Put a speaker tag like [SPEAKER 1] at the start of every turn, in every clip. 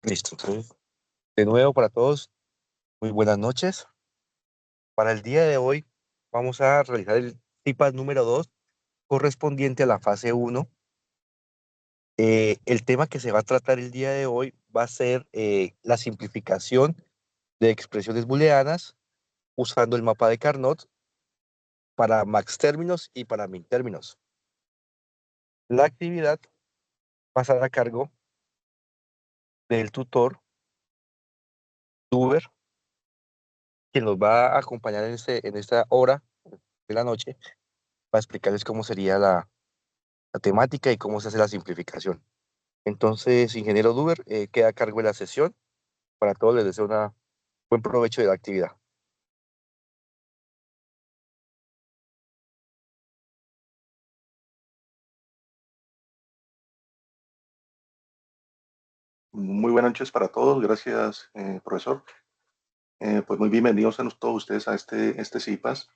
[SPEAKER 1] Listo. Entonces, de nuevo para todos, muy buenas noches. Para el día de hoy vamos a realizar el CIPAS número 2 correspondiente a la fase uno. El tema que se va a tratar el día de hoy va a ser la simplificación de expresiones booleanas usando el mapa de Carnot para max términos y para min términos. La actividad pasará a cargo del tutor Uber, quien nos va a acompañar en esta hora de la noche para explicarles cómo sería la temática y cómo se hace la simplificación. Entonces, ingeniero Duber, queda a cargo de la sesión. Para todos les deseo un buen provecho de la actividad.
[SPEAKER 2] Muy buenas noches para todos. Gracias, profesor. Pues muy bienvenidos a todos ustedes a este CIPAS.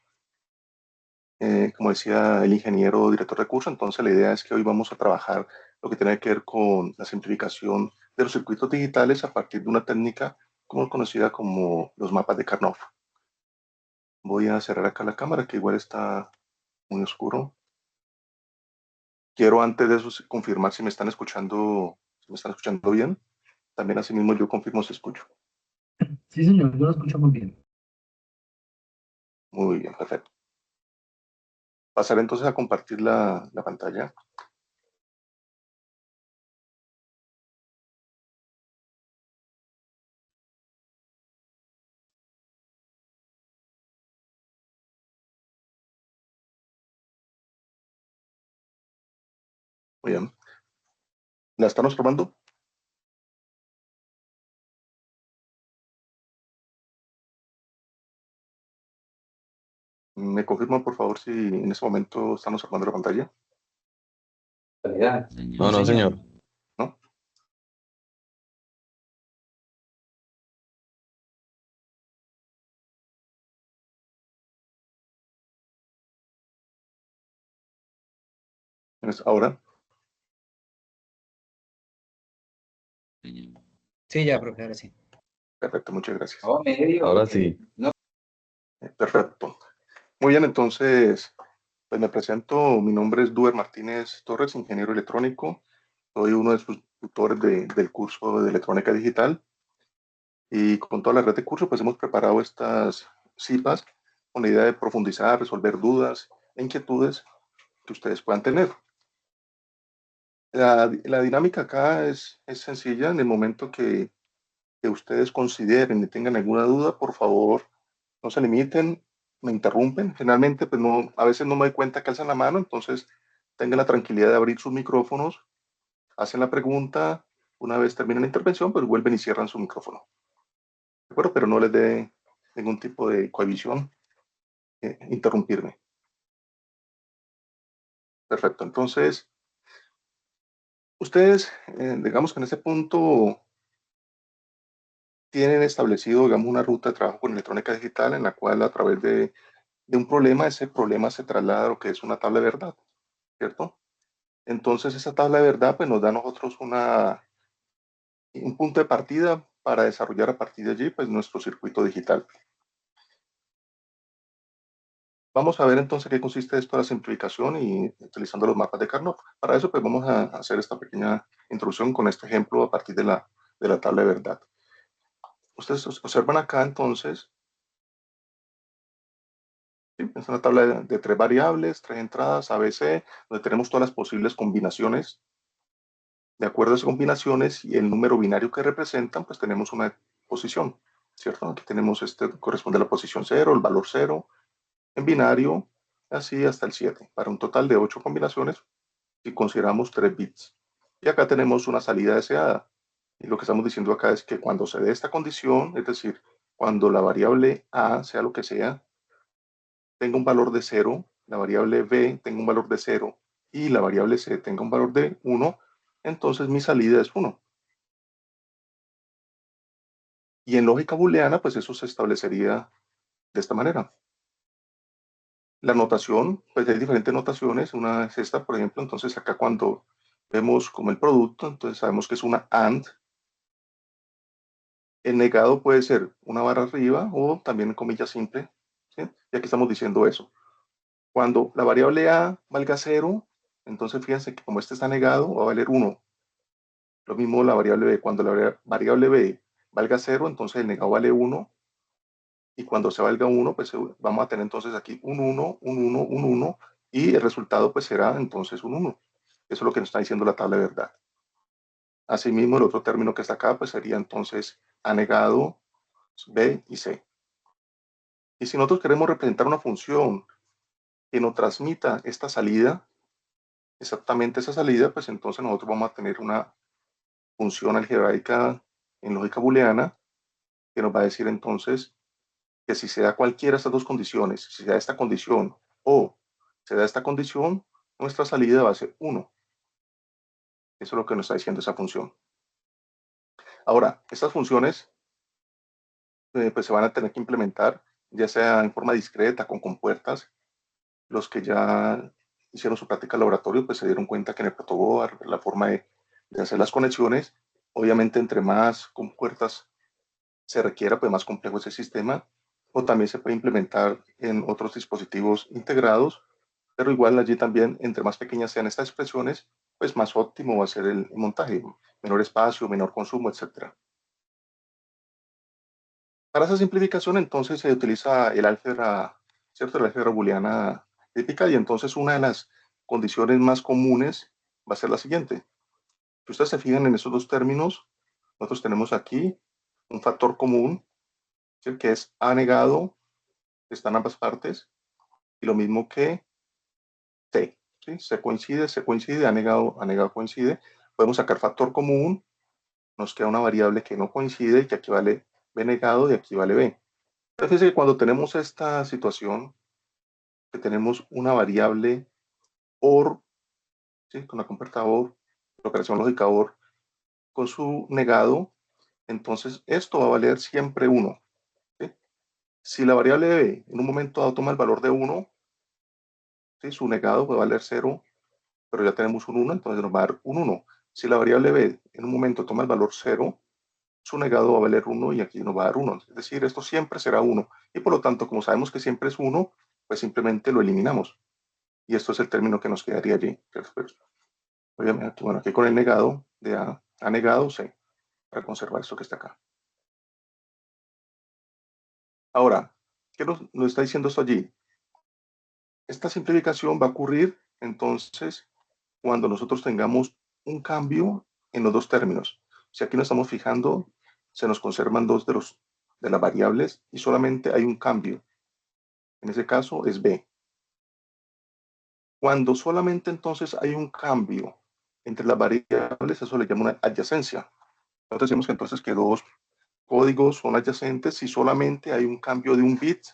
[SPEAKER 2] Como decía el ingeniero director de curso, entonces la idea es que hoy vamos a trabajar lo que tiene que ver con la simplificación de los circuitos digitales a partir de una técnica como conocida como los mapas de Karnoff. Voy a cerrar acá la cámara, que igual está muy oscuro. Quiero antes de eso confirmar si me están escuchando bien. También asimismo yo confirmo si escucho.
[SPEAKER 3] Sí, señor, yo lo escucho muy bien.
[SPEAKER 2] Muy bien, perfecto. Pasaré entonces a compartir la pantalla. Muy bien. ¿La estamos probando? ¿Me confirman, por favor, si en este momento estamos observando la pantalla?
[SPEAKER 1] No, no, señor.
[SPEAKER 2] ¿No? Ahora,
[SPEAKER 3] Sí, ya, profe, ahora sí.
[SPEAKER 2] perfecto, muchas gracias.
[SPEAKER 1] Ahora sí.
[SPEAKER 2] Perfecto. Muy bien, entonces, pues me presento. Mi nombre es Duer Martínez Torres, ingeniero electrónico. Soy uno de sus tutores del curso de electrónica digital. Y con toda la red de curso, pues hemos preparado estas CIPAs con la idea de profundizar, resolver dudas e inquietudes que ustedes puedan tener. La dinámica acá es sencilla. En el momento que ustedes consideren y tengan alguna duda, por favor, no se limiten, me interrumpen. Generalmente, pues no, a veces no me doy cuenta que alzan la mano, entonces tengan la tranquilidad de abrir sus micrófonos, hacen la pregunta, una vez terminan la intervención, pues vuelven y cierran su micrófono. ¿De acuerdo? Pero no les dé ningún tipo de cohibición interrumpirme. Perfecto. Entonces, ustedes, digamos que en ese punto tienen establecido, digamos, una ruta de trabajo con electrónica digital en la cual a través de un problema, ese problema se traslada a lo que es una tabla de verdad, ¿cierto? Entonces esa tabla de verdad pues nos da a nosotros un punto de partida para desarrollar a partir de allí pues nuestro circuito digital. Vamos a ver entonces qué consiste esto de la simplificación y utilizando los mapas de Carnot. Para eso pues vamos a hacer esta pequeña introducción con este ejemplo a partir de la tabla de verdad. Ustedes observan acá entonces, ¿sí? Es una tabla de tres variables, tres entradas, ABC, donde tenemos todas las posibles combinaciones. De acuerdo a esas combinaciones y el número binario que representan, pues tenemos una posición, ¿cierto? Aquí tenemos corresponde a la posición 0, el valor 0, en binario, así hasta el 7, para un total de 8 combinaciones si consideramos 3 bits. Y acá tenemos una salida deseada. Y lo que estamos diciendo acá es que cuando se dé esta condición, es decir, cuando la variable A, sea lo que sea, tenga un valor de 0, la variable B tenga un valor de 0 y la variable C tenga un valor de 1, entonces mi salida es 1. Y en lógica booleana, pues eso se establecería de esta manera. La notación, pues hay diferentes notaciones. Una es esta, por ejemplo. Entonces acá cuando vemos como el producto, entonces sabemos que es una AND. El negado puede ser una barra arriba o también en comilla simple, ¿sí? Y aquí estamos diciendo eso. Cuando la variable A valga 0, entonces fíjense que como este está negado, va a valer 1. Lo mismo la variable B. Cuando la variable B valga 0, entonces el negado vale 1. Y cuando se valga 1, pues vamos a tener entonces aquí un 1, un 1, un 1. Y el resultado pues será entonces un 1. Eso es lo que nos está diciendo la tabla de verdad. Asimismo, el otro término que está acá pues sería entonces A negado, B y C. Y si nosotros queremos representar una función que nos transmita esta salida, exactamente esa salida, pues entonces nosotros vamos a tener una función algebraica en lógica booleana que nos va a decir entonces que si se da cualquiera de estas dos condiciones, si se da esta condición o se da esta condición, nuestra salida va a ser 1. Eso es lo que nos está diciendo esa función. Ahora, estas funciones pues se van a tener que implementar, ya sea en forma discreta, con compuertas. Los que ya hicieron su práctica en laboratorio, pues se dieron cuenta que en el protoboard, la forma de hacer las conexiones, obviamente entre más compuertas se requiera, pues más complejo es el sistema, o también se puede implementar en otros dispositivos integrados, pero igual allí también, entre más pequeñas sean estas expresiones, pues más óptimo va a ser el montaje, menor espacio, menor consumo, etc. Para esa simplificación, entonces, se utiliza el álgebra, ¿cierto? La álgebra booleana típica, y entonces una de las condiciones más comunes va a ser la siguiente. Si ustedes se fijan en esos dos términos, nosotros tenemos aquí un factor común, ¿sí? Que es A negado, que está en ambas partes, y lo mismo que C, ¿sí? Se coincide, A negado coincide. Podemos sacar factor común, nos queda una variable que no coincide, y que aquí vale B negado y aquí vale B. Fíjense que cuando tenemos esta situación, que tenemos una variable OR, ¿sí? Con la compuerta OR, la operación lógica OR, con su negado, entonces esto va a valer siempre 1. ¿Sí? Si la variable B en un momento dado toma el valor de 1, ¿sí? Su negado va a valer 0, pero ya tenemos un 1, entonces nos va a dar un 1. Si la variable B en un momento toma el valor 0, su negado va a valer 1 y aquí nos va a dar 1. Es decir, esto siempre será 1. Y por lo tanto, como sabemos que siempre es 1, pues simplemente lo eliminamos. Y esto es el término que nos quedaría allí. Obviamente, bueno, aquí con el negado de A negado C, para conservar esto que está acá. Ahora, ¿qué nos está diciendo esto allí? Esta simplificación va a ocurrir entonces cuando nosotros tengamos un cambio en los dos términos. Si aquí nos estamos fijando, se nos conservan dos de las variables y solamente hay un cambio. En ese caso es B. Cuando solamente entonces hay un cambio entre las variables, eso le llama una adyacencia. Nosotros decimos que entonces que dos códigos son adyacentes si solamente hay un cambio de un bit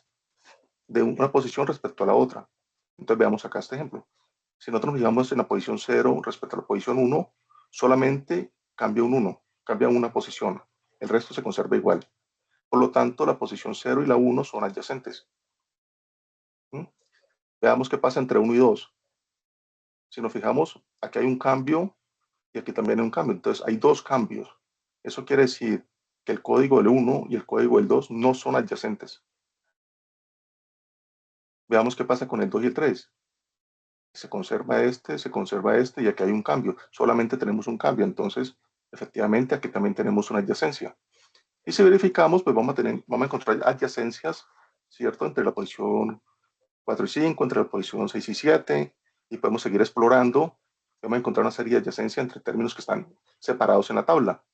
[SPEAKER 2] de una posición respecto a la otra. Entonces veamos acá este ejemplo. Si nosotros nos fijamos en la posición 0 respecto a la posición 1, solamente cambia un 1, cambia una posición. El resto se conserva igual. Por lo tanto, la posición 0 y la 1 son adyacentes. ¿Mm? Veamos qué pasa entre 1 y 2. Si nos fijamos, aquí hay un cambio y aquí también hay un cambio. Entonces, hay dos cambios. Eso quiere decir que el código del 1 y el código del 2 no son adyacentes. Veamos qué pasa con el 2 y el 3. Se conserva este y aquí hay un cambio. Solamente tenemos un cambio. Entonces, efectivamente, aquí también tenemos una adyacencia. Y si verificamos, pues vamos a encontrar adyacencias, ¿cierto? Entre la posición 4 y 5, entre la posición 6 y 7, y podemos seguir explorando. Vamos a encontrar una serie de adyacencias entre términos que están separados en la tabla.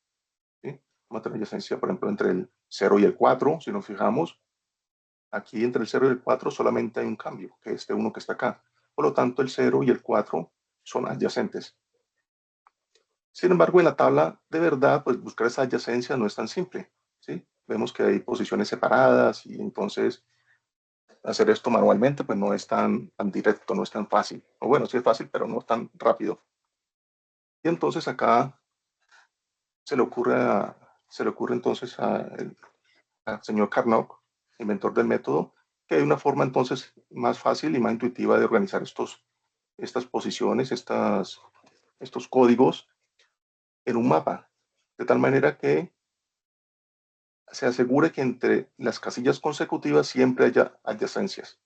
[SPEAKER 2] ¿Sí? Vamos a tener adyacencia, por ejemplo, entre el 0 y el 4, si nos fijamos. Aquí entre el 0 y el 4 solamente hay un cambio, que es este 1 que está acá. Por lo tanto, el 0 y el 4 son adyacentes. Sin embargo, en la tabla de verdad, pues buscar esa adyacencia no es tan simple. ¿Sí? Vemos que hay posiciones separadas y entonces hacer esto manualmente pues no es tan directo, no es tan fácil. O bueno, sí es fácil, pero no es tan rápido. Y entonces acá se le ocurre, se le ocurre entonces al señor Carnot, inventor del método, que hay una forma entonces más fácil y más intuitiva de organizar estas posiciones, estos códigos en un mapa, de tal manera que se asegure que entre las casillas consecutivas siempre haya adyacencias.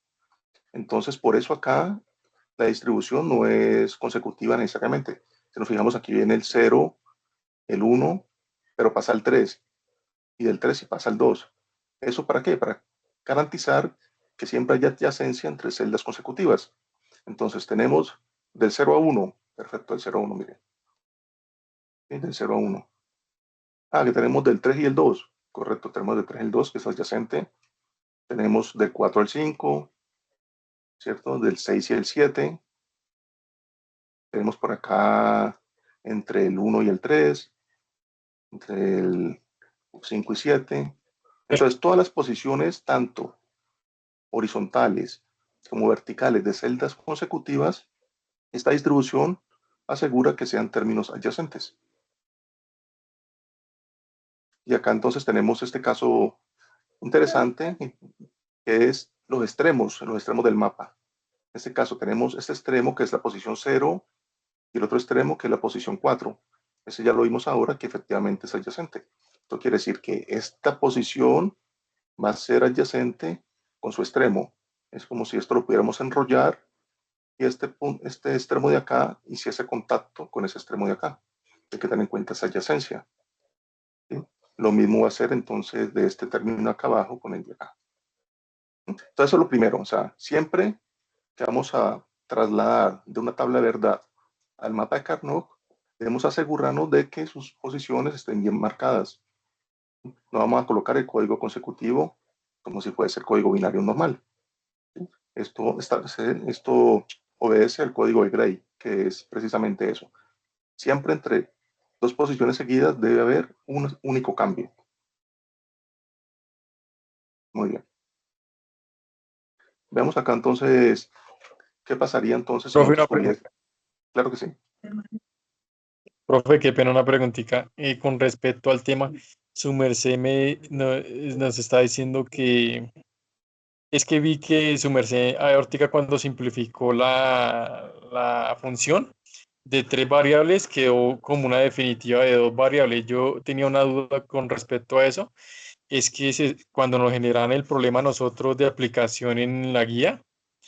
[SPEAKER 2] Entonces, por eso acá la distribución no es consecutiva necesariamente. Si nos fijamos, aquí viene el 0, el 1, pero pasa al 3, y del 3 y pasa al 2. ¿Eso para qué? Para garantizar que siempre haya adyacencia entre celdas consecutivas. Entonces, tenemos del 0 a 1, perfecto, del 0 a 1, miren. ¿Sí? Del 0 a 1. Ah, que tenemos del 3 y el 2. Correcto, tenemos del 3 y el 2, que es adyacente. Tenemos del 4 al 5, ¿cierto? Del 6 y el 7. Tenemos por acá entre el 1 y el 3, entre el 5 y 7. Entonces, todas las posiciones, tanto horizontales como verticales de celdas consecutivas, esta distribución asegura que sean términos adyacentes. Y acá entonces tenemos este caso interesante, que es los extremos del mapa. En este caso tenemos este extremo que es la posición 0 y el otro extremo que es la posición 4. Ese ya lo vimos ahora que efectivamente es adyacente. Esto quiere decir que esta posición va a ser adyacente con su extremo. Es como si esto lo pudiéramos enrollar y este extremo de acá hiciese contacto con ese extremo de acá. Hay que tener en cuenta esa adyacencia. ¿Sí? Lo mismo va a ser entonces de este término acá abajo con el de acá. Entonces eso es lo primero. O sea, siempre que vamos a trasladar de una tabla de verdad al mapa de Carnot, debemos asegurarnos de que sus posiciones estén bien marcadas. No vamos a colocar el código consecutivo como si fuese el código binario normal. Esto obedece al código de Gray, que es precisamente eso. Siempre entre dos posiciones seguidas debe haber un único cambio. Muy bien. Veamos acá entonces qué pasaría entonces si
[SPEAKER 4] Profe,
[SPEAKER 2] nosotros tuviéramos. Claro que sí.
[SPEAKER 4] profe, qué pena una preguntita. Con respecto al tema, su merced nos está diciendo que es que vi que su merced aórtica cuando simplificó la función de 3 variables quedó como una definitiva de 2 variables. Yo tenía una duda con respecto a eso. Es que cuando nos generaban el problema nosotros de aplicación en la guía,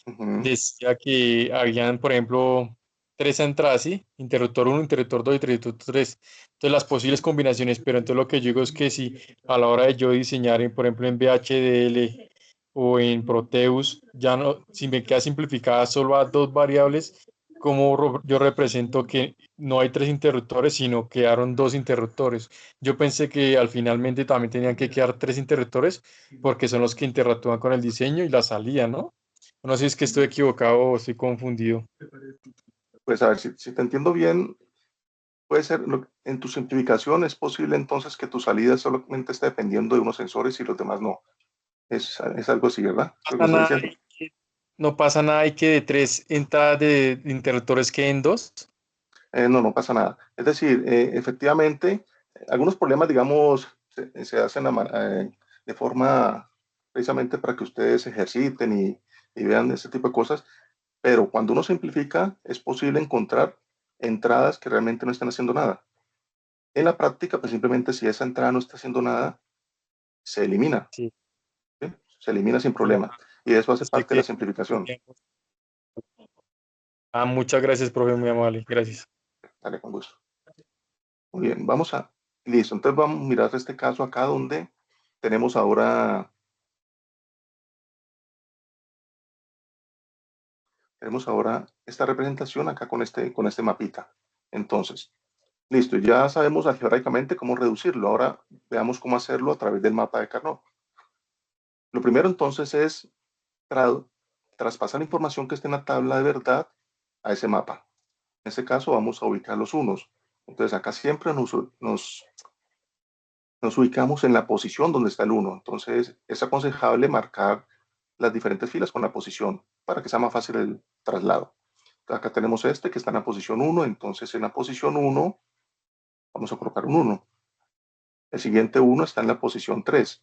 [SPEAKER 2] Ujú.
[SPEAKER 4] decía que habían, por ejemplo, 3 entradas, ¿sí? Interruptor 1, interruptor 2 y interruptor 3. Entonces, las posibles combinaciones, pero entonces lo que yo digo es que si a la hora de yo diseñar, por ejemplo, en VHDL o en Proteus, ya no, si me queda simplificada solo a 2 variables, como yo represento que no hay 3 interruptores, sino quedaron 2 interruptores. Yo pensé que al finalmente también tenían que quedar 3 interruptores porque son los que interactúan con el diseño y la salida, ¿no? No sé si es que estoy equivocado o estoy confundido.
[SPEAKER 2] Pues a ver, si te entiendo bien, puede ser, en tu simplificación es posible entonces que tu salida solamente esté dependiendo de unos sensores y los demás no. Es algo así, ¿verdad? Lo que
[SPEAKER 4] Pasa
[SPEAKER 2] estás
[SPEAKER 4] nada
[SPEAKER 2] diciendo.
[SPEAKER 4] No pasa nada y que de 3 entradas de interruptores queden 2.
[SPEAKER 2] No, no pasa nada. Es decir, efectivamente, algunos problemas, digamos, se hacen de forma precisamente para que ustedes ejerciten y vean ese tipo de cosas, pero cuando uno simplifica, es posible encontrar entradas que realmente no están haciendo nada. En la práctica, pues simplemente si esa entrada no está haciendo nada, se elimina,
[SPEAKER 4] Sí,
[SPEAKER 2] ¿sí? Se elimina sin
[SPEAKER 4] no,
[SPEAKER 2] problema. Y eso hace
[SPEAKER 4] usted
[SPEAKER 2] parte de la
[SPEAKER 4] que...
[SPEAKER 2] simplificación.
[SPEAKER 4] Muchas gracias, profe, muy amable. Gracias.
[SPEAKER 2] Dale, con gusto. Muy bien, listo. Entonces vamos a mirar este caso acá donde tenemos ahora esta representación acá con este mapita. Entonces, listo, ya sabemos algebraicamente cómo reducirlo. Ahora veamos cómo hacerlo a través del mapa de Carnot. Lo primero entonces es tra traspasar la información que esté en la tabla de verdad a ese mapa. En este caso vamos a ubicar los unos. Entonces acá siempre nos ubicamos en la posición donde está el 1. Entonces es aconsejable marcar las diferentes filas con la posición para que sea más fácil el traslado. Acá tenemos este que está en la posición 1, entonces en la posición 1 vamos a colocar un 1. El siguiente 1 está en la posición 3.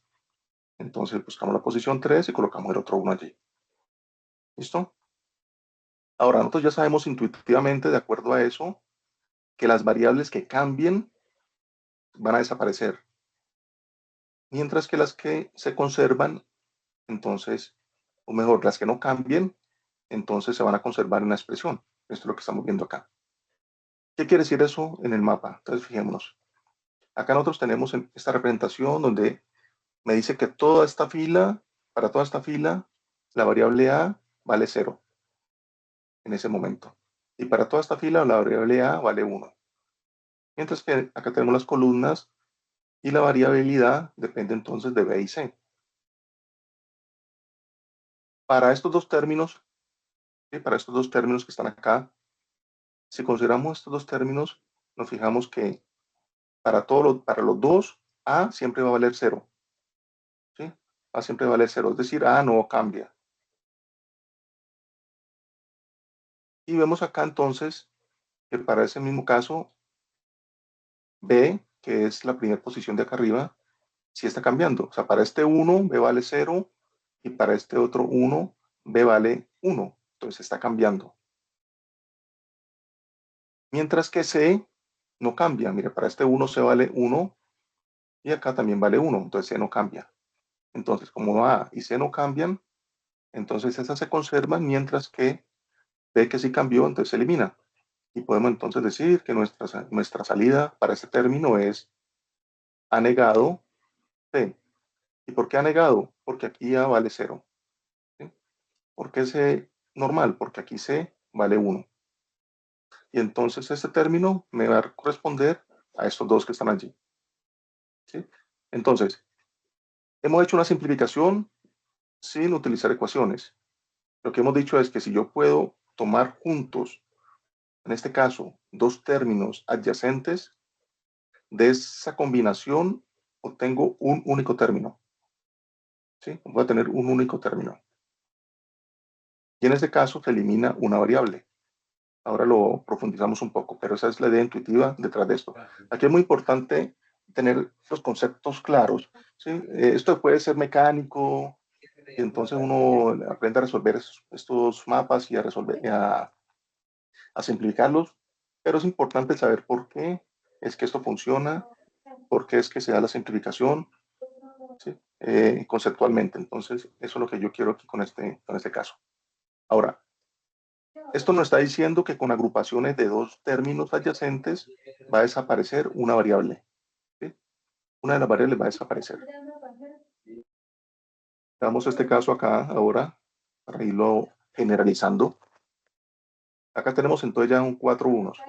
[SPEAKER 2] Entonces buscamos la posición 3 y colocamos el otro 1 allí. ¿Listo? Ahora nosotros ya sabemos intuitivamente, de acuerdo a eso, que las variables que cambien van a desaparecer. mientras que las que se conservan, entonces, o mejor, las que no cambien, entonces se van a conservar en la expresión. Esto es lo que estamos viendo acá. ¿Qué quiere decir eso en el mapa? Entonces, fijémonos. Acá nosotros tenemos esta representación donde me dice que toda esta fila, para toda esta fila, la variable A vale 0 en ese momento. Y para toda esta fila, la variable A vale 1. Mientras que acá tenemos las columnas y la variabilidad depende entonces de B y C. Para estos dos términos, ¿sí? Para estos dos términos que están acá, si consideramos estos dos términos, nos fijamos que para los dos, A siempre va a valer 0. ¿Sí? A siempre va a valer 0, es decir, A no cambia. Y vemos acá entonces que para ese mismo caso, B, que es la primera posición de acá arriba, sí está cambiando. O sea, para este 1, B vale 0, y para este otro 1, B vale 1. Entonces está cambiando. Mientras que C no cambia. Mire, para este 1 C vale 1, y acá también vale 1. Entonces C no cambia. Entonces, como A y C no cambian, entonces esas se conservan, mientras que B que sí cambió, entonces se elimina. Y podemos entonces decir que nuestra salida para este término es A negado C. ¿Y por qué A negado? Porque aquí A vale 0. ¿Sí? ¿Por qué C normal? Porque aquí C vale 1. Y entonces este término me va a corresponder a estos dos que están allí. ¿Sí? Entonces, hemos hecho una simplificación sin utilizar ecuaciones. Lo que hemos dicho es que si yo puedo tomar juntos, en este caso, dos términos adyacentes, de esa combinación obtengo un único término. ¿Sí? Voy a tener un único término. Y en este caso se elimina una variable. Ahora lo profundizamos un poco, pero esa es la idea intuitiva detrás de esto. Aquí es muy importante tener los conceptos claros. ¿Sí? Esto puede ser mecánico, y entonces uno aprende a resolver estos mapas y a simplificarlos, pero es importante saber por qué es que esto funciona, por qué es que se da la simplificación, ¿sí? Conceptualmente. Entonces, eso es lo que yo quiero aquí con este caso. Ahora, esto nos está diciendo que con agrupaciones de dos términos adyacentes va a desaparecer una variable. ¿Sí? Una de las variables va a desaparecer. Veamos este caso acá ahora, para irlo generalizando. Acá tenemos entonces ya un 4 unos.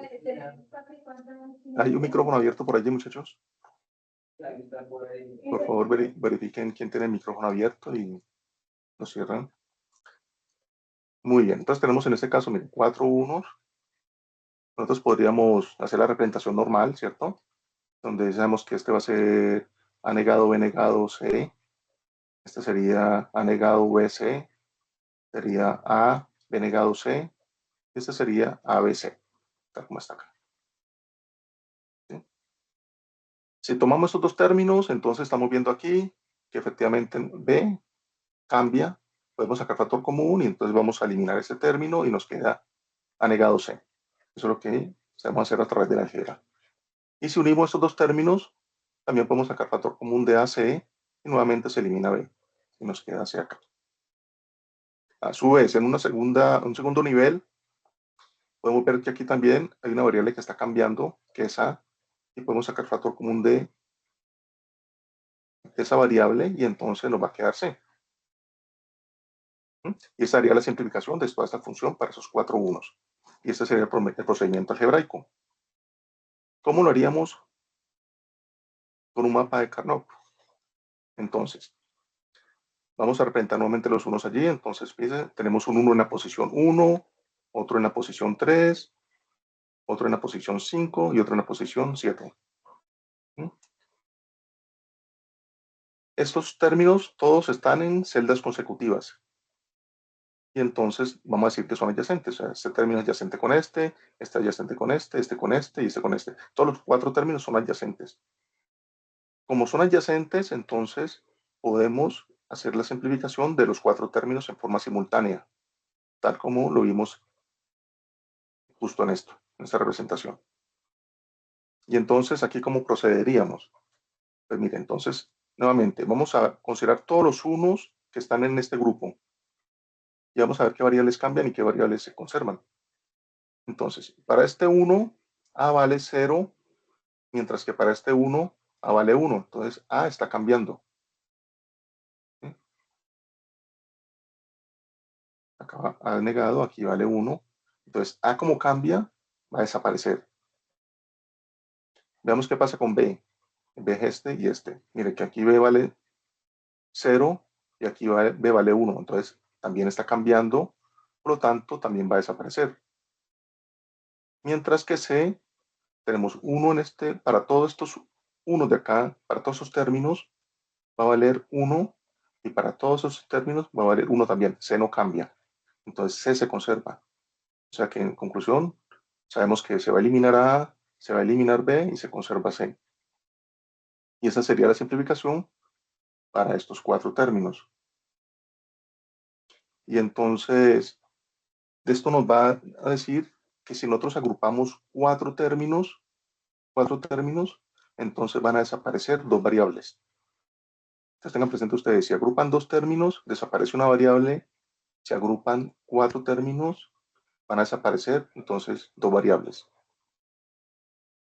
[SPEAKER 2] ¿Hay un micrófono abierto por allí, muchachos? Por favor, verifiquen quién tiene el micrófono abierto y lo cierran. Muy bien, entonces tenemos en este caso, miren, 4 unos. Nosotros podríamos hacer la representación normal, ¿cierto? Donde sabemos que este va a ser A negado, B negado, C. Este sería A negado, BC. Sería A, B negado, C. Este sería ABC, tal como está acá. ¿Sí? Si tomamos estos dos términos, entonces estamos viendo aquí que efectivamente B cambia, podemos sacar factor común y entonces vamos a eliminar ese término y nos queda A negado C. Eso es lo que sabemos hacer a través de la álgebra. Y si unimos estos dos términos, también podemos sacar factor común de AC y nuevamente se elimina B y nos queda C acá. A su vez, en un segundo nivel, podemos ver que aquí también hay una variable que está cambiando, que es A, y podemos sacar factor común de esa variable y entonces nos va a quedar C. Y esa sería la simplificación de toda esta función para esos 4 unos. Y este sería el procedimiento algebraico. ¿Cómo lo haríamos con un mapa de Carnot? Entonces, vamos a representar nuevamente los unos allí. Entonces, fíjense, tenemos un 1 en la posición 1, otro en la posición 3, otro en la posición 5 y otro en la posición 7. Estos términos todos están en celdas consecutivas. Y entonces vamos a decir que son adyacentes. O sea, este término es adyacente con este adyacente con este con este y este con este. Todos los 4 términos son adyacentes. Como son adyacentes, entonces podemos hacer la simplificación de los 4 términos en forma simultánea, tal como lo vimos justo en esta representación. Y entonces aquí, ¿cómo procederíamos? Pues mire, entonces Nuevamente, vamos a considerar todos los unos que están en este grupo. Y vamos a ver qué variables cambian y qué variables se conservan. Entonces, para este 1, A vale 0, mientras que para este 1, A vale 1. Entonces, A está cambiando. ¿Sí? Acá A negado, aquí vale 1. Entonces, A como cambia, va a desaparecer. Veamos qué pasa con B. B es este y este. Mire que aquí B vale 0 y aquí B vale 1. Entonces, también está cambiando. Por lo tanto, también va a desaparecer. Mientras que C, tenemos 1 en este, para todos estos 1 de acá, para todos esos términos, va a valer 1 y para todos esos términos va a valer 1 también. C no cambia. Entonces C se conserva. O sea que en conclusión, sabemos que se va a eliminar A, se va a eliminar B y se conserva C. Y esa sería la simplificación para estos 4 términos. Y entonces, de esto nos va a decir que si nosotros agrupamos 4 términos, entonces van a desaparecer 2 variables. Entonces tengan presente ustedes, si agrupan 2 términos, desaparece una variable. Si agrupan 4 términos, van a desaparecer entonces 2 variables.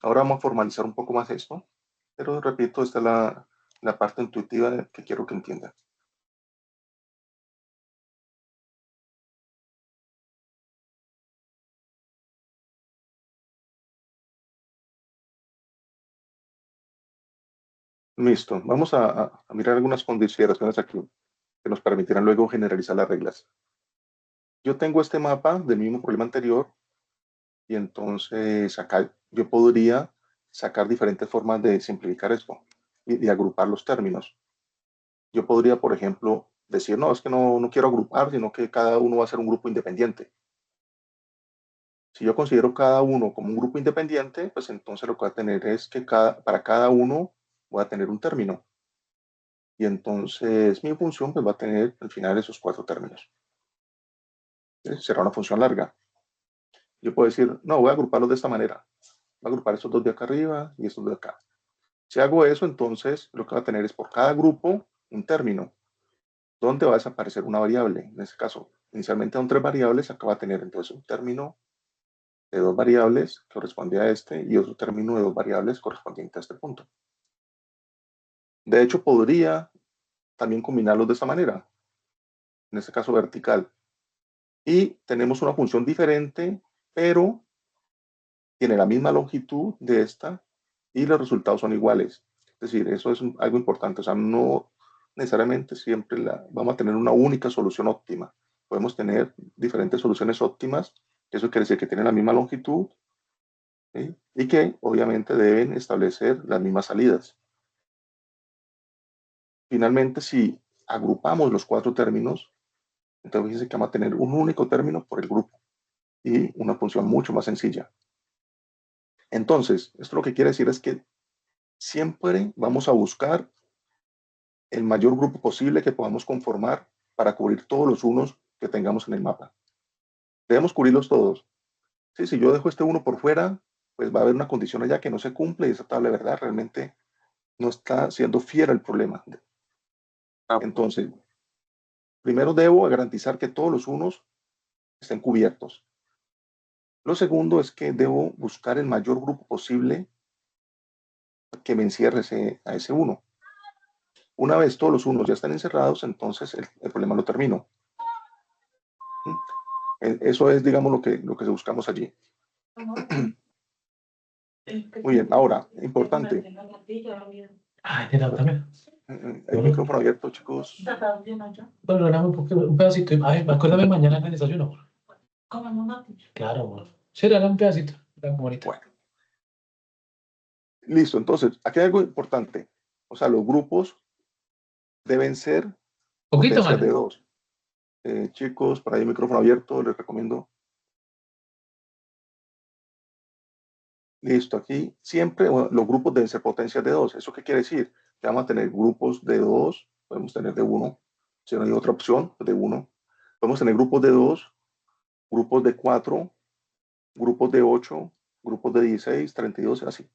[SPEAKER 2] Ahora vamos a formalizar un poco más esto, pero repito, esta es la parte intuitiva que quiero que entiendan. Listo, vamos a mirar algunas consideraciones aquí que nos permitirán luego generalizar las reglas. Yo tengo este mapa del mismo problema anterior y entonces acá yo podría sacar diferentes formas de simplificar esto y de agrupar los términos. Yo podría, por ejemplo, decir, no, es que no quiero agrupar, sino que cada uno va a ser un grupo independiente. Si yo considero cada uno como un grupo independiente, pues entonces lo que voy a tener es que para cada uno voy a tener un término. Y entonces mi función pues va a tener al final esos 4 términos. Será una función larga. Yo puedo decir, no, voy a agruparlos de esta manera. Voy a agrupar estos 2 de acá arriba y estos de acá. Si hago eso, entonces lo que va a tener es por cada grupo un término, donde va a desaparecer una variable. En este caso, inicialmente son 3 variables, acá va a tener entonces un término de 2 variables que corresponde a este y otro término de 2 variables correspondiente a este punto. De hecho, podría también combinarlos de esta manera, en este caso vertical. Y tenemos una función diferente, pero tiene la misma longitud de esta y los resultados son iguales. Es decir, eso es algo importante. O sea, no necesariamente siempre vamos a tener una única solución óptima. Podemos tener diferentes soluciones óptimas. Eso quiere decir que tienen la misma longitud, ¿sí? Y que obviamente deben establecer las mismas salidas. Finalmente, si agrupamos los 4 términos, entonces dice que vamos a tener un único término por el grupo y una función mucho más sencilla. Entonces, esto lo que quiere decir es que siempre vamos a buscar el mayor grupo posible que podamos conformar para cubrir todos los unos que tengamos en el mapa. Debemos cubrirlos todos. Sí, si yo dejo este uno por fuera, pues va a haber una condición allá que no se cumple y esa tabla de verdad realmente no está siendo fiel al problema. Entonces, primero debo garantizar que todos los unos estén cubiertos. Lo segundo es que debo buscar el mayor grupo posible que me encierre a ese uno. Una vez todos los unos ya están encerrados, entonces el problema lo termino. Eso es, digamos, lo que buscamos allí. Muy bien, ahora, importante. El micrófono abierto, chicos.
[SPEAKER 3] Bueno, era un pedacito. Ay, acuérdame mañana en el desayuno. Claro, amor. Sí, era un pedacito. Era bonito.
[SPEAKER 2] Bueno. Listo, entonces, aquí hay algo importante. O sea, los grupos deben ser
[SPEAKER 3] Poquito
[SPEAKER 2] potencias
[SPEAKER 3] más.
[SPEAKER 2] de 2. Chicos, por ahí micrófono abierto, les recomiendo. Listo, aquí siempre los grupos deben ser potencias de 2. ¿Eso qué quiere decir? Que vamos a tener grupos de 2, podemos tener de 1. Si no hay otra opción, de 1. Podemos tener grupos de 2, grupos de 4, grupos de 8, grupos de 16, 32, así.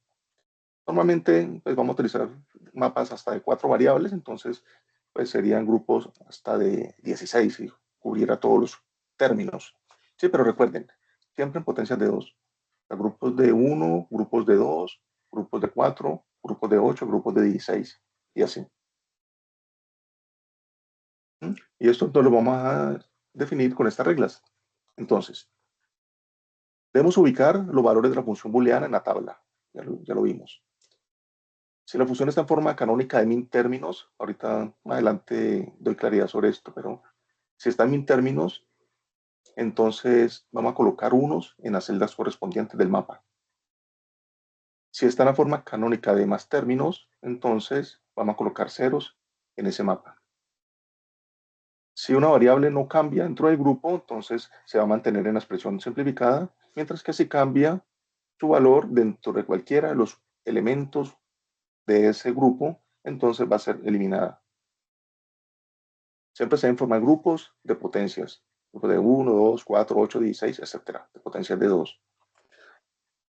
[SPEAKER 2] Normalmente pues vamos a utilizar mapas hasta de 4 variables, entonces pues serían grupos hasta de 16 si cubriera todos los términos. Sí, pero recuerden, siempre en potencias de 2. Grupos de 1, grupos de 2, grupos de 4, grupos de 8, grupos de 16 y así. Y esto no lo vamos a definir con estas reglas. Entonces, debemos ubicar los valores de la función booleana en la tabla. Ya lo vimos. Si la función está en forma canónica de min términos, ahorita más adelante doy claridad sobre esto, pero si está en min términos, entonces vamos a colocar unos en las celdas correspondientes del mapa. Si está en la forma canónica de más términos, entonces vamos a colocar ceros en ese mapa. Si una variable no cambia dentro del grupo, entonces se va a mantener en la expresión simplificada, mientras que si cambia su valor dentro de cualquiera de los elementos de ese grupo, entonces va a ser eliminada. Siempre se deben formar grupos de potencias, grupos de 1, 2, 4, 8, 16, etcétera, de potencias de 2.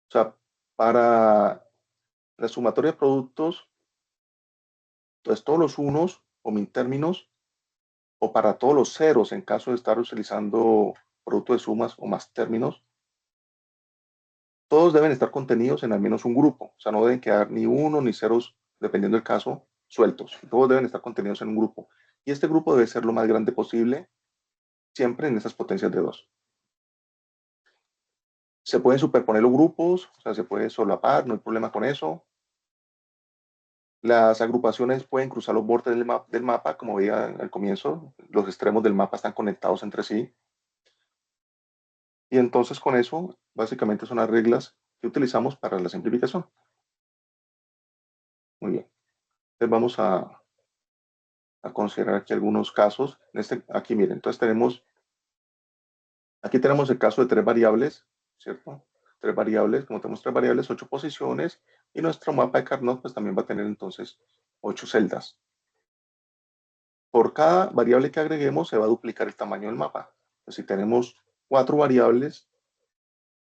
[SPEAKER 2] O sea, para la sumatoria de productos, entonces todos los unos o min términos, o para todos los ceros en caso de estar utilizando producto de sumas o más términos, todos deben estar contenidos en al menos un grupo. O sea, no deben quedar ni uno ni ceros, dependiendo del caso, sueltos. Todos deben estar contenidos en un grupo. Y este grupo debe ser lo más grande posible, siempre en esas potencias de 2. Se pueden superponer los grupos, o sea, se puede solapar, no hay problema con eso. Las agrupaciones pueden cruzar los bordes del mapa, como veía al comienzo, los extremos del mapa están conectados entre sí. Y entonces con eso, básicamente son las reglas que utilizamos para la simplificación. Muy bien. Entonces vamos a considerar aquí algunos casos. Aquí miren, entonces aquí tenemos el caso de 3 variables, ¿cierto? 3 variables, como tenemos 3 variables, 8 posiciones, y nuestro mapa de Carnot pues también va a tener entonces 8 celdas. Por cada variable que agreguemos se va a duplicar el tamaño del mapa. Entonces, si tenemos 4 variables,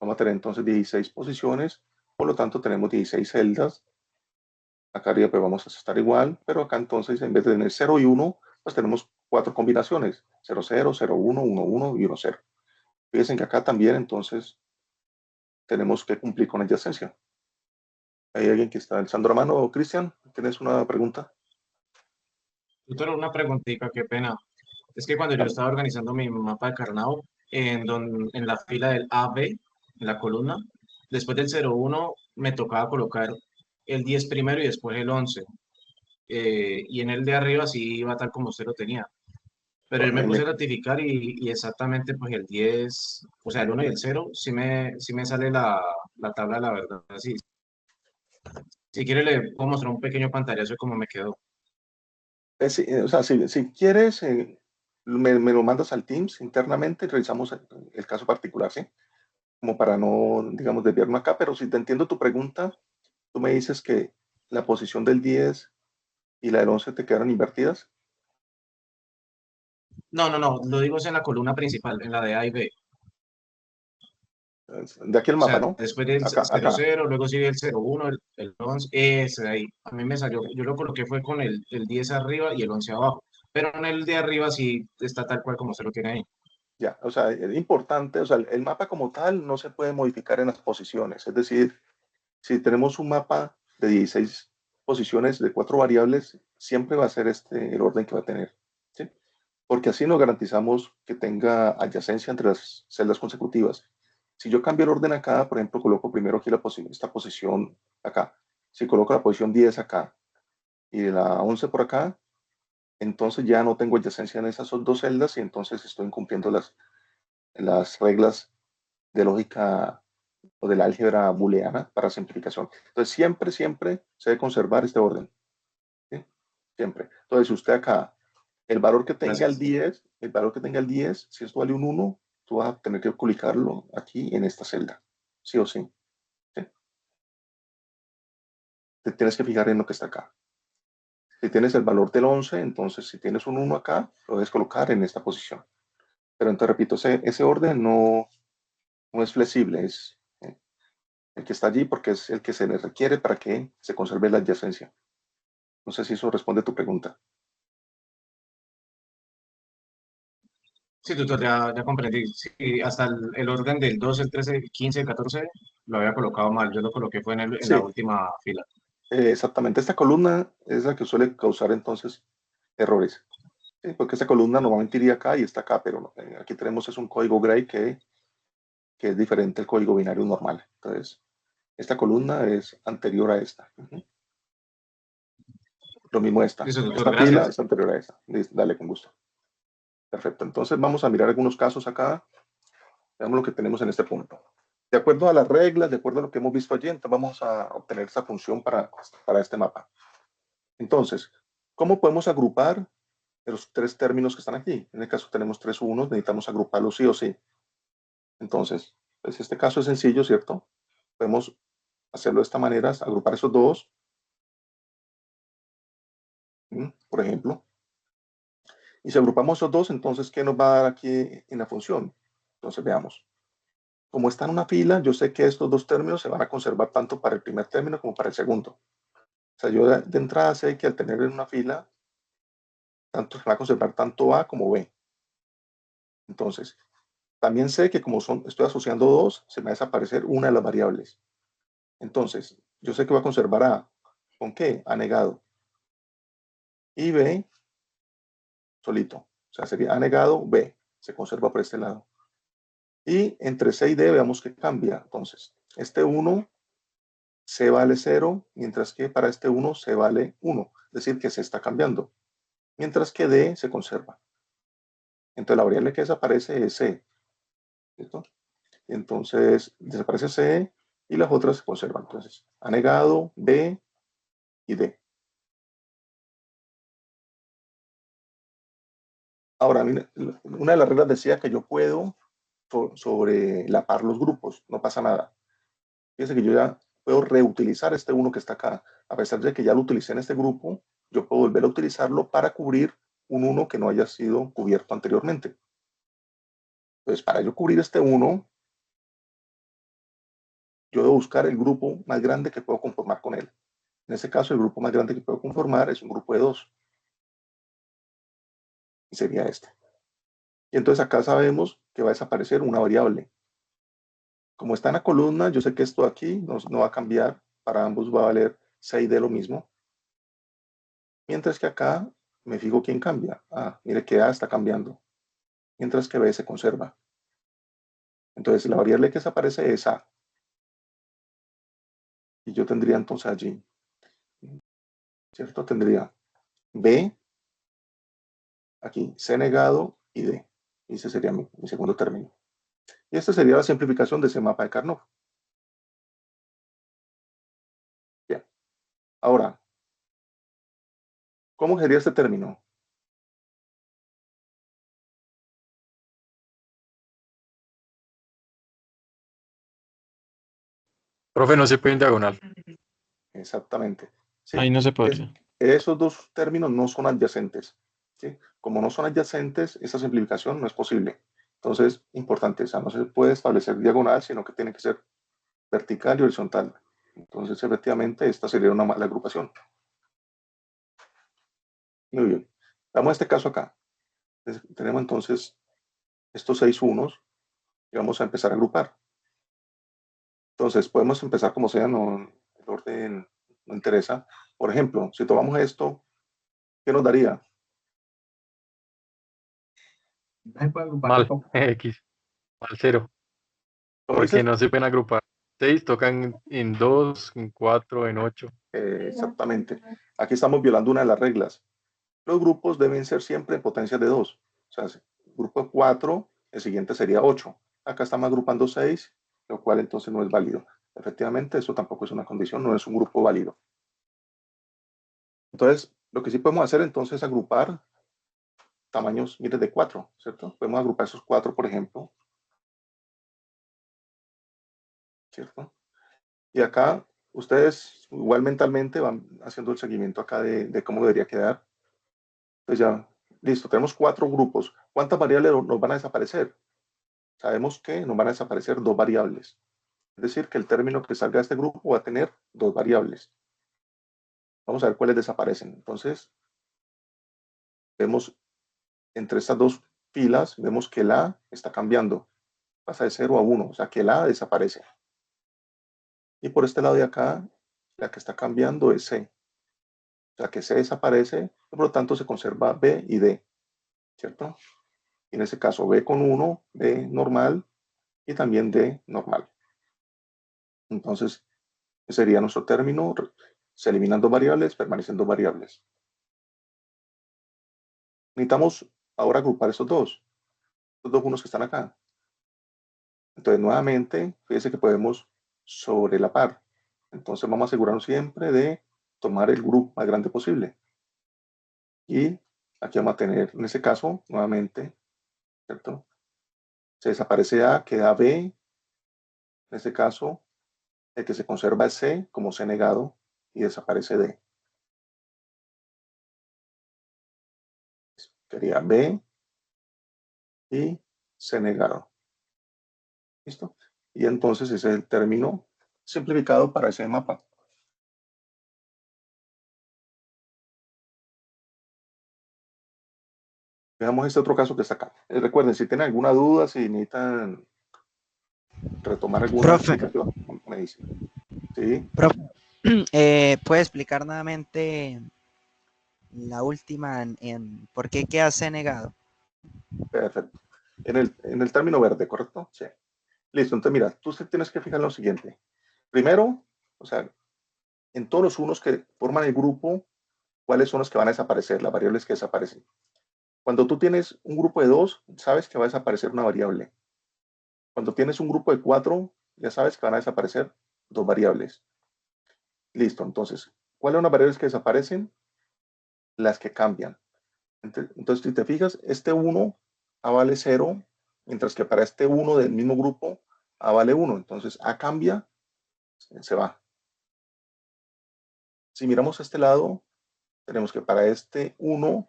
[SPEAKER 2] vamos a tener entonces 16 posiciones, por lo tanto tenemos 16 celdas. Acá arriba pues vamos a estar igual, pero acá entonces en vez de tener 0 y 1, pues tenemos 4 combinaciones, 0, 0, 0, 1, 1, 1 y 1, 0. Fíjense que acá también entonces tenemos que cumplir con adyacencia. ¿Hay alguien que está alzando la mano? Cristian, ¿tienes una pregunta?
[SPEAKER 5] Tutor, una preguntita, qué pena. Es que cuando yo
[SPEAKER 2] Dale.
[SPEAKER 5] estaba organizando mi mapa de Carnot, en la fila del AB, en la columna, después del 01 me tocaba colocar el 10 primero y después el 11. Y en el de arriba sí iba tal como usted lo tenía. Pero yo me puse a rectificar y exactamente pues el 10, o sea, el 1 y el 0, sí me sale la tabla de la verdad. Así. Si quiere le puedo mostrar un pequeño pantallazo de cómo me quedó.
[SPEAKER 2] O sea, si quieres, me lo mandas al Teams internamente y revisamos el caso particular, ¿sí? Como para no, digamos, desviarme acá, pero si te entiendo tu pregunta, tú me dices que la posición del 10 y la del 11 te quedaron invertidas.
[SPEAKER 5] No, lo digo es en la columna principal, en la de A y B.
[SPEAKER 2] De aquí el
[SPEAKER 5] O
[SPEAKER 2] mapa,
[SPEAKER 5] sea,
[SPEAKER 2] ¿no?
[SPEAKER 5] después del
[SPEAKER 2] Acá,
[SPEAKER 5] 00,
[SPEAKER 2] acá.
[SPEAKER 5] luego sigue el 01, el 11, ese de ahí. A mí me salió, yo lo coloqué fue con el 10 arriba y el 11 abajo. Pero en el de arriba sí está tal cual como se lo tiene ahí.
[SPEAKER 2] Ya, o sea, es importante, o sea, el mapa como tal no se puede modificar en las posiciones. Es decir, si tenemos un mapa de 16 posiciones de 4 variables, siempre va a ser este el orden que va a tener, ¿sí? Porque así nos garantizamos que tenga adyacencia entre las celdas consecutivas. Si yo cambio el orden acá, por ejemplo, coloco primero aquí esta posición acá. Si coloco la posición 10 acá y la 11 por acá, entonces ya no tengo adyacencia en esas dos celdas y entonces estoy incumpliendo las reglas de lógica o de la álgebra booleana para simplificación. Entonces, siempre se debe conservar este orden, ¿sí? Siempre. Entonces, si usted acá, el valor que tenga
[SPEAKER 5] Gracias.
[SPEAKER 2] el valor que tenga el 10, si esto vale un 1, tú vas a tener que publicarlo aquí en esta celda, sí o sí. ¿Sí? Te tienes que fijar en lo que está acá. Si tienes el valor del 11, entonces si tienes un 1 acá, lo debes colocar en esta posición. Pero entonces, repito, ese orden no es flexible, es El que está allí porque es el que se le requiere para que se conserve la adyacencia. No sé si eso responde a tu pregunta.
[SPEAKER 5] Sí, tutor, ya comprendí. Sí, hasta el orden del 12, el 13, el 15, el 14 lo había colocado mal. Yo lo coloqué fue en la
[SPEAKER 2] Sí,
[SPEAKER 5] última fila.
[SPEAKER 2] exactamente. Esta columna es la que suele causar entonces errores. ¿Sí? Porque esta columna normalmente iría acá y está acá, pero aquí tenemos es un código gray que es diferente al código binario normal. Entonces, esta columna es anterior a esta. Lo mismo esta.
[SPEAKER 5] Listo, tutor,
[SPEAKER 2] Esta fila
[SPEAKER 5] gracias.
[SPEAKER 2] es anterior a esta. Dale, con gusto. Perfecto. Entonces vamos a mirar algunos casos acá. Veamos lo que tenemos en este punto. De acuerdo a las reglas, de acuerdo a lo que hemos visto allí, entonces vamos a obtener esta función para este mapa. Entonces, ¿cómo podemos agrupar los tres términos que están aquí? En el caso tenemos tres unos, necesitamos agruparlos sí o sí. Entonces, pues este caso es sencillo, ¿cierto? Podemos hacerlo de esta manera, agrupar esos dos, por ejemplo. Y si agrupamos esos dos, entonces, ¿qué nos va a dar aquí en la función? Entonces, veamos. Como está en una fila, yo sé que estos dos términos se van a conservar tanto para el primer término como para el segundo. O sea, yo de entrada sé que al tener en una fila, tanto se va a conservar tanto A como B. Entonces, también sé que como estoy asociando dos, se me va a desaparecer una de las variables. Entonces, yo sé que va a conservar A. ¿Con qué? A negado. Y B solito. O sea, sería A negado, B. Se conserva por este lado. Y entre C y D veamos que cambia. Entonces, este 1 C vale 0, mientras que para este 1 C vale 1. Es decir, que se está cambiando. Mientras que D se conserva. Entonces, la variable que desaparece es C. ¿Listo? Entonces, desaparece C y las otras se conservan. Entonces, A negado, B y D. Ahora, una de las reglas decía que yo puedo sobrelapar los grupos, no pasa nada. Fíjense que yo ya puedo reutilizar este uno que está acá. A pesar de que ya lo utilicé en este grupo, yo puedo volver a utilizarlo para cubrir un 1 que no haya sido cubierto anteriormente. Entonces, para yo cubrir este 1, yo debo buscar el grupo más grande que puedo conformar con él. En este caso, el grupo más grande que puedo conformar es un grupo de 2. Y sería este. Y entonces acá sabemos que va a desaparecer una variable. Como está en la columna, yo sé que esto aquí no va a cambiar. Para ambos va a valer 6 de lo mismo. Mientras que acá me fijo quién cambia. Ah, mire que A está cambiando. Mientras que B se conserva. Entonces la variable que desaparece es A. Y yo tendría entonces allí, ¿cierto? Tendría B, aquí, C negado y D. Y ese sería mi segundo término. Y esta sería la simplificación de ese mapa de Carnot. Bien. Ahora, ¿cómo sería este término?
[SPEAKER 4] Profe, no se puede en diagonal.
[SPEAKER 2] Exactamente. ¿Sí?
[SPEAKER 4] Ahí no se podría.
[SPEAKER 2] Esos dos términos no son adyacentes. ¿Sí? Como no son adyacentes, esa simplificación no es posible. Entonces, importante, o sea, no se puede establecer diagonal, sino que tiene que ser vertical y horizontal. Entonces, efectivamente, esta sería una mala agrupación. Muy bien. Damos este caso acá. Tenemos entonces estos 6 unos y vamos a empezar a agrupar. Entonces, podemos empezar como sea, no, el orden no interesa. Por ejemplo, si tomamos esto, ¿qué nos daría?
[SPEAKER 3] No se puede agrupar
[SPEAKER 4] Mal,
[SPEAKER 3] tampoco.
[SPEAKER 4] X, mal cero,
[SPEAKER 2] ¿Cómo
[SPEAKER 4] porque
[SPEAKER 2] dices?
[SPEAKER 4] no se pueden agrupar. 6 tocan en 2, en 4, en 8.
[SPEAKER 2] Exactamente. Aquí estamos violando una de las reglas. Los grupos deben ser siempre en potencias de 2. O sea, grupo 4, el siguiente sería 8. Acá estamos agrupando 6, lo cual entonces no es válido. Efectivamente, eso tampoco es una condición, no es un grupo válido. Entonces, lo que sí podemos hacer entonces es agrupar tamaños, mire, de 4, ¿cierto? Podemos agrupar esos 4, por ejemplo, ¿cierto? Y acá ustedes igual mentalmente van haciendo el seguimiento acá de cómo debería quedar. Entonces ya, listo, tenemos 4 grupos. ¿Cuántas variables nos van a desaparecer? Sabemos que nos van a desaparecer 2 variables. Es decir, que el término que salga de este grupo va a tener dos variables. Vamos a ver cuáles desaparecen. Entonces, vemos entre estas dos filas, vemos que el A está cambiando. Pasa de 0 a 1, o sea que el A desaparece. Y por este lado de acá, la que está cambiando es C. O sea que C desaparece, y por lo tanto se conserva B y D, ¿cierto? Y en ese caso B con 1, B normal y también D normal. Entonces, ese sería nuestro término. Se eliminan dos variables, permanecen dos variables. Necesitamos ahora agrupar estos dos unos que están acá. Entonces, nuevamente, fíjense que podemos sobrelapar. Entonces, vamos a asegurarnos siempre de tomar el grupo más grande posible. Y aquí vamos a tener, en este caso, nuevamente, ¿cierto? Se desaparece A, queda B. En este caso, el que se conserva es C como C negado y desaparece D. Sería B y C negado. ¿Listo? Y entonces ese es el término simplificado para ese mapa. Veamos este otro caso que está acá. Recuerden, si tienen alguna duda, si necesitan retomar alguna
[SPEAKER 6] Profe,
[SPEAKER 2] explicación, me dicen. ¿Sí?
[SPEAKER 6] profe, ¿puede explicar nuevamente la última en por qué queda C negado?
[SPEAKER 2] Perfecto. En el término verde, ¿correcto? Sí. Listo. Entonces, mira, tú tienes que fijar en lo siguiente. Primero, o sea, en todos los unos que forman el grupo, ¿cuáles son los que van a desaparecer? Las variables que desaparecen. Cuando tú tienes un grupo de 2, sabes que va a desaparecer una variable. Cuando tienes un grupo de 4, ya sabes que van a desaparecer dos variables. Listo. Entonces, ¿cuáles son las variables que desaparecen? Las que cambian. Entonces, si te fijas, este 1 A vale 0, mientras que para este 1 del mismo grupo A vale 1. Entonces, A cambia, se va. Si miramos a este lado, tenemos que para este 1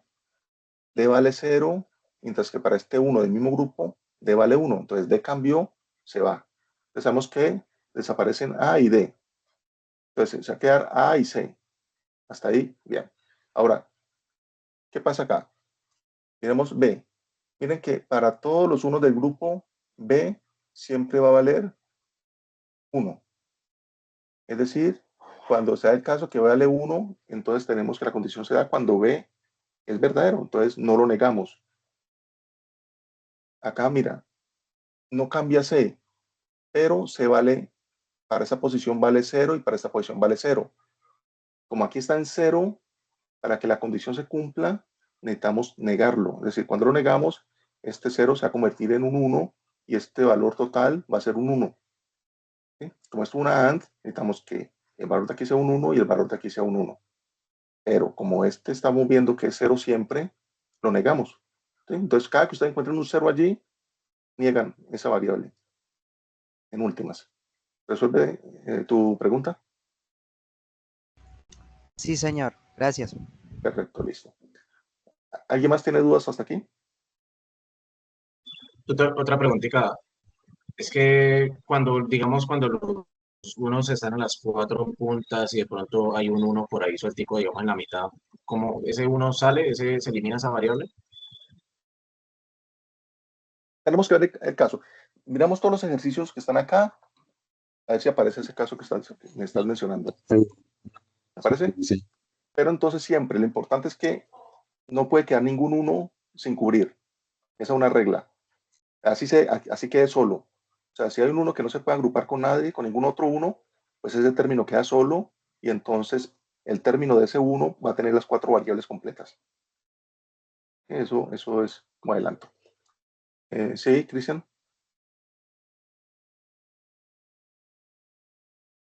[SPEAKER 2] D vale 0, mientras que para este 1 del mismo grupo D vale 1. Entonces, D cambió, se va. Entonces, sabemos que desaparecen A y D. Entonces, se va a quedar A y C. Hasta ahí, bien. Ahora, ¿qué pasa acá? Miremos B. Miren que para todos los unos del grupo, B siempre va a valer 1. Es decir, cuando sea el caso que vale 1, entonces tenemos que la condición se da cuando B es verdadero. Entonces no lo negamos. Acá, mira, no cambia C, pero C vale, para esa posición vale 0 y para esta posición vale 0. Como aquí está en 0, para que la condición se cumpla, necesitamos negarlo. Es decir, cuando lo negamos, este 0 se va a convertir en un 1 y este valor total va a ser un 1. ¿Sí? Como esto es una AND, necesitamos que el valor de aquí sea un 1 y el valor de aquí sea un 1. Pero como este estamos viendo que es 0 siempre, lo negamos. ¿Sí? Entonces, cada que ustedes encuentren un 0 allí, niegan esa variable. En últimas. ¿Resuelve tu pregunta?
[SPEAKER 6] Sí, señor. Gracias.
[SPEAKER 2] Perfecto, listo. ¿Alguien más tiene dudas hasta aquí?
[SPEAKER 5] Otra preguntita. Es que cuando, digamos, cuando los unos están en las cuatro puntas y de pronto hay un uno por ahí sueltico, digamos, en la mitad, ¿cómo ese uno sale? ¿Ese se elimina esa variable?
[SPEAKER 2] Tenemos que ver el caso. Miramos todos los ejercicios que están acá, a ver si aparece ese caso que me estás mencionando.
[SPEAKER 7] Sí.
[SPEAKER 2] ¿Aparece?
[SPEAKER 7] Sí.
[SPEAKER 2] Pero entonces siempre, lo importante es que no puede quedar ningún uno sin cubrir. Esa es una regla. Así quede solo. O sea, si hay un uno que no se puede agrupar con nadie, con ningún otro uno, pues ese término queda solo y entonces el término de ese uno va a tener las cuatro variables completas. Eso es como adelanto. Sí, Cristian.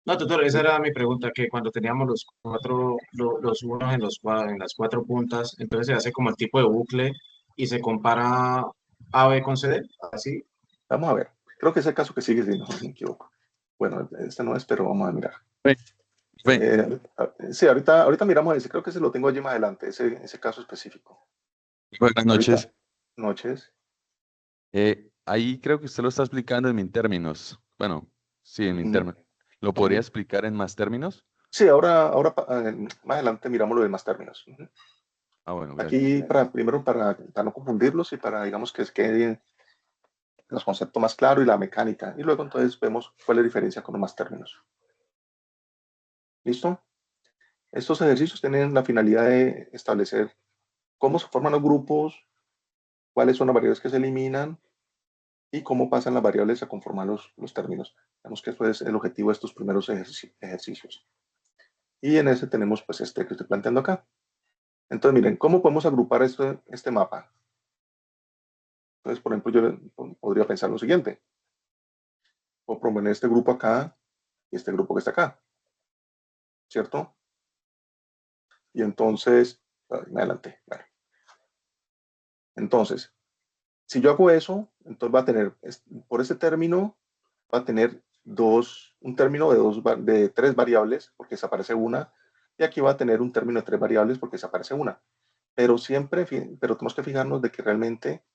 [SPEAKER 5] No, tutor, esa era mi pregunta, que cuando teníamos los cuatro, los unos en en las cuatro puntas, entonces se hace como el tipo de bucle y se compara A, B con C, D, así.
[SPEAKER 2] Vamos a ver. Creo que es el caso que sigue, si no me equivoco. Bueno, este no es, pero vamos a mirar.
[SPEAKER 7] Ven,
[SPEAKER 2] Sí, ahorita miramos ese. Creo que se lo tengo allí más adelante, ese caso específico.
[SPEAKER 7] buenas noches.
[SPEAKER 2] Ahorita, noches.
[SPEAKER 7] Ahí creo que usted lo está explicando en mis términos. Bueno, Sí, en
[SPEAKER 2] Mm,
[SPEAKER 7] interno. ¿Lo podría
[SPEAKER 2] ujú.
[SPEAKER 7] explicar en más términos?
[SPEAKER 2] Sí, ahora más adelante miramos lo de más términos. Ujú.
[SPEAKER 7] Ah, bueno, gracias.
[SPEAKER 2] Aquí, primero, para no confundirlos y para, digamos, que quede los conceptos más claros y la mecánica. Y luego, entonces, vemos cuál es la diferencia con los más términos. ¿Listo? Estos ejercicios tienen la finalidad de establecer cómo se forman los grupos, cuáles son las variables que se eliminan y cómo pasan las variables a conformar los términos. Digamos que eso es el objetivo de estos primeros ejercicios. Y en ese tenemos pues este que estoy planteando acá. Entonces, miren, ¿cómo podemos agrupar este mapa? Entonces, por ejemplo, yo podría pensar lo siguiente. Puedo proponer este grupo acá y este grupo que está acá, ¿cierto? Y entonces, adelante. Bueno. Entonces, si yo hago eso, entonces va a tener, por ese término, va a tener un término de tres variables, porque desaparece una, y aquí va a tener un término de tres variables, porque desaparece una. Pero pero tenemos que fijarnos de que realmente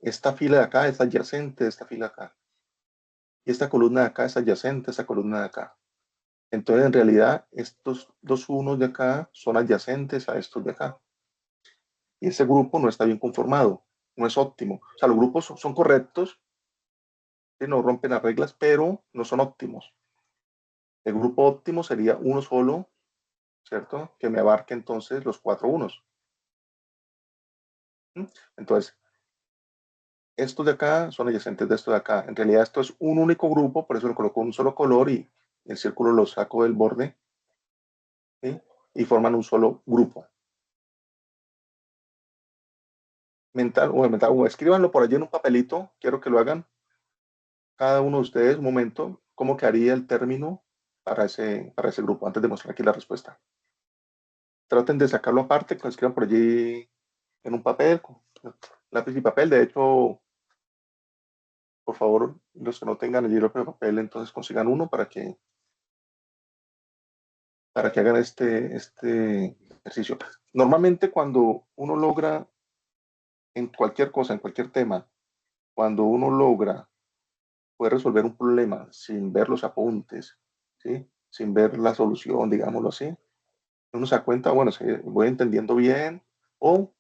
[SPEAKER 2] esta fila de acá es adyacente a esta fila de acá. Y esta columna de acá es adyacente a esta columna de acá. Entonces, en realidad, estos dos unos de acá son adyacentes a estos de acá. Y ese grupo no está bien conformado, no es óptimo. O sea, los grupos son correctos, que no rompen las reglas, pero no son óptimos. El grupo óptimo sería uno solo, ¿cierto? Que me abarque entonces los cuatro unos. ¿Mm? Entonces, estos de acá son adyacentes de estos de acá. En realidad esto es un único grupo, por eso lo coloco un solo color y el círculo lo saco del borde, ¿sí? Y forman un solo grupo. O escríbanlo por allí en un papelito, quiero que lo hagan cada uno de ustedes un momento, cómo quedaría el término para ese grupo, antes de mostrar aquí la respuesta. Traten de sacarlo aparte, que lo escriban por allí en un papel, con lápiz y papel. De hecho, por favor, los que no tengan el lápiz y papel, entonces consigan uno para que hagan este ejercicio. Normalmente cuando uno logra, en cualquier cosa, en cualquier tema, cuando uno logra poder resolver un problema sin ver los apuntes, ¿sí? Sin ver la solución, digámoslo así, uno se da cuenta, bueno, si voy entendiendo bien, o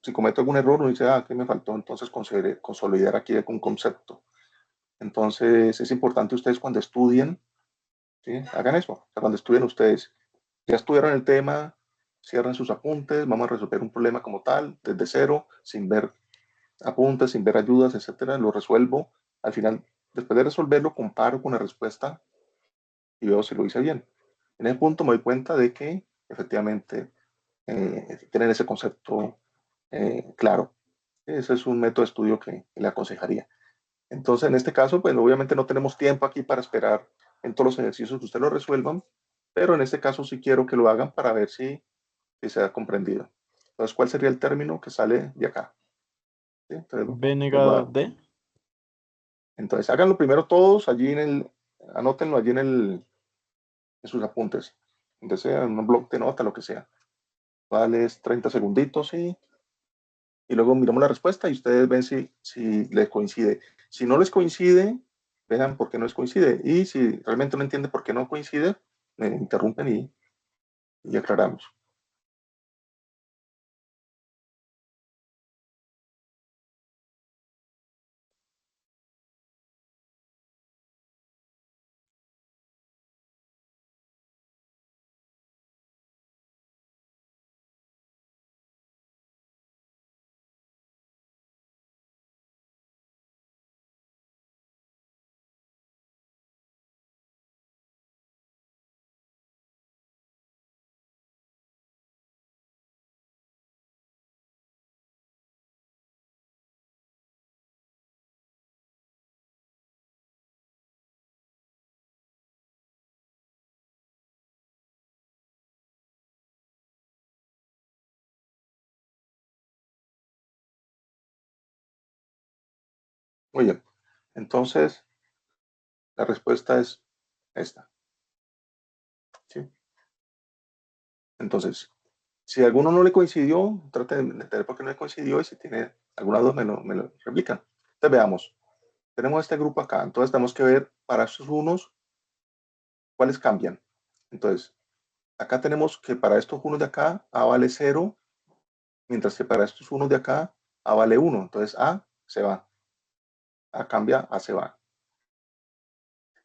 [SPEAKER 2] si cometo algún error, uno dice, ¿qué me faltó? Entonces consolidar aquí un concepto. Entonces es importante ustedes cuando estudien, ¿sí? Hagan eso. O sea, cuando estudien ustedes, ya estudiaron el tema, cierren sus apuntes, vamos a resolver un problema como tal, desde cero, sin ver apuntes, sin ver ayudas, etcétera, lo resuelvo. Al final, después de resolverlo, comparo con la respuesta y veo si lo hice bien. En ese punto me doy cuenta de que efectivamente tienen ese concepto claro. Ese es un método de estudio que le aconsejaría. Entonces, en este caso, pues obviamente no tenemos tiempo aquí para esperar en todos los ejercicios que ustedes lo resuelvan, pero en este caso sí quiero que lo hagan para ver si se ha comprendido. Entonces, ¿cuál sería el término que sale de acá? ¿Sí?
[SPEAKER 8] B negado D.
[SPEAKER 2] Entonces, háganlo primero todos allí anótenlo allí en sus apuntes, donde sea, en un blog de nota, lo que sea. Vale, 30 segunditos y luego miramos la respuesta y ustedes ven si les coincide. Si no les coincide, vean por qué no les coincide. Y si realmente no entienden por qué no coincide, me interrumpen y aclaramos. Muy bien. Entonces, la respuesta es esta. ¿Sí? Entonces, si a alguno no le coincidió, trate de entender por qué no le coincidió y si tiene alguna duda me lo replican. Entonces, veamos. tenemos este grupo acá. Entonces tenemos que ver para estos unos, cuáles cambian. Entonces, acá tenemos que para estos unos de acá, A vale 0, mientras que para estos unos de acá, A vale 1. Entonces, A se va. A cambia, A se va.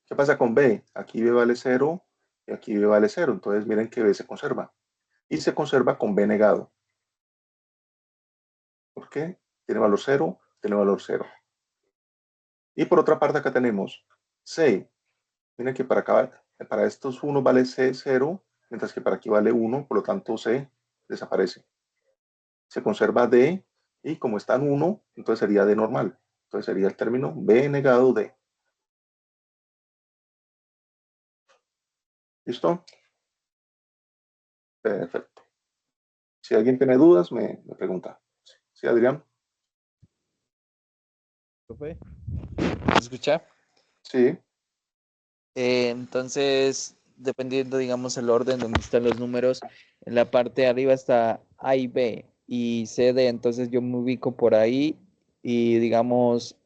[SPEAKER 2] ¿Qué pasa con B? Aquí B vale 0 y aquí B vale 0. Entonces, miren que B se conserva. Y se conserva con B negado. ¿Por qué? Tiene valor 0, tiene valor 0. Y por otra parte, acá tenemos C. Miren que para acá, para estos 1 vale C 0, mientras que para aquí vale 1, por lo tanto C desaparece. Se conserva D y como está en 1, entonces sería D normal. Entonces sería el término B negado D. ¿Listo? Perfecto. Si alguien tiene dudas, me pregunta. ¿Sí, Adrián?
[SPEAKER 8] ¿Me escucha?
[SPEAKER 2] Sí.
[SPEAKER 8] Entonces, dependiendo, digamos, el orden donde están los números, en la parte de arriba está A y B y C, D, entonces yo me ubico por ahí y, digamos,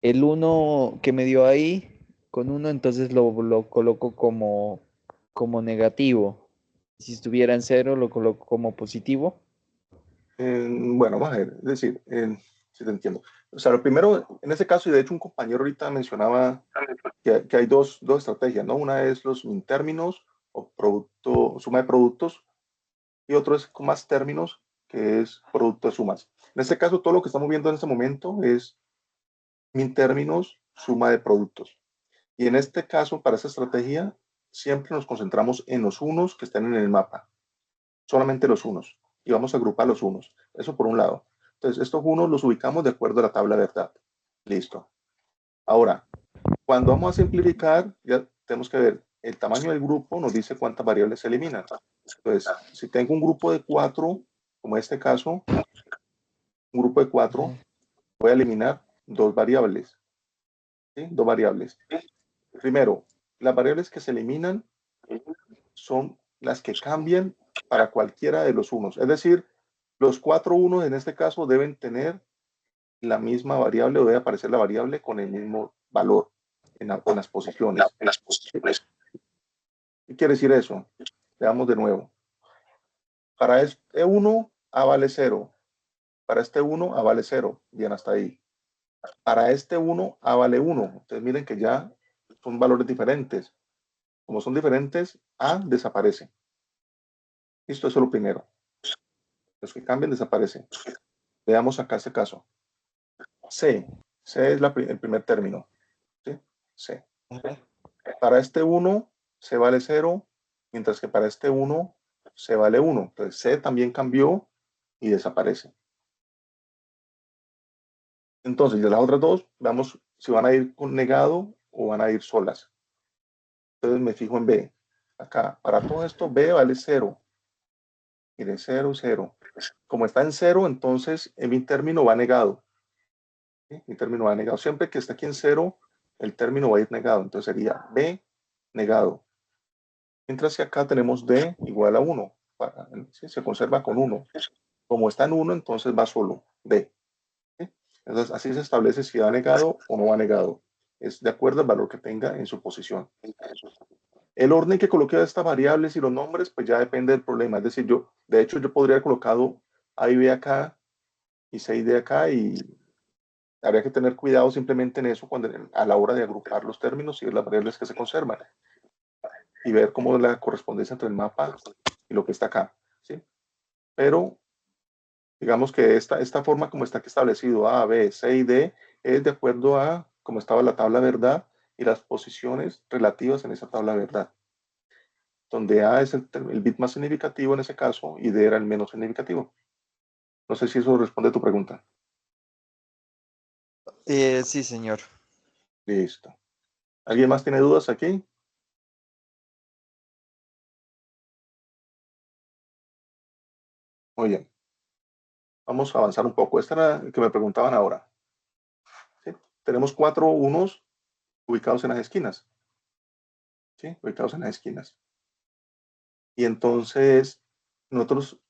[SPEAKER 8] el 1 que me dio ahí, con 1, entonces lo coloco como negativo. Si estuviera en 0, lo coloco como positivo.
[SPEAKER 2] Bueno, vamos a ver. Es decir, si te entiendo. O sea, lo primero, en ese caso, y de hecho un compañero ahorita mencionaba que hay dos estrategias, ¿no? Una es los min términos o producto, suma de productos, y otro es con más términos, que es producto de sumas. En este caso, todo lo que estamos viendo en este momento es min términos, suma de productos. Y en este caso, para esta estrategia, siempre nos concentramos en los unos que están en el mapa. Solamente los unos. Y vamos a agrupar los unos. Eso por un lado. Entonces, estos unos los ubicamos de acuerdo a la tabla de verdad. Listo. Ahora, cuando vamos a simplificar, ya tenemos que ver el tamaño del grupo, nos dice cuántas variables se eliminan. Entonces, si tengo un grupo de 4, como en este caso, un grupo de 4, voy a eliminar 2 variables. ¿Sí? 2 variables. Primero, las variables que se eliminan son las que cambian para cualquiera de los unos. Es decir, los 4 unos en este caso deben tener la misma variable o debe aparecer la variable con el mismo valor en las posiciones. ¿Qué quiere decir eso? Veamos de nuevo. Para este 1, A vale 0. Para este 1, A vale 0. Bien, hasta ahí. Para este 1, A vale 1. Entonces miren que ya son valores diferentes. Como son diferentes, A desaparece. Listo, eso es lo primero. Los que cambian desaparecen. Veamos acá este caso. C. C es el primer término. ¿Sí? C. Para este 1, C vale 0, mientras que para este 1, C vale 1. Entonces C también cambió y desaparece. Entonces, de las otras dos, veamos si van a ir con negado o van a ir solas. Entonces me fijo en B. Acá, para todo esto, B vale 0. Mire, 0, 0. Como está en 0, entonces mi término va negado. ¿Sí? Mi término va negado. Siempre que esté aquí en 0, el término va a ir negado. Entonces sería B negado. Mientras que acá tenemos D igual a 1. ¿Sí? Se conserva con 1. Como está en 1, entonces va solo D. ¿Sí? Entonces así se establece si va negado o no va negado. Es de acuerdo al valor que tenga en su posición. El orden que coloque estas variables y los nombres, pues ya depende del problema. Es decir, de hecho, yo podría haber colocado A y B acá y C y D acá y habría que tener cuidado simplemente en eso a la hora de agrupar los términos y ver las variables que se conservan y ver cómo es la correspondencia entre el mapa y lo que está acá. ¿Sí? Pero digamos que esta forma como está aquí establecido A, B, C y D es de acuerdo a cómo estaba la tabla verdad y las posiciones relativas en esa tabla verdad, donde A es el bit más significativo en ese caso y D era el menos significativo. No sé si eso responde a tu pregunta.
[SPEAKER 8] Sí, señor.
[SPEAKER 2] Listo. ¿Alguien más tiene dudas aquí? Muy bien. Vamos a avanzar un poco. Esta era la que me preguntaban ahora. ¿Sí? Tenemos 4 unos ubicados en las esquinas. ¿Sí? Ubicados en las esquinas. Y entonces, nosotros,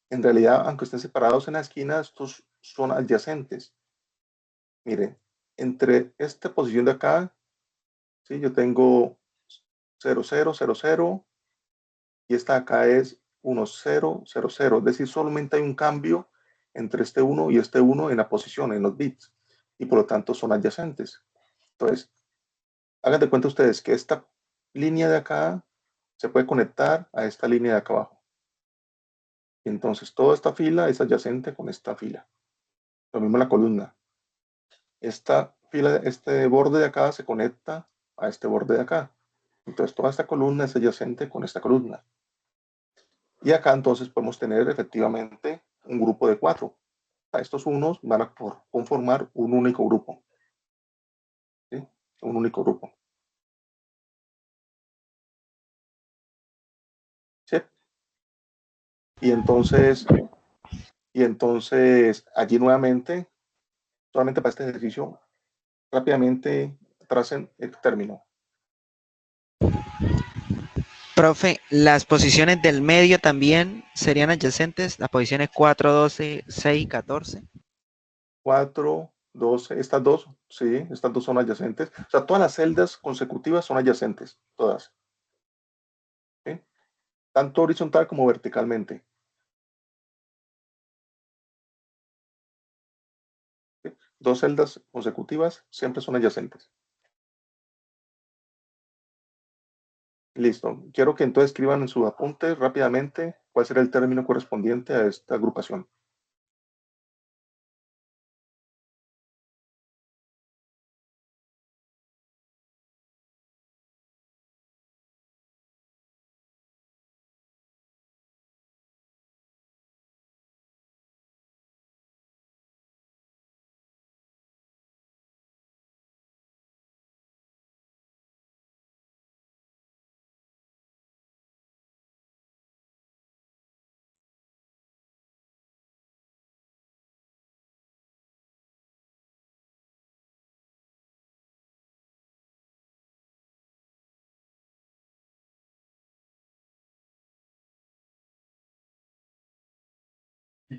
[SPEAKER 2] en realidad, aunque estén separados en las esquinas, estos son adyacentes. Miren, entre esta posición de acá, ¿sí? Yo tengo 0, 0, 0, 0, y esta acá es 1, 0, 0, 0. Es decir, solamente hay un cambio entre este 1 y este 1 en la posición, en los bits, y por lo tanto son adyacentes. Entonces, hagan de cuenta ustedes que esta línea de acá se puede conectar a esta línea de acá abajo. Y entonces toda esta fila es adyacente con esta fila. Lo mismo la columna. Esta fila, este borde de acá se conecta a este borde de acá. Entonces toda esta columna es adyacente con esta columna. Y acá entonces podemos tener efectivamente un grupo de 4. Estos unos van a conformar un único grupo. ¿Sí? Un único grupo. ¿Sí? Y entonces allí nuevamente, solamente para este ejercicio, rápidamente tracen el término.
[SPEAKER 6] Profe, las posiciones del medio también serían adyacentes, las posiciones 4, 12, 6 y 14.
[SPEAKER 2] 4, 12, estas dos, sí, estas dos son adyacentes. O sea, todas las celdas consecutivas son adyacentes, todas. ¿Sí? Tanto horizontal como verticalmente. ¿Sí? Dos celdas consecutivas siempre son adyacentes. Listo. Quiero que entonces escriban en su apunte rápidamente cuál será el término correspondiente a esta agrupación.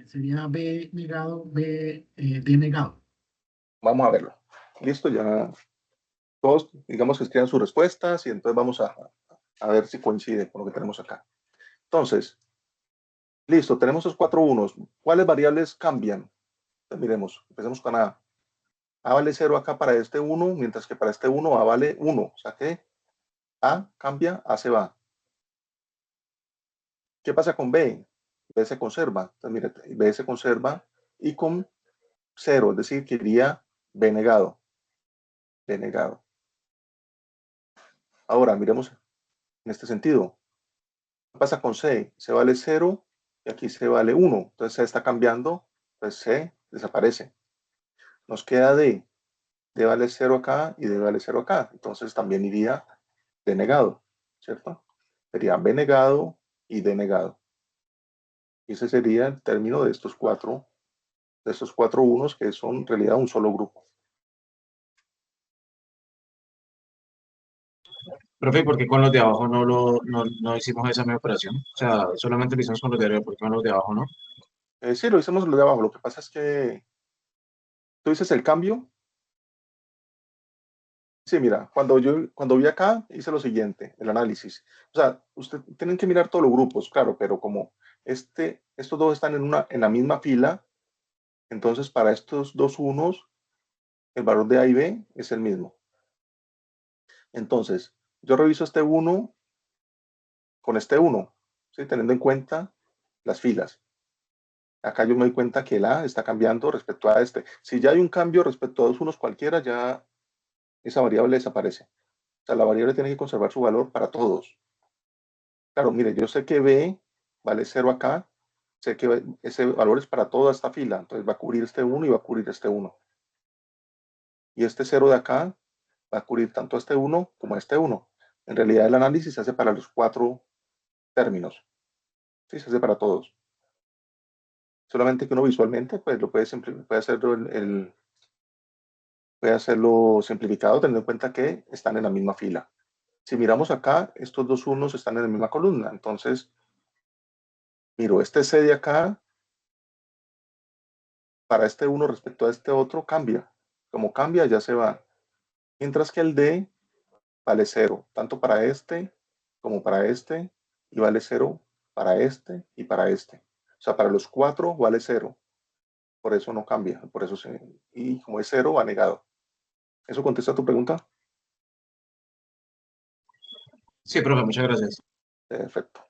[SPEAKER 3] Sería B negado, D negado.
[SPEAKER 2] Vamos a verlo. Listo, ya todos, digamos que escriban sus respuestas y entonces vamos a ver si coincide con lo que tenemos acá. Entonces, listo, tenemos esos 4 unos. ¿Cuáles variables cambian? Entonces, miremos, empecemos con A. A vale 0 acá para este 1, mientras que para este 1 A vale 1. O sea que A cambia, A se va. ¿Qué pasa con B? B se conserva. Entonces, mire, B se conserva y con 0, es decir, que iría B negado. B negado. Ahora, miremos en este sentido. ¿Qué pasa con C? C vale 0 y aquí C vale 1. Entonces C está cambiando, pues C desaparece. Nos queda D. D vale 0 acá y D vale 0 acá. Entonces también iría D negado, ¿cierto? Sería B negado y D negado. Y ese sería el término de estos cuatro unos que son en realidad un solo grupo.
[SPEAKER 5] Profe, ¿por qué con los de abajo no hicimos esa misma operación? O sea, solamente lo hicimos con los de arriba, ¿por qué con los de abajo no?
[SPEAKER 2] Sí, lo hicimos lo de abajo. Lo que pasa es que tú dices el cambio. Sí, mira, cuando vi acá, hice lo siguiente, el análisis. O sea, ustedes tienen que mirar todos los grupos, claro, pero como estos dos están en la misma fila, entonces para estos dos unos, el valor de A y B es el mismo. Entonces, yo reviso este 1 con este 1, ¿sí? Teniendo en cuenta las filas. Acá yo me doy cuenta que el A está cambiando respecto a este. Si ya hay un cambio respecto a dos unos cualquiera, ya esa variable desaparece. O sea, la variable tiene que conservar su valor para todos. Claro, mire, yo sé que B vale 0 acá, sé que ese valor es para toda esta fila, entonces va a cubrir este 1 y va a cubrir este 1. Y este 0 de acá va a cubrir tanto este 1 como este 1. En realidad el análisis se hace para los 4 términos. Sí, se hace para todos. Solamente que uno visualmente pues lo puede hacerlo simplificado teniendo en cuenta que están en la misma fila. Si miramos acá, estos dos unos están en la misma columna. Entonces, miro, este C de acá, para este uno respecto a este otro, cambia. Como cambia, ya se va. Mientras que el D vale 0, tanto para este como para este, y vale 0 para este y para este. O sea, para los 4 vale 0. Por eso no cambia. Por eso y como es 0, va negado. ¿Eso contesta tu pregunta?
[SPEAKER 5] Sí, profe, muchas gracias.
[SPEAKER 2] Perfecto.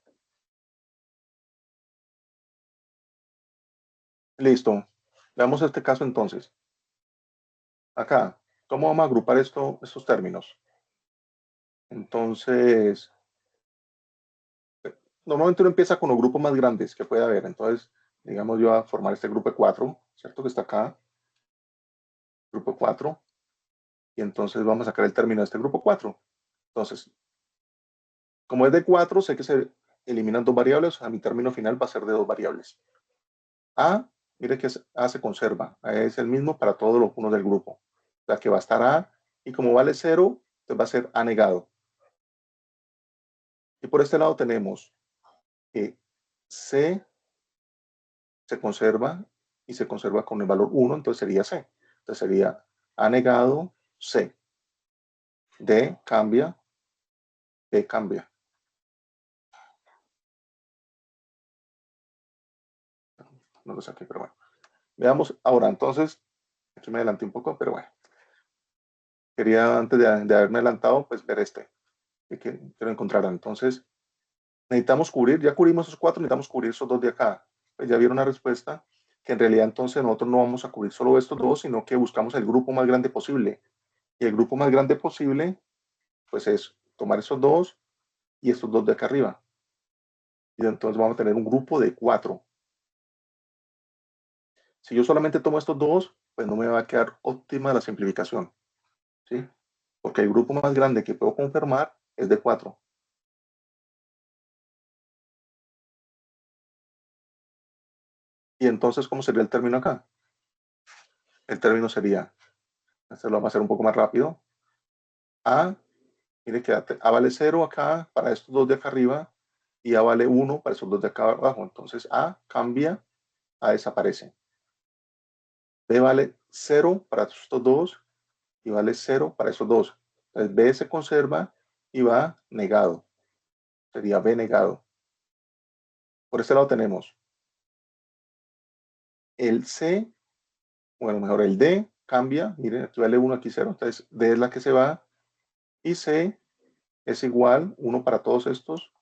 [SPEAKER 2] Listo. Veamos este caso entonces. Acá, ¿cómo vamos a agrupar estos términos? Entonces, normalmente uno empieza con los grupos más grandes que puede haber. Entonces, digamos, yo voy a formar este grupo de 4, ¿cierto? Que está acá. Grupo 4. Y entonces vamos a sacar el término de este grupo 4. Entonces, como es de 4, sé que se eliminan 2 variables. O sea, mi término final va a ser de 2 variables. A, mire que A se conserva. A es el mismo para todos los unos del grupo. O sea, que va a estar A. Y como vale 0, pues va a ser A negado. Y por este lado tenemos que C se conserva y se conserva con el valor 1, entonces sería C. Entonces sería A negado C. D cambia, B cambia. No lo saqué, pero bueno. Veamos ahora, entonces, aquí me adelanté un poco, pero bueno. Quería, antes de haberme adelantado, pues ver que lo encontraran. Entonces, necesitamos cubrir, ya cubrimos esos 4, necesitamos cubrir esos 2 de acá. Pues ya vieron la respuesta, que en realidad entonces nosotros no vamos a cubrir solo estos 2, sino que buscamos el grupo más grande posible. Y el grupo más grande posible, pues es tomar esos 2 y estos 2 de acá arriba. Y entonces vamos a tener un grupo de 4. Si yo solamente tomo estos 2, pues no me va a quedar óptima la simplificación, ¿sí? Porque el grupo más grande que puedo confirmar es de 4. Y entonces, ¿cómo sería el término acá? El término sería, este lo vamos a hacer un poco más rápido. A, mire que A vale 0 acá para estos 2 de acá arriba y A vale 1 para estos 2 de acá abajo. Entonces A cambia, A desaparece. B vale 0 para estos 2 y vale 0 para esos 2. Entonces B se conserva y va negado. Sería B negado. Por este lado tenemos el C, bueno, mejor el D cambia. Miren, aquí vale 1, aquí 0. Entonces D es la que se va y C es igual 1 para todos estos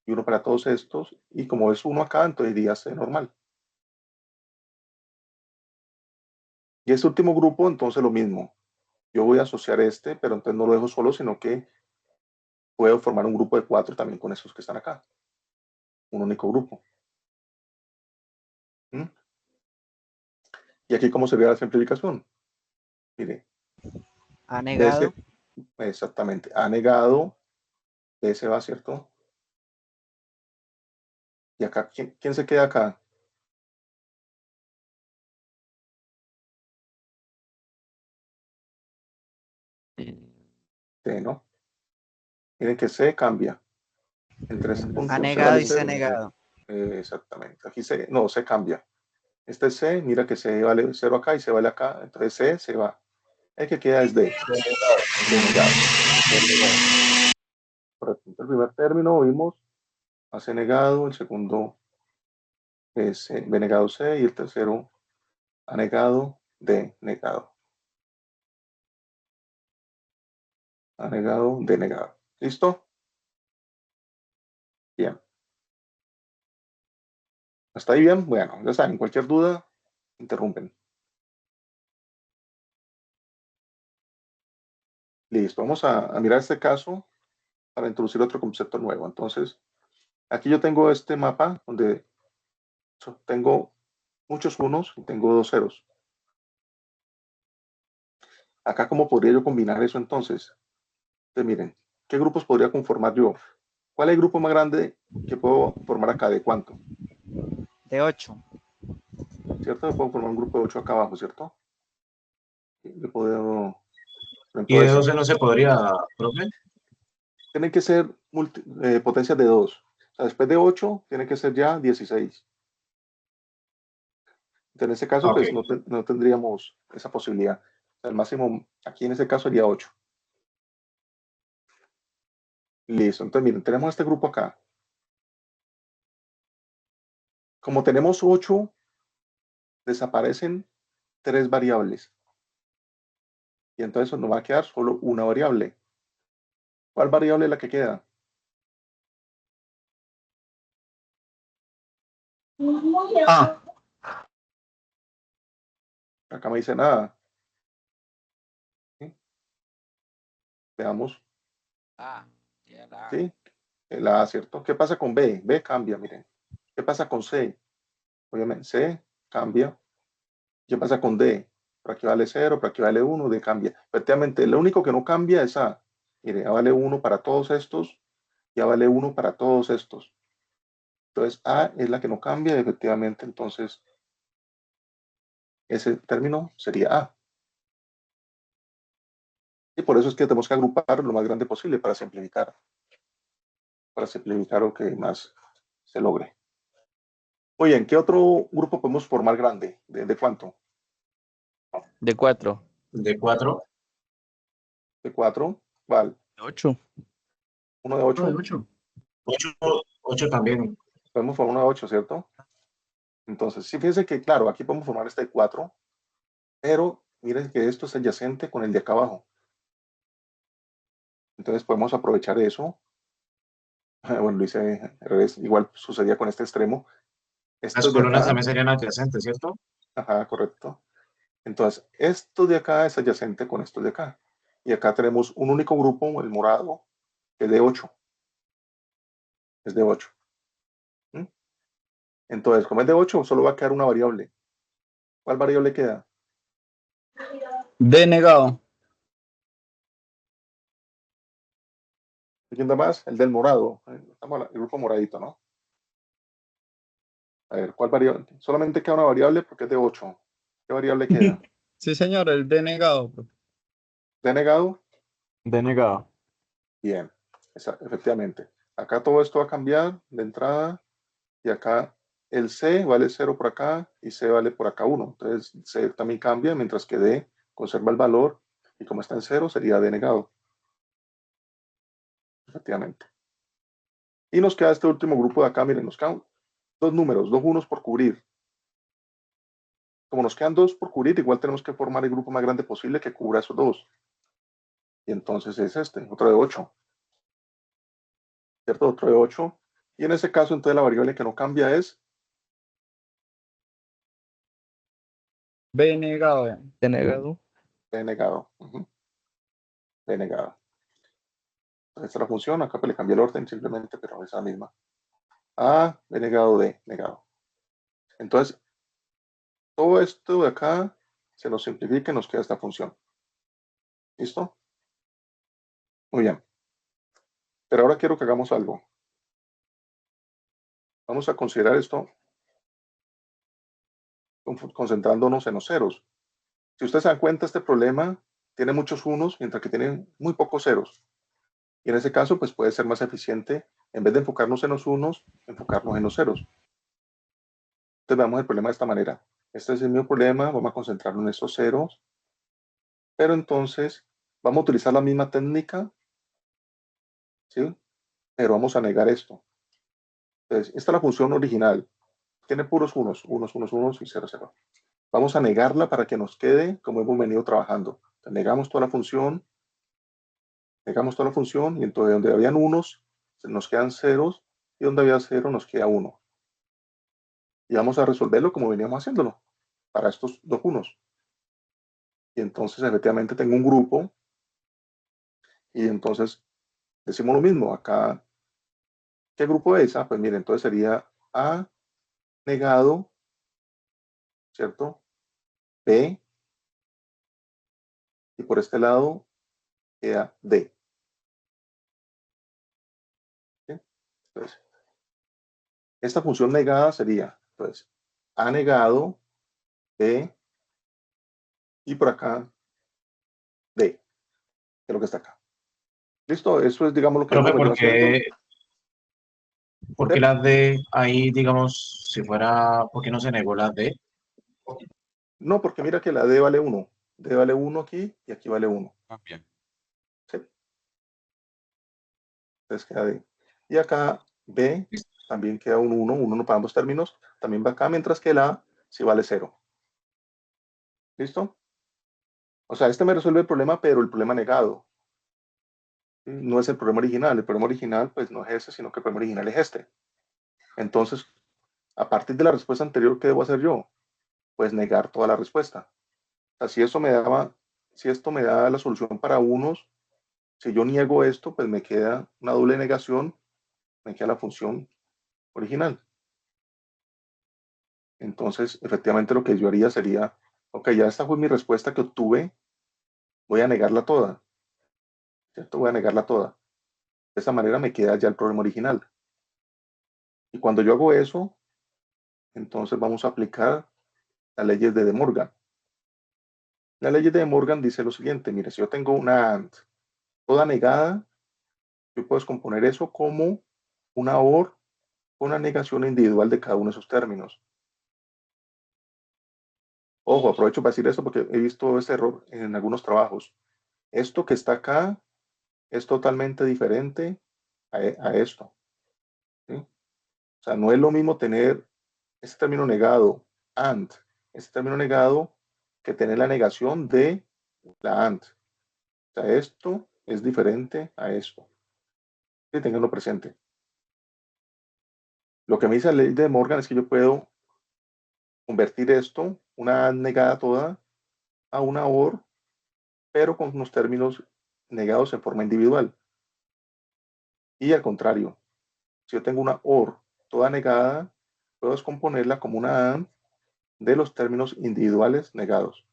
[SPEAKER 2] y 1 para todos estos. Y como es 1 acá, entonces iría C normal. Y este último grupo, entonces lo mismo. Yo voy a asociar este, pero entonces no lo dejo solo, sino que puedo formar un grupo de 4 también con estos que están acá. Un único grupo. ¿Mm? Y aquí, ¿cómo sería la simplificación? Mire.
[SPEAKER 6] A negado.
[SPEAKER 2] Exactamente. A negado. B se va, ¿cierto? Y acá, ¿quién se queda acá? C, ¿no? Miren que C cambia. Entre ese punto.
[SPEAKER 6] A
[SPEAKER 2] C
[SPEAKER 6] negado
[SPEAKER 2] vale
[SPEAKER 6] y C
[SPEAKER 2] 0.
[SPEAKER 6] negado.
[SPEAKER 2] Exactamente. Aquí no, C cambia. Este C, mira que C vale 0 acá y C vale acá. Entonces C se va. El que queda es D. Por ejemplo, el primer término vimos A C negado, el segundo es B negado C y el tercero A negado, D negado. A negado, D negado. ¿Listo? Bien. ¿Hasta ahí bien? Bueno, ya saben, cualquier duda, interrumpen. Listo, vamos a mirar este caso para introducir otro concepto nuevo. Entonces, aquí yo tengo este mapa donde tengo muchos unos y tengo 2 ceros. Acá, ¿cómo podría yo combinar eso entonces? Entonces, miren, ¿qué grupos podría conformar yo? ¿Cuál es el grupo más grande que puedo formar acá? ¿De cuánto?
[SPEAKER 6] De 8.
[SPEAKER 2] ¿Cierto? Puedo formar un grupo de 8 acá abajo, ¿cierto? Yo puedo...
[SPEAKER 5] ¿Y de 12 no se podría, profe?
[SPEAKER 2] Tienen que ser potencias de 2. O sea, después de 8, tiene que ser ya 16. Entonces, en este caso,
[SPEAKER 5] Okay.
[SPEAKER 2] pues no tendríamos esa posibilidad. El máximo aquí en ese caso sería 8. Listo. Entonces, miren, tenemos este grupo acá. Como tenemos 8, desaparecen 3 variables. Y entonces nos va a quedar solo una variable. ¿Cuál variable es la que queda?
[SPEAKER 9] Ah,
[SPEAKER 2] Acá me dice nada. ¿Sí? Veamos. ¿Sí? La A, ¿cierto? ¿Qué pasa con B? B cambia, miren. ¿Qué pasa con C? Obviamente, C cambia. ¿Qué pasa con D? Por aquí vale 0, por aquí vale 1, D cambia. Efectivamente, lo único que no cambia es A. Mire, ya vale 1 para todos estos, ya vale 1 para todos estos. Entonces, A es la que no cambia, y efectivamente, entonces, ese término sería A. Y por eso es que tenemos que agrupar lo más grande posible para simplificar lo que más se logre. Muy bien, ¿qué otro grupo podemos formar grande? ¿De cuánto?
[SPEAKER 8] De 4.
[SPEAKER 5] De 4.
[SPEAKER 2] ¿De 4? ¿Cuál?
[SPEAKER 8] 8.
[SPEAKER 2] ¿Uno de
[SPEAKER 9] no,
[SPEAKER 2] 8?
[SPEAKER 9] de 8.
[SPEAKER 5] 8 también.
[SPEAKER 2] Podemos formar uno de 8, ¿cierto? Entonces, sí, fíjense que, claro, aquí podemos formar este de 4, pero miren que esto es adyacente con el de acá abajo. Entonces podemos aprovechar eso. Bueno, lo hice al revés. Igual sucedía con este extremo.
[SPEAKER 5] Las
[SPEAKER 2] Estos de
[SPEAKER 5] columnas
[SPEAKER 2] acá,
[SPEAKER 5] también serían adyacentes, ¿cierto?
[SPEAKER 2] ajá, correcto. Entonces, esto de acá es adyacente con esto de acá. Y acá tenemos un único grupo, el morado, que es de 8. Es de 8. ¿Mm? Entonces, como es de 8, solo va a quedar una variable. ¿Cuál variable queda?
[SPEAKER 9] D negado.
[SPEAKER 2] ¿Quién da más? El del morado. El grupo moradito, ¿no? A ver, ¿cuál variable? Solamente queda una variable porque es de 8. ¿Qué variable queda?
[SPEAKER 9] Sí, señor, el D negado.
[SPEAKER 2] ¿De negado?
[SPEAKER 7] Denegado.
[SPEAKER 2] Bien, efectivamente. Acá todo esto va a cambiar de entrada y acá el C vale 0 por acá y C vale por acá 1. Entonces C también cambia, mientras que D conserva el valor y como está en 0 sería D negado. Efectivamente. Y nos queda este último grupo de acá, miren, nos quedan 2 números, 2 unos por cubrir. Como nos quedan 2 por cubrir, igual tenemos que formar el grupo más grande posible que cubra esos 2. Y entonces es este, otro de 8. ¿Cierto? Otro de 8. Y en ese caso, entonces la variable que no cambia es
[SPEAKER 9] B negado.
[SPEAKER 8] Denegado.
[SPEAKER 2] D negado. D negado. Entonces, esta es la función. Acá pues le cambié el orden simplemente, pero es la misma. A, B negado, D negado. Entonces, todo esto de acá se nos simplifica y nos queda esta función. ¿Listo? Muy bien. Pero ahora quiero que hagamos algo. Vamos a considerar esto concentrándonos en los ceros. Si ustedes se dan cuenta, este problema tiene muchos unos, mientras que tiene muy pocos ceros. Y en ese caso, pues puede ser más eficiente, en vez de enfocarnos en los unos, enfocarnos en los ceros. Entonces veamos el problema de esta manera. Este es el mismo problema, vamos a concentrarnos en estos ceros, pero entonces vamos a utilizar la misma técnica, ¿sí? Pero vamos a negar esto. Entonces, esta es la función original. Tiene puros unos, unos y 0, 0. Vamos a negarla para que nos quede como hemos venido trabajando. Entonces, negamos toda la función, y entonces donde habían unos, nos quedan ceros, y donde había 0 nos queda 1. Y vamos a resolverlo como veníamos haciéndolo, para estos dos unos. Y entonces efectivamente tengo un grupo, y entonces decimos lo mismo. Acá, ¿qué grupo es? Pues mire, entonces sería A negado, ¿cierto? B, y por este lado queda D. ¿Sí? Entonces, esta función negada sería, pues, A negado, B, y por acá D, que es lo que está acá. ¿Listo? Eso es, digamos, lo que hemos
[SPEAKER 5] Profe,
[SPEAKER 2] venido haciendo.
[SPEAKER 5] ¿por qué la D ahí, digamos, si fuera, ¿por qué no se negó la D?
[SPEAKER 2] No, porque mira que la D vale 1. D vale 1 aquí y aquí vale 1.
[SPEAKER 7] Ah, bien.
[SPEAKER 2] ¿Sí? Entonces queda D. Y acá B también queda un 1 para ambos términos, también va acá, mientras que el A sí vale 0. ¿Listo? O sea, este me resuelve el problema, pero el problema negado. ¿Sí? No es el problema original. El problema original, pues, no es ese, sino que el problema original es este. Entonces, a partir de la respuesta anterior, ¿qué debo hacer yo? Pues negar toda la respuesta. O sea, si esto me da la solución para unos, si yo niego esto, pues me queda una doble negación, me queda la función original. Entonces, efectivamente, lo que yo haría sería, ok, ya esta fue mi respuesta que obtuve, voy a negarla toda. ¿Cierto? Voy a negarla toda. De esa manera me queda ya el problema original. Y cuando yo hago eso, entonces vamos a aplicar las leyes de De Morgan. La ley de De Morgan dice lo siguiente, mire, si yo tengo una AND toda negada, yo puedo descomponer eso como una OR con una negación individual de cada uno de esos términos. Ojo, aprovecho para decir esto porque he visto este error en algunos trabajos. Esto que está acá es totalmente diferente a esto. ¿Sí? O sea, no es lo mismo tener este término negado, AND, este término negado, que tener la negación de la AND. O sea, esto es diferente a esto. Sí, tenganlo presente. Lo que me dice la ley de Morgan es que yo puedo convertir esto, una AND negada toda, a una OR, pero con unos términos negados en forma individual. Y al contrario, si yo tengo una OR toda negada, puedo descomponerla como una AND de los términos individuales negados.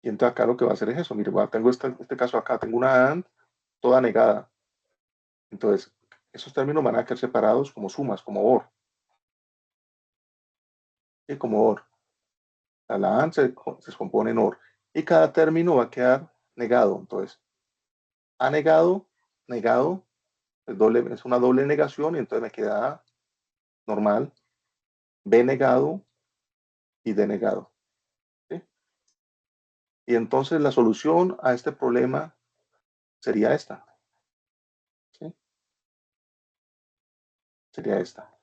[SPEAKER 2] Y entonces acá lo que va a hacer es eso. Mire, tengo este caso acá, tengo una AND toda negada. Entonces, esos términos van a quedar separados como sumas, como OR. Y como OR. La AND se descompone en OR. Y cada término va a quedar negado. Entonces, A negado, negado, es una doble negación y entonces me queda A normal, B negado y D negado. ¿Sí? Y entonces la solución a este problema sería esta. ¿Sí? Sería esta.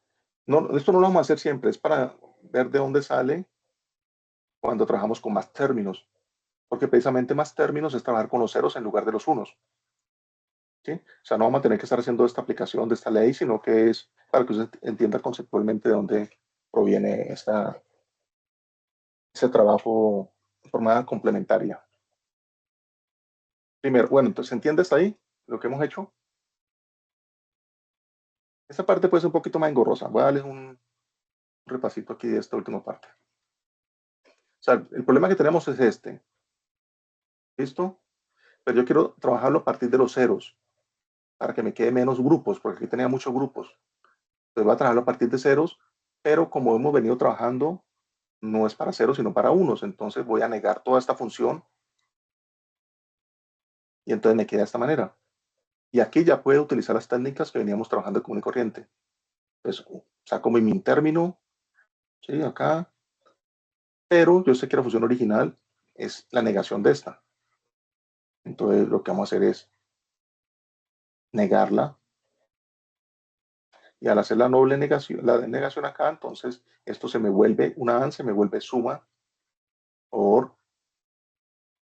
[SPEAKER 2] No, esto no lo vamos a hacer siempre, es para ver de dónde sale cuando trabajamos con más términos, porque precisamente más términos es trabajar con los ceros en lugar de los unos. ¿Sí? O sea, no vamos a tener que estar haciendo esta aplicación de esta ley, sino que es para que usted entienda conceptualmente de dónde proviene ese trabajo de forma complementaria. Primero, bueno, entonces, ¿entiende hasta ahí lo que hemos hecho? Esta parte puede ser un poquito más engorrosa. Voy a darles un repasito aquí de esta última parte. O sea, el problema que tenemos es este. ¿Listo? Pero yo quiero trabajarlo a partir de los ceros, para que me quede menos grupos, porque aquí tenía muchos grupos. Entonces voy a trabajarlo a partir de ceros, pero como hemos venido trabajando, no es para ceros, sino para unos. Entonces voy a negar toda esta función y entonces me queda de esta manera. Y aquí ya puedo utilizar las técnicas que veníamos trabajando común y corriente. Entonces saco mi min término, ¿sí? Acá, pero yo sé que la función original es la negación de esta. Entonces lo que vamos a hacer es negarla. Y al hacer la negación acá, entonces esto se me vuelve una AND, se me vuelve suma OR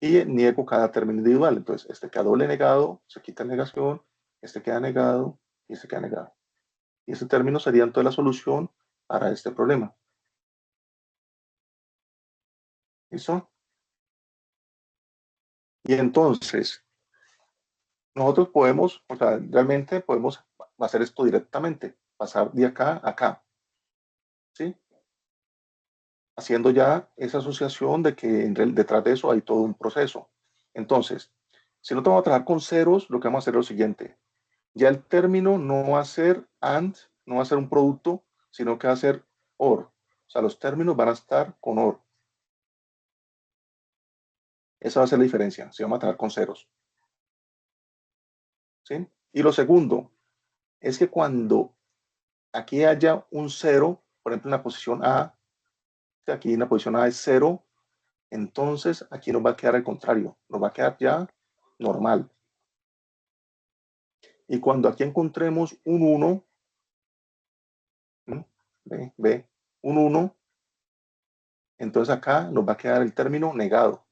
[SPEAKER 2] y niego cada término individual. Entonces este queda doble negado, se quita negación, este queda negado y este queda negado. Y este término sería entonces la solución para este problema. ¿Listo? Y entonces, nosotros podemos, o sea, realmente podemos hacer esto directamente, pasar de acá a acá. ¿Sí? Haciendo ya esa asociación de que detrás de eso hay todo un proceso. Entonces, si no te vamos a trabajar con ceros, lo que vamos a hacer es lo siguiente. Ya el término no va a ser AND, no va a ser un producto, sino que va a ser OR. O sea, los términos van a estar con OR. Esa va a ser la diferencia, si vamos a trabajar con ceros. ¿Sí? Y lo segundo es que cuando aquí haya un cero, por ejemplo, en la posición A, aquí en la posición A es 0, entonces aquí nos va a quedar al contrario, nos va a quedar ya normal. Y cuando aquí encontremos un 1, ve, un 1, entonces acá nos va a quedar el término negado.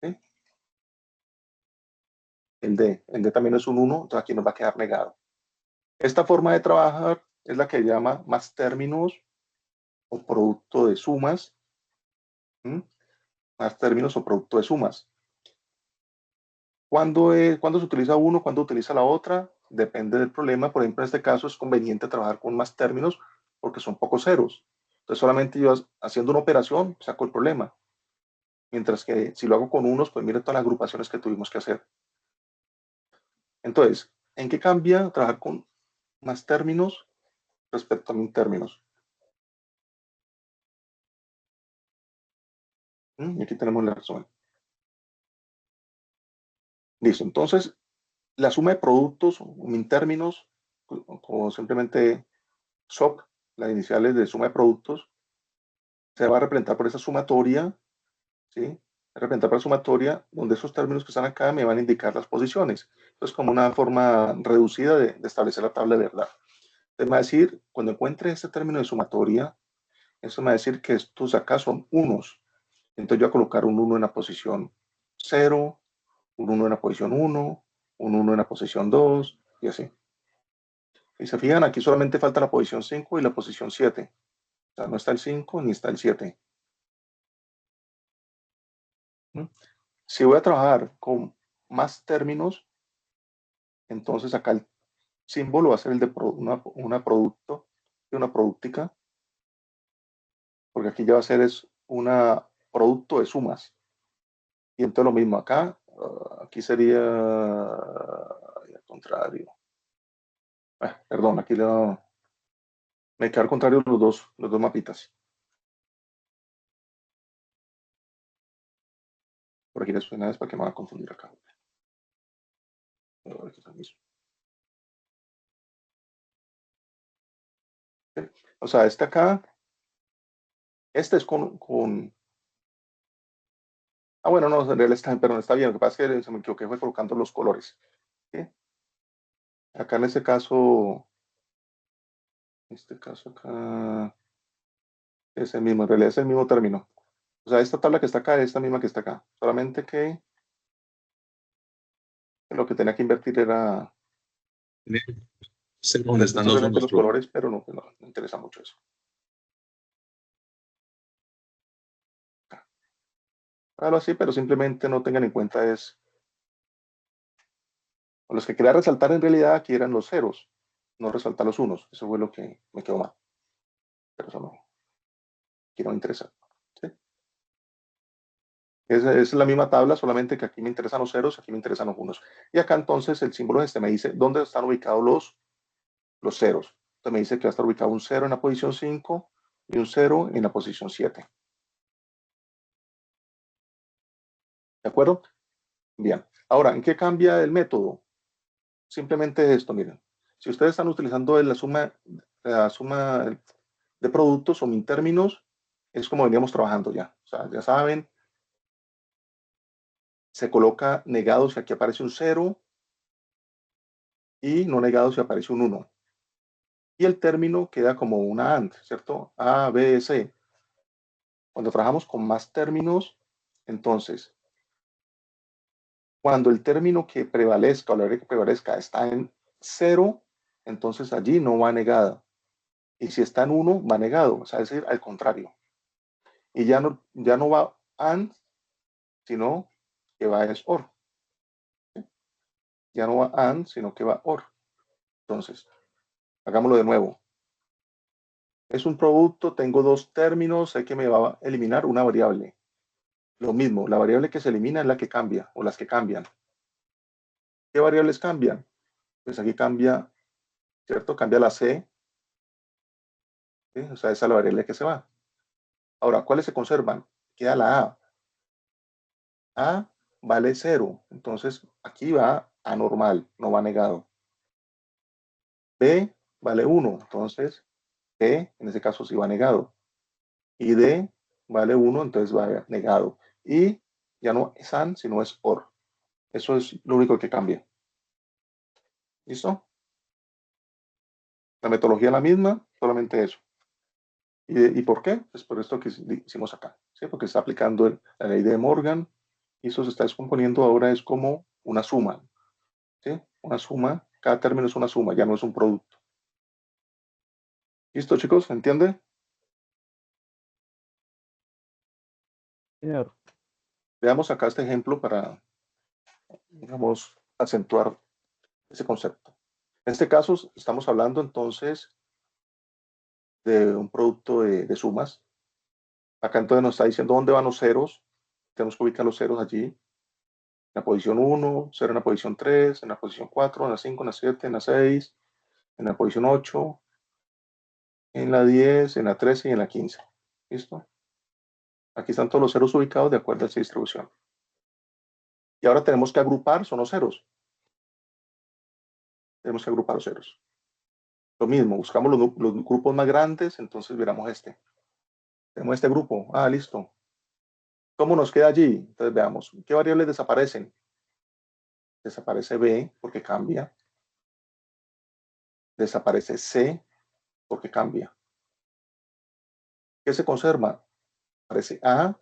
[SPEAKER 2] ¿Sí? El D también es un 1, entonces aquí nos va a quedar negado. Esta forma de trabajar es la que llama más términos o producto de sumas. Más términos o producto de sumas. ¿Cuándo se utiliza uno? ¿Cuándo utiliza la otra? Depende del problema. Por ejemplo, en este caso es conveniente trabajar con más términos porque son pocos ceros. Entonces, solamente yo haciendo una operación saco el problema. Mientras que si lo hago con unos, pues mire todas las agrupaciones que tuvimos que hacer. Entonces, ¿en qué cambia trabajar con más términos respecto a min términos? Y aquí tenemos el resumen. Listo. Entonces, la suma de productos o min términos, o simplemente SOP, las iniciales de suma de productos, se va a representar por esa sumatoria, ¿sí? Representar por la sumatoria, donde esos términos que están acá me van a indicar las posiciones. Entonces, como una forma reducida de establecer la tabla de verdad. Entonces, me va a decir, cuando encuentre este término de sumatoria, eso me va a decir que estos acá son unos. Entonces, yo voy a colocar un 1 en la posición 0, un 1 en la posición 1, un 1 en la posición 2, y así. Y se fijan, aquí solamente falta la posición 5 y la posición 7. O sea, no está el 5 ni está el 7. Si voy a trabajar con más términos, entonces acá el símbolo va a ser el de una producto, de una productica, porque aquí ya va a ser es una producto de sumas. Y entonces lo mismo acá, aquí sería al contrario. Perdón, aquí me queda al contrario los dos mapitas. Por aquí les suena es para que me va a confundir acá. O sea, este acá, este es con bueno, no, en realidad está bien. Lo que pasa es que se me equivoqué, fue colocando los colores. ¿Sí? Acá en este caso acá es el mismo, en realidad es el mismo término. O sea, esta tabla que está acá es esta misma que está acá. Solamente que lo que tenía que invertir era
[SPEAKER 7] ¿Dónde están los unos,
[SPEAKER 2] los colores, pero no me interesa mucho eso. Hágalo así, pero simplemente no tengan en cuenta los que quería resaltar en realidad aquí eran los ceros, no resaltar los unos. Eso fue lo que me quedó mal. Pero eso no, aquí no me interesa. ¿Sí? Es la misma tabla, solamente que aquí me interesan los ceros, aquí me interesan los unos. Y acá entonces el símbolo me dice dónde están ubicados los ceros. Entonces me dice que va a estar ubicado un 0 en la posición 5 y un 0 en la posición 7. ¿De acuerdo? Bien. Ahora, ¿en qué cambia el método? Simplemente esto, miren. Si ustedes están utilizando la suma de productos o min términos, es como veníamos trabajando ya. O sea, ya saben, se coloca negado si aquí aparece un 0 y no negado si aparece un 1. Y el término queda como una AND, ¿cierto? A, B, C. Cuando trabajamos con más términos, entonces, cuando el término que prevalezca o la variable que prevalezca está en 0, entonces allí no va negada. Y si está en 1, va negado, o sea, es decir, al contrario. Y ya no va AND, sino que va es OR. ¿Sí? Ya no va AND, sino que va OR. Entonces, hagámoslo de nuevo. Es un producto, tengo dos términos, sé que me va a eliminar una variable. Lo mismo, la variable que se elimina es la que cambia, o las que cambian. ¿Qué variables cambian? Pues aquí cambia, ¿cierto? Cambia la C, ¿sí? O sea, esa es la variable que se va. Ahora, ¿cuáles se conservan? Queda la A. A vale 0, entonces aquí va anormal, no va negado. B vale 1, entonces B en ese caso sí va negado. Y D vale 1, entonces va negado. Y ya no es AND, sino es OR. Eso es lo único que cambia. ¿Listo? La metodología es la misma, solamente eso. ¿Y por qué? Pues por esto que hicimos acá, ¿sí? Porque está aplicando la ley de Morgan y eso se está descomponiendo ahora es como una suma, ¿sí? Una suma, cada término es una suma, ya no es un producto. ¿Listo, chicos? ¿Se entiende?
[SPEAKER 8] Señor.
[SPEAKER 2] Veamos acá este ejemplo para, digamos, acentuar ese concepto. En este caso estamos hablando entonces de un producto de sumas. Acá entonces nos está diciendo dónde van los ceros. Tenemos que ubicar los ceros allí. En la posición 1, 0 en la posición 3, en la posición 4, en la 5, en la 7, en la 6, en la posición 8, en la 10, en la 13 y en la 15. ¿Listo? Aquí están todos los ceros ubicados de acuerdo a esta distribución. Y ahora tenemos que agrupar, son los ceros. Tenemos que agrupar los ceros. Lo mismo, buscamos los grupos más grandes, entonces miramos este. Tenemos este grupo. Ah, listo. ¿Cómo nos queda allí? Entonces veamos, ¿qué variables desaparecen? Desaparece B porque cambia. Desaparece C porque cambia. ¿Qué se conserva? Aparece A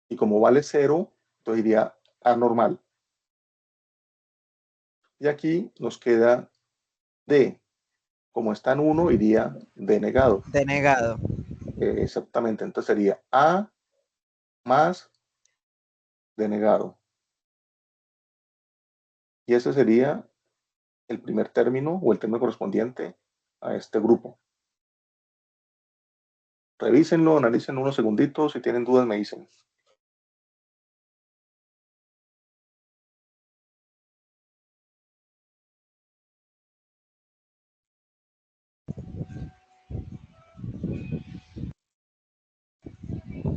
[SPEAKER 2] y como vale 0, entonces iría A normal. Y aquí nos queda D. Como está en 1, iría D negado.
[SPEAKER 6] Denegado.
[SPEAKER 2] Exactamente, entonces sería A más D negado. Y ese sería el primer término o el término correspondiente a este grupo. Revísenlo, analicen unos segunditos, si tienen dudas me dicen.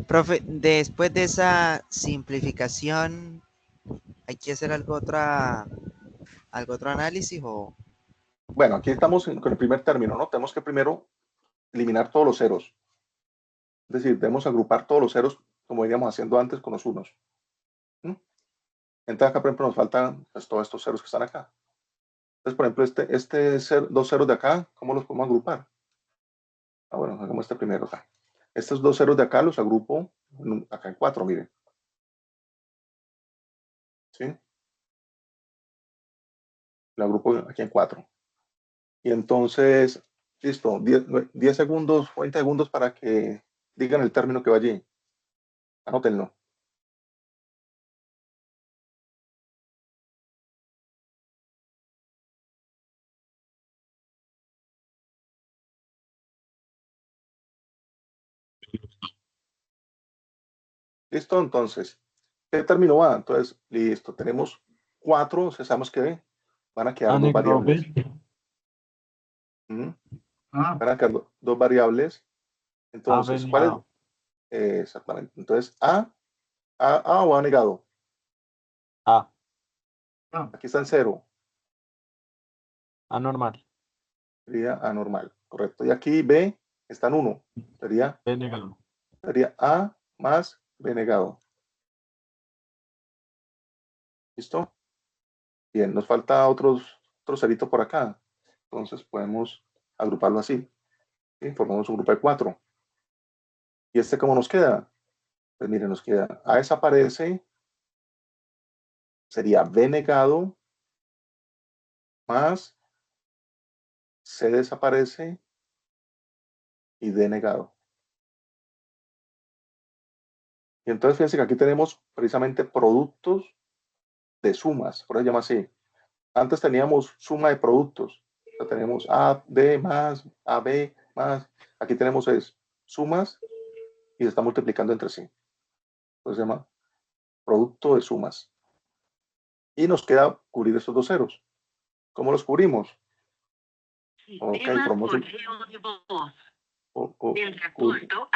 [SPEAKER 6] Profe, después de esa simplificación, ¿hay que hacer algo otro análisis o?
[SPEAKER 2] Bueno, aquí estamos con el primer término, ¿no? Tenemos que primero eliminar todos los ceros. Es decir, debemos agrupar todos los ceros como iríamos haciendo antes con los unos. ¿Mm? Entonces acá, por ejemplo, nos faltan pues, todos estos ceros que están acá. Entonces, por ejemplo, dos ceros de acá, ¿cómo los podemos agrupar? Ah, bueno, hagamos este primero acá. Estos dos ceros de acá los agrupo acá en 4, miren. ¿Sí? Lo agrupo aquí en 4. Y entonces, listo, 10 segundos, 20 segundos para que digan el término que va allí. Anótenlo. Listo, entonces, ¿qué término va? Entonces, listo, tenemos 4, sabemos que van a quedar dos variables. Van a quedar dos variables. Entonces, ¿cuál es? Exactamente. Entonces, A o A negado.
[SPEAKER 4] A.
[SPEAKER 2] Aquí está en 0.
[SPEAKER 4] Anormal.
[SPEAKER 2] Sería A normal, correcto. Y aquí B está en 1. Sería
[SPEAKER 4] B negado.
[SPEAKER 2] Sería A más B negado. ¿Listo? Bien, nos falta otro cerito por acá. Entonces podemos agruparlo así. ¿Sí? Formamos un grupo de 4. ¿Y este cómo nos queda? Pues miren, nos queda A desaparece, sería B negado más C desaparece y D negado. Y entonces fíjense que aquí tenemos precisamente productos de sumas, por eso se llama así. Antes teníamos suma de productos. O sea, tenemos A, B más, AB más. Aquí tenemos sumas y se está multiplicando entre sí. Entonces se llama producto de sumas. Y nos queda cubrir estos dos ceros. ¿Cómo los cubrimos? Ok, formamos a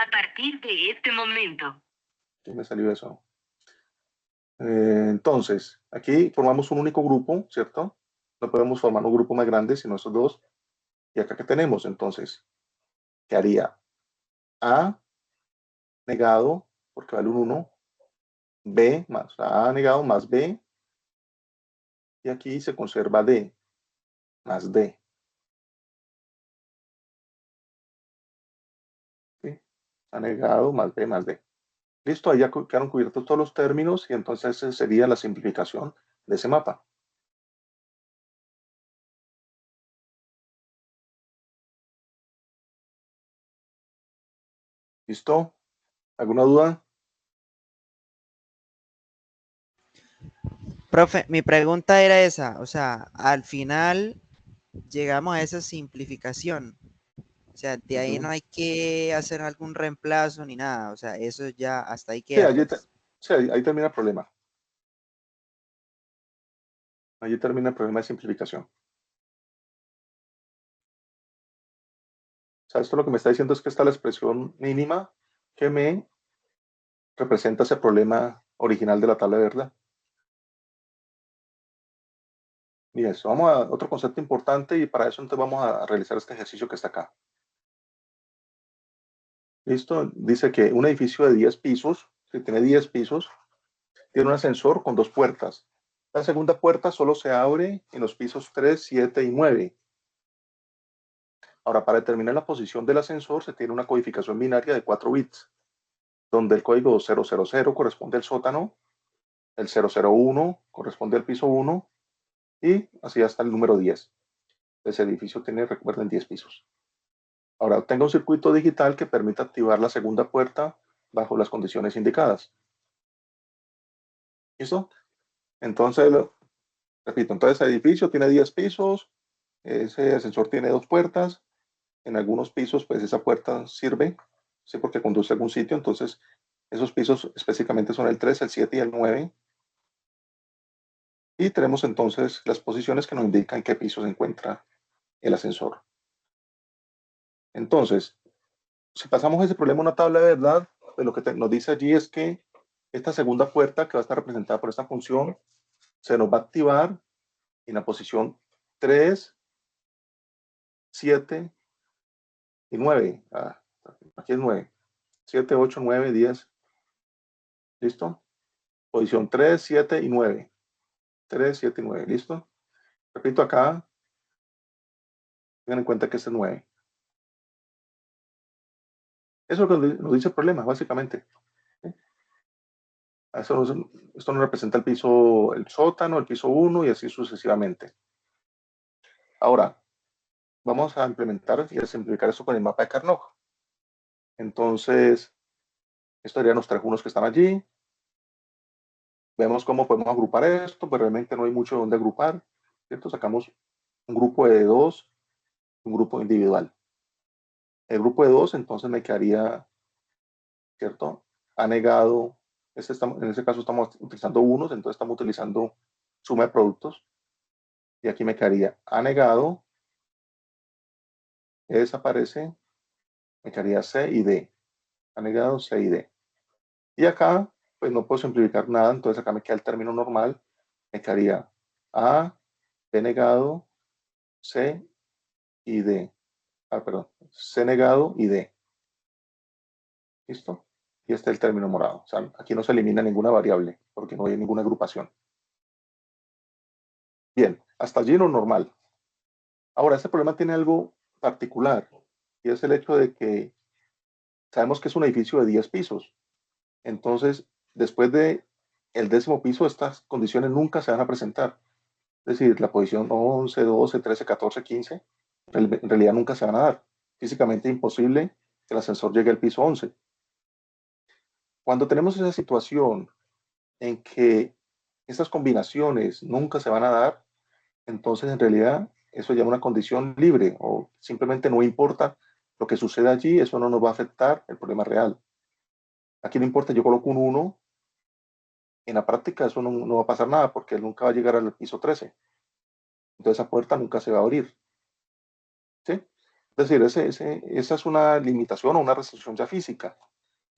[SPEAKER 2] partir de este momento. ¿Qué me salió eso? Entonces, aquí formamos un único grupo, ¿cierto? No podemos formar un grupo más grande, sino estos dos. Y acá que tenemos, entonces, ¿qué haría? A negado, porque vale un 1, B más A negado más B, y aquí se conserva D más D. ¿Sí? A negado más B más D. Listo, ahí ya quedaron cubiertos todos los términos y entonces esa sería la simplificación de ese mapa. ¿Listo? ¿Alguna duda?
[SPEAKER 6] Profe, mi pregunta era esa, o sea, al final llegamos a esa simplificación. O sea, de ahí no hay que hacer algún reemplazo ni nada. O sea, eso ya hasta ahí
[SPEAKER 2] Sí,
[SPEAKER 6] queda. Pues.
[SPEAKER 2] ahí termina el problema. Allí termina el problema de simplificación. O sea, esto lo que me está diciendo es que está la expresión mínima que me representa ese problema original de la tabla de verdad. Y eso, vamos a otro concepto importante y para eso entonces vamos a realizar este ejercicio que está acá. ¿Listo? Dice que un edificio de 10 pisos, si tiene 10 pisos, tiene un ascensor con 2 puertas. La segunda puerta solo se abre en los pisos 3, 7 y 9. Ahora, para determinar la posición del ascensor se tiene una codificación binaria de 4 bits, donde el código 000 corresponde al sótano, el 001 corresponde al piso 1 y así hasta el número 10. Ese edificio tiene, recuerden, 10 pisos. Ahora, tengo un circuito digital que permite activar la segunda puerta bajo las condiciones indicadas. ¿Listo? Entonces, repito, entonces el edificio tiene 10 pisos, ese ascensor tiene 2 puertas, en algunos pisos pues esa puerta sirve, ¿sí? Porque conduce a algún sitio, entonces esos pisos específicamente son el 3, el 7 y el 9. Y tenemos entonces las posiciones que nos indican en qué piso se encuentra el ascensor. Entonces, si pasamos ese problema a una tabla de verdad, pues lo que nos dice allí es que esta segunda puerta que va a estar representada por esta función se nos va a activar en la posición 3, 7 y 9. Aquí es 9. 7, 8, 9, 10. ¿Listo? Posición 3, 7 y 9. 3, 7 y 9. ¿Listo? Repito acá. Tengan en cuenta que este es 9. Eso es lo que nos dice el problema, básicamente. ¿Sí? Esto no representa el piso, el sótano, el piso 1 y así sucesivamente. Ahora, vamos a implementar y a simplificar esto con el mapa de Carnot. Entonces, esto serían los 3 unos que están allí. Vemos cómo podemos agrupar esto, pero realmente no hay mucho donde agrupar. ¿Cierto? Sacamos un grupo de 2, un grupo individual. El grupo de 2, entonces me quedaría, ¿cierto? Ha negado, en ese caso estamos utilizando unos, entonces estamos utilizando suma de productos. Y aquí me quedaría ha negado, E desaparece, me quedaría C y D. Ha negado, C y D. Y acá, pues no puedo simplificar nada, entonces acá me queda el término normal, me quedaría A, B negado, C y D. Perdón, C negado y D. ¿Listo? Y este es el término morado. O sea, aquí no se elimina ninguna variable, porque no hay ninguna agrupación. Bien, hasta allí lo normal. Ahora, este problema tiene algo particular, y es el hecho de que sabemos que es un edificio de 10 pisos. Entonces, después de el 10º piso, estas condiciones nunca se van a presentar. Es decir, la posición 11, 12, 13, 14, 15, en realidad nunca se van a dar. Físicamente imposible que el ascensor llegue al piso 11. Cuando tenemos esa situación en que estas combinaciones nunca se van a dar, entonces en realidad eso llama una condición libre o simplemente no importa lo que suceda allí, eso no nos va a afectar el problema real. Aquí no importa, yo coloco un 1, en la práctica eso no va a pasar nada porque él nunca va a llegar al piso 13. Entonces esa puerta nunca se va a abrir. ¿Sí? Es decir, esa es una limitación o una restricción ya física.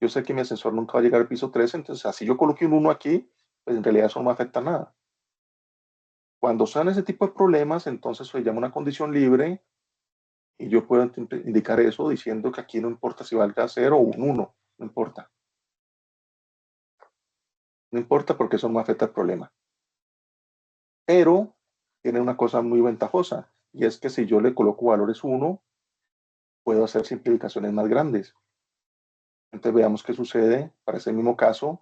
[SPEAKER 2] Yo sé que mi ascensor nunca va a llegar al piso 13, entonces así yo coloque un 1 aquí, pues en realidad eso no me afecta nada. Cuando sean ese tipo de problemas, entonces se llama una condición libre y yo puedo indicar eso diciendo que aquí no importa si valga 0 o un 1, no importa. No importa porque eso no afecta el problema. Pero tiene una cosa muy ventajosa, y es que si yo le coloco valores 1, puedo hacer simplificaciones más grandes. Entonces veamos qué sucede para ese mismo caso.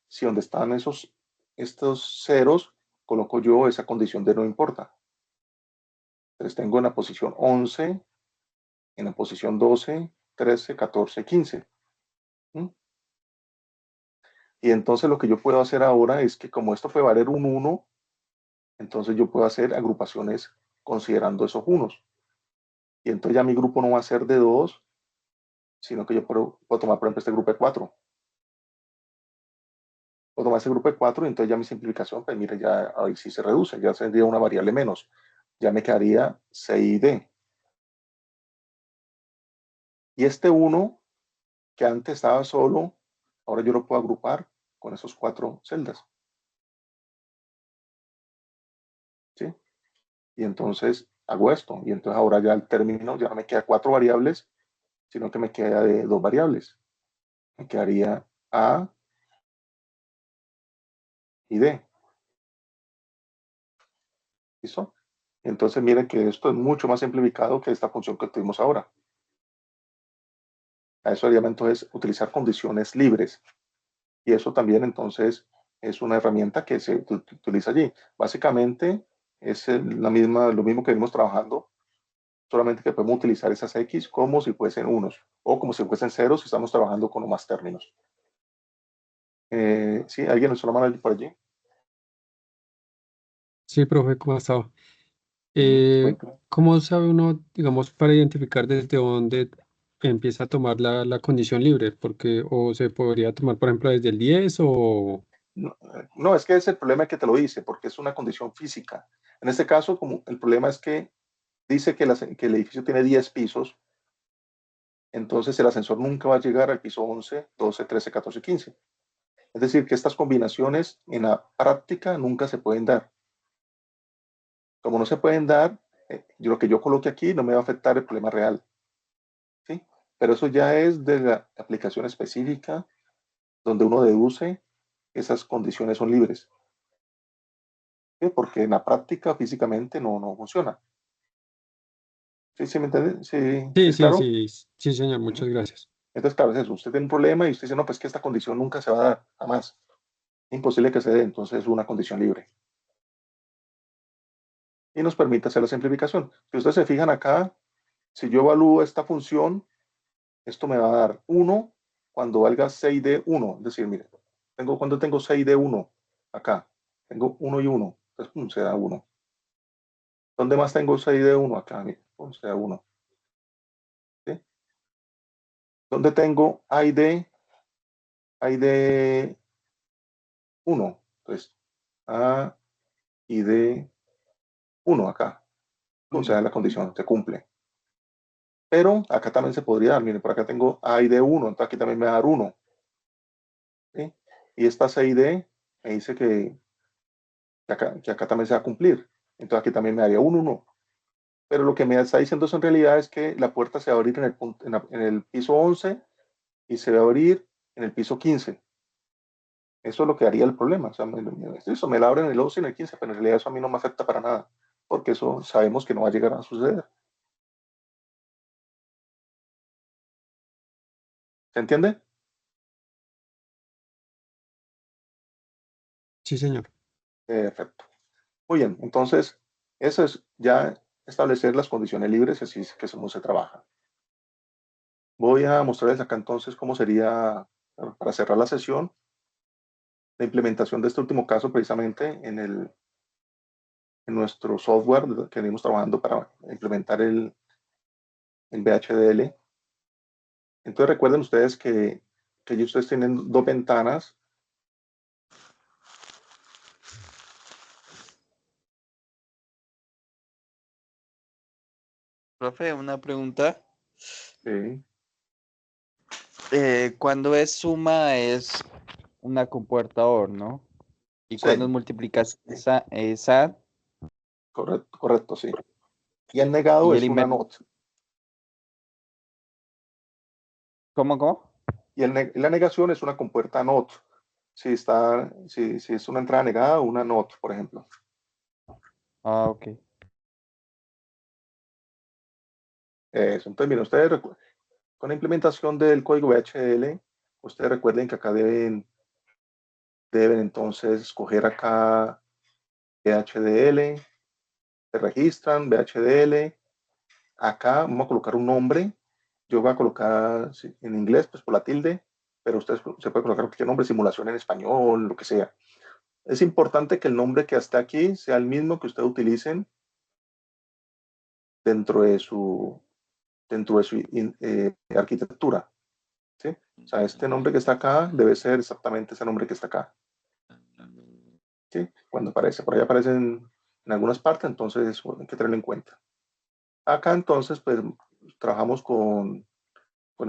[SPEAKER 2] Si donde están estos ceros, coloco yo esa condición de no importa. Entonces tengo en la posición 11, en la posición 12, 13, 14, 15. ¿Mm? Y entonces lo que yo puedo hacer ahora es que como esto puede valer un 1, entonces yo puedo hacer agrupaciones considerando esos unos. Y entonces ya mi grupo no va a ser de 2, sino que yo puedo tomar, por ejemplo, este grupo de 4. Puedo tomar ese grupo de 4 y entonces ya mi simplificación, pues mire, ya ahí sí se reduce, ya tendría una variable menos. Ya me quedaría C y D. Y este 1, que antes estaba solo, ahora yo lo puedo agrupar con esos 4 celdas. ¿Sí? Y entonces hago esto. Y entonces ahora ya el término ya no me queda 4 variables, sino que me queda de 2 variables. Me quedaría A y D. ¿Listo? Entonces miren que esto es mucho más simplificado que esta función que tuvimos ahora. A eso haríamos entonces utilizar condiciones libres. Y eso también entonces es una herramienta que se utiliza allí. Básicamente es lo mismo que venimos trabajando, solamente que podemos utilizar esas X como si fuesen unos o como si fuesen ceros si estamos trabajando con más términos. ¿Sí? ¿Alguien nos una mano por allí?
[SPEAKER 10] Sí, profe, ¿cómo estaba?
[SPEAKER 2] Cuéntame.
[SPEAKER 10] ¿Cómo sabe uno, digamos, para identificar desde dónde empieza a tomar la condición libre? Porque, o se podría tomar, por ejemplo, desde el 10 o...
[SPEAKER 2] No, no, es que es el problema que te lo dice, porque es una condición física. En este caso, como el problema es que dice que el edificio tiene 10 pisos, entonces el ascensor nunca va a llegar al piso 11, 12, 13, 14, 15. Es decir, que estas combinaciones en la práctica nunca se pueden dar. Como no se pueden dar, lo que yo coloque aquí no me va a afectar el problema real. ¿Sí? Pero eso ya es de la aplicación específica donde uno deduce esas condiciones son libres. ¿Sí? Porque en la práctica físicamente no funciona. ¿Sí, sí me entiende? ¿Sí,
[SPEAKER 10] Sí,
[SPEAKER 2] es
[SPEAKER 10] sí,
[SPEAKER 2] claro?
[SPEAKER 10] sí, sí, señor, muchas
[SPEAKER 2] Ujú.
[SPEAKER 10] gracias.
[SPEAKER 2] Entonces, claro, es eso. Usted tiene un problema y usted dice, no, pues que esta condición nunca se va a dar, jamás. Imposible que se dé, entonces es una condición libre. Y nos permite hacer la simplificación. Si ustedes se fijan acá, si yo evalúo esta función, esto me va a dar 1 cuando valga 6 de 1. Es decir, mire, cuando tengo 6 de 1, acá, tengo 1 y 1, entonces pum, se da 1. ¿Dónde más tengo 6 de 1? Acá, mire, pum, se da 1. ¿Sí? ¿Dónde tengo A y D? Hay de 1. Entonces, A y D 1 acá. O sea, la condición se cumple. Pero acá también se podría dar, miren, por acá tengo A y D 1, entonces aquí también me va a dar 1. ¿Sí? Y esta C y D me dice que acá también se va a cumplir. Entonces aquí también me daría un 1. Pero lo que me está diciendo eso en realidad es que la puerta se va a abrir en el piso 11 y se va a abrir en el piso 15. Eso es lo que haría el problema. O sea, eso me la abren en el 11 y en el 15, pero en realidad eso a mí no me afecta para nada, porque eso sabemos que no va a llegar a suceder. ¿Se entiende?
[SPEAKER 10] Sí, señor.
[SPEAKER 2] Perfecto. Muy bien, entonces, eso es ya establecer las condiciones libres y así es que se trabaja. Voy a mostrarles acá entonces cómo sería, para cerrar la sesión, la implementación de este último caso precisamente en nuestro software que venimos trabajando para implementar el VHDL. Entonces recuerden ustedes que ustedes tienen dos ventanas.
[SPEAKER 8] Profe, una pregunta.
[SPEAKER 2] Sí,
[SPEAKER 8] Cuando es suma es una compuerta ¿no? Y cuando es
[SPEAKER 2] sí,
[SPEAKER 8] multiplicación es add,
[SPEAKER 2] correcto, correcto, sí. Y el negado
[SPEAKER 8] y el
[SPEAKER 2] es una
[SPEAKER 8] inver...
[SPEAKER 2] NOT.
[SPEAKER 8] ¿Cómo, cómo?
[SPEAKER 2] Y la negación es una compuerta NOT. si es una entrada negada o una not, por ejemplo.
[SPEAKER 8] Ah, ok.
[SPEAKER 2] Eso. Entonces, miren, ustedes con la implementación del código VHDL, ustedes recuerden que acá deben entonces escoger acá VHDL, se registran, VHDL, acá vamos a colocar un nombre, yo voy a colocar en inglés, pues por la tilde, pero ustedes se puede colocar cualquier nombre, simulación en español, lo que sea. Es importante que el nombre que esté aquí sea el mismo que ustedes utilicen dentro de su arquitectura. ¿Sí? O sea, este nombre que está acá debe ser exactamente ese nombre que está acá. ¿Sí? Cuando aparece, por ahí aparecen en algunas partes, entonces eso hay que tenerlo en cuenta. Acá entonces, pues trabajamos con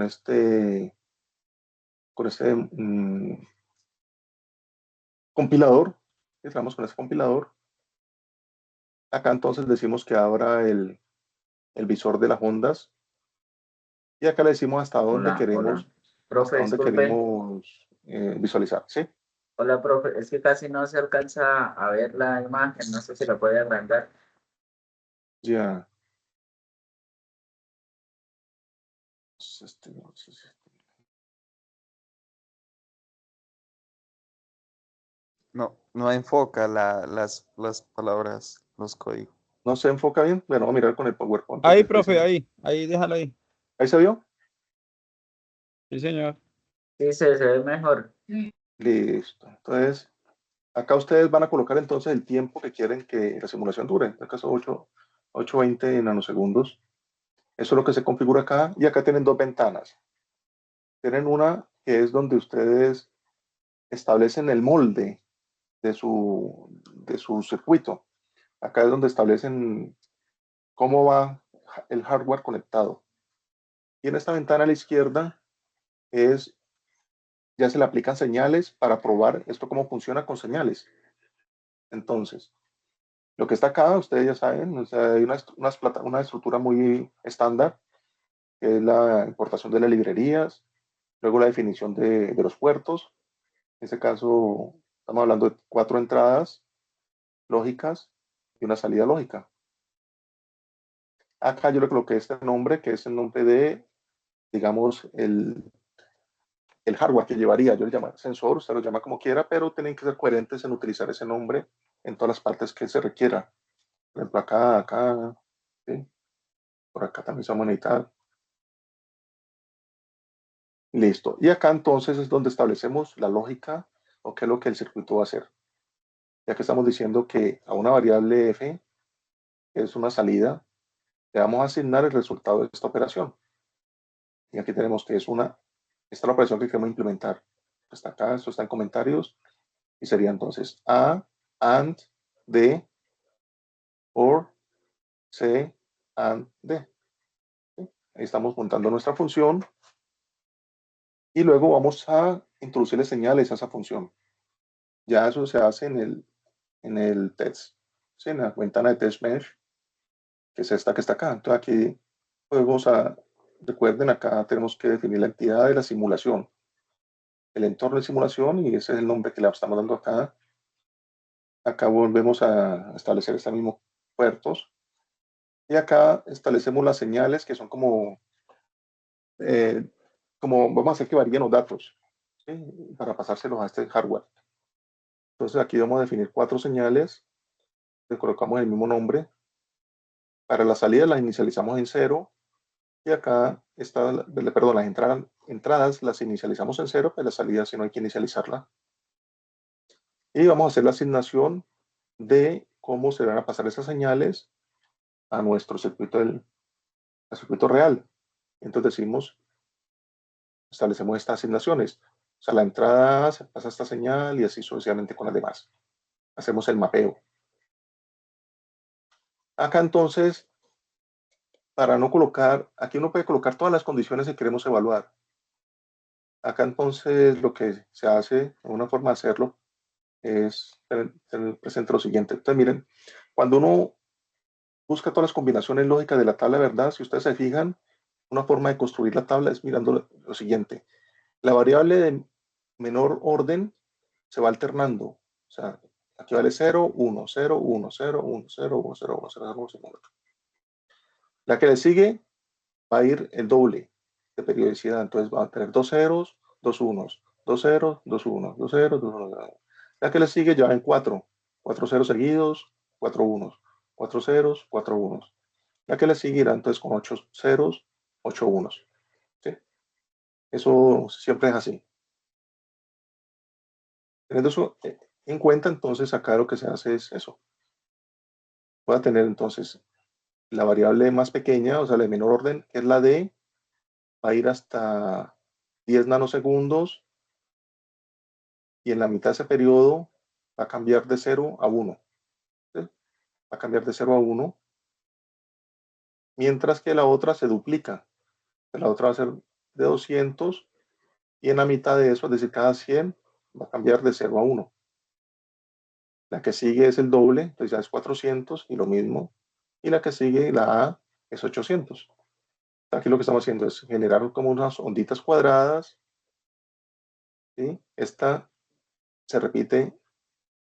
[SPEAKER 2] este compilador. ¿Sí? Trabajamos con este compilador. Acá entonces decimos que abra el visor de las ondas. Y acá le decimos hasta dónde queremos,
[SPEAKER 11] Profe, disculpe.
[SPEAKER 2] Visualizar. ¿Sí?
[SPEAKER 11] Hola, profe. Es que casi no se alcanza a ver la imagen. No sé si la puede agrandar.
[SPEAKER 2] Ya.
[SPEAKER 8] No enfoca las palabras, los códigos.
[SPEAKER 2] ¿No se enfoca bien? Bueno, vamos a mirar con el PowerPoint.
[SPEAKER 9] Ahí, profe, ahí, déjalo ahí.
[SPEAKER 2] ¿Ahí se vio?
[SPEAKER 9] Sí, señor.
[SPEAKER 11] Sí, se ve mejor.
[SPEAKER 2] Listo. Entonces, acá ustedes van a colocar entonces el tiempo que quieren que la simulación dure. En este caso, 820 nanosegundos. Eso es lo que se configura acá. Y acá tienen dos ventanas. Tienen una que es donde ustedes establecen el molde de su circuito. Acá es donde establecen cómo va el hardware conectado. Y en esta ventana a la izquierda ya se le aplican señales para probar esto cómo funciona con señales. Entonces, lo que está acá, ustedes ya saben, o sea, hay una estructura muy estándar, que es la importación de las librerías, luego la definición de los puertos. En este caso, estamos hablando de 4 entradas lógicas y una salida lógica. Acá yo le coloqué este nombre, que es el nombre de, digamos, el hardware que llevaría. Yo le llamo sensor, usted lo llama como quiera, pero tienen que ser coherentes en utilizar ese nombre en todas las partes que se requiera. Por ejemplo, acá, ¿sí? Por acá también se va a necesitar. Listo. Y acá entonces es donde establecemos la lógica o qué es lo que el circuito va a hacer. Ya que estamos diciendo que a una variable f, que es una salida, le vamos a asignar el resultado de esta operación. Y aquí tenemos que esta es la operación que queremos implementar. Está acá, esto está en comentarios. Y sería entonces A, AND, D, OR, C, AND, D. ¿Sí? Ahí estamos montando nuestra función. Y luego vamos a introducirle señales a esa función. Ya eso se hace en el test, ¿sí? En la ventana de test mesh, que es esta que está acá. Entonces aquí recuerden, acá tenemos que definir la entidad de la simulación, el entorno de simulación, y ese es el nombre que le estamos dando acá. Acá volvemos a establecer estos mismos puertos. Y acá establecemos las señales que son como vamos a hacer que varíen los datos, ¿sí? Para pasárselos a este hardware. Entonces aquí vamos a definir 4 señales, le colocamos el mismo nombre. Para la salida las inicializamos en 0 y acá las entradas las inicializamos en 0, pero la salida si no hay que inicializarla. Y vamos a hacer la asignación de cómo se van a pasar esas señales a nuestro circuito real. Entonces establecemos estas asignaciones. O sea, la entrada se pasa esta señal y así sucesivamente con las demás. Hacemos el mapeo. Acá entonces, para no colocar, aquí uno puede colocar todas las condiciones que queremos evaluar. Acá entonces lo que se hace, una forma de hacerlo, es tener presente lo siguiente. Entonces miren, cuando uno busca todas las combinaciones lógicas de la tabla de verdad, si ustedes se fijan, una forma de construir la tabla es mirando lo siguiente. La variable de menor orden se va alternando. O sea, aquí vale 0, 1, 0, 1, 0, 1, 0, 1, 0, 1, 0, 1, 0, 1. La que le sigue va a ir el doble de periodicidad. Entonces va a tener 2 ceros, 2 unos, 2 ceros, 2 unos, 2 ceros, 2 unos. La que le sigue ya va en 4. 4 ceros seguidos, 4 unos, 4 ceros, 4 unos. La que le seguirá entonces con 8 ceros, 8 unos. ¿Sí? Eso siempre es así. Teniendo eso en cuenta, entonces acá lo que se hace es eso. Voy a tener entonces la variable más pequeña, o sea, la de menor orden, que es la D, va a ir hasta 10 nanosegundos y en la mitad de ese periodo va a cambiar de 0 a 1. ¿Sí? Va a cambiar de 0 a 1, mientras que la otra se duplica. La otra va a ser de 200 y en la mitad de eso, es decir, cada 100 va a cambiar de 0 a 1. La que sigue es el doble, entonces ya es 400 y lo mismo. Y la que sigue, la A, es 800. Aquí lo que estamos haciendo es generar como unas onditas cuadradas. ¿Sí? Esta se repite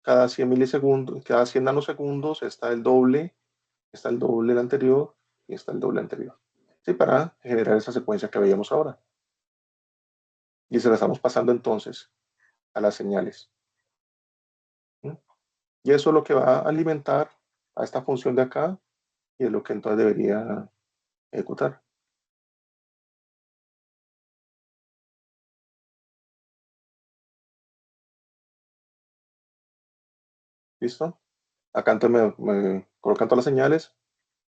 [SPEAKER 2] cada 100 milisegundos, cada 100 nanosegundos está el doble del anterior y está el doble anterior. ¿Sí? Para generar esa secuencia que veíamos ahora. Y se la estamos pasando entonces a las señales. ¿Sí? Y eso es lo que va a alimentar a esta función de acá y es lo que entonces debería ejecutar. ¿Listo? Acá entonces me colocan todas las señales.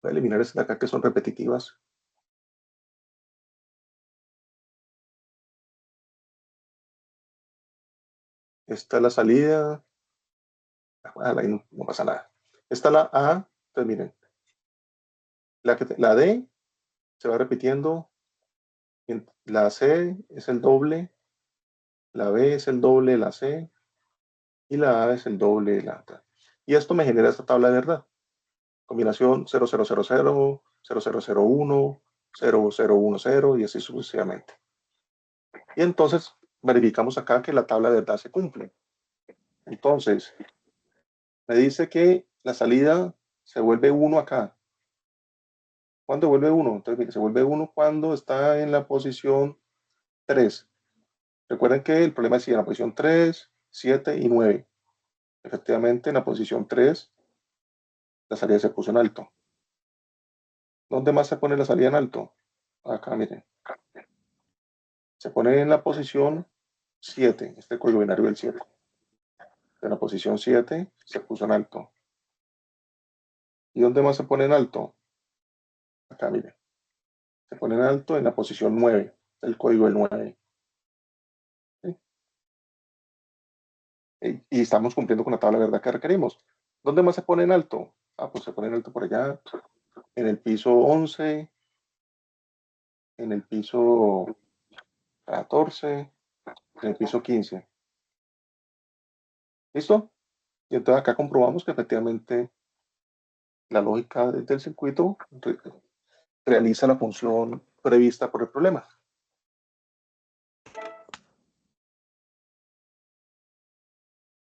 [SPEAKER 2] Voy a eliminar estas de acá que son repetitivas. Esta es la salida. Ahí no pasa nada. Esta es la A. Entonces miren. La D se va repitiendo. La C es el doble. La B es el doble de la C. Y la A es el doble de la A. Y esto me genera esta tabla de verdad. Combinación 0000, 0001, 0010 y así sucesivamente. Y entonces verificamos acá que la tabla de verdad se cumple. Entonces, me dice que la salida se vuelve 1 acá. ¿Cuándo vuelve 1? Entonces, mire, se vuelve 1 cuando está en la posición 3. Recuerden que el problema decía en la posición 3, 7 y 9. Efectivamente, en la posición 3, la salida se puso en alto. ¿Dónde más se pone la salida en alto? Acá, miren. Se pone en la posición 7, este código binario del 7. En la posición 7 se puso en alto. ¿Y dónde más se pone en alto? Acá, miren. Se pone en alto en la posición 9, el código del 9. ¿Sí? Y estamos cumpliendo con la tabla de verdad que requerimos. ¿Dónde más se pone en alto? Ah, pues se pone en alto por allá, en el piso 11, en el piso 14, en el piso 15. ¿Listo? Y entonces acá comprobamos que efectivamente la lógica del circuito realiza la función prevista por el problema.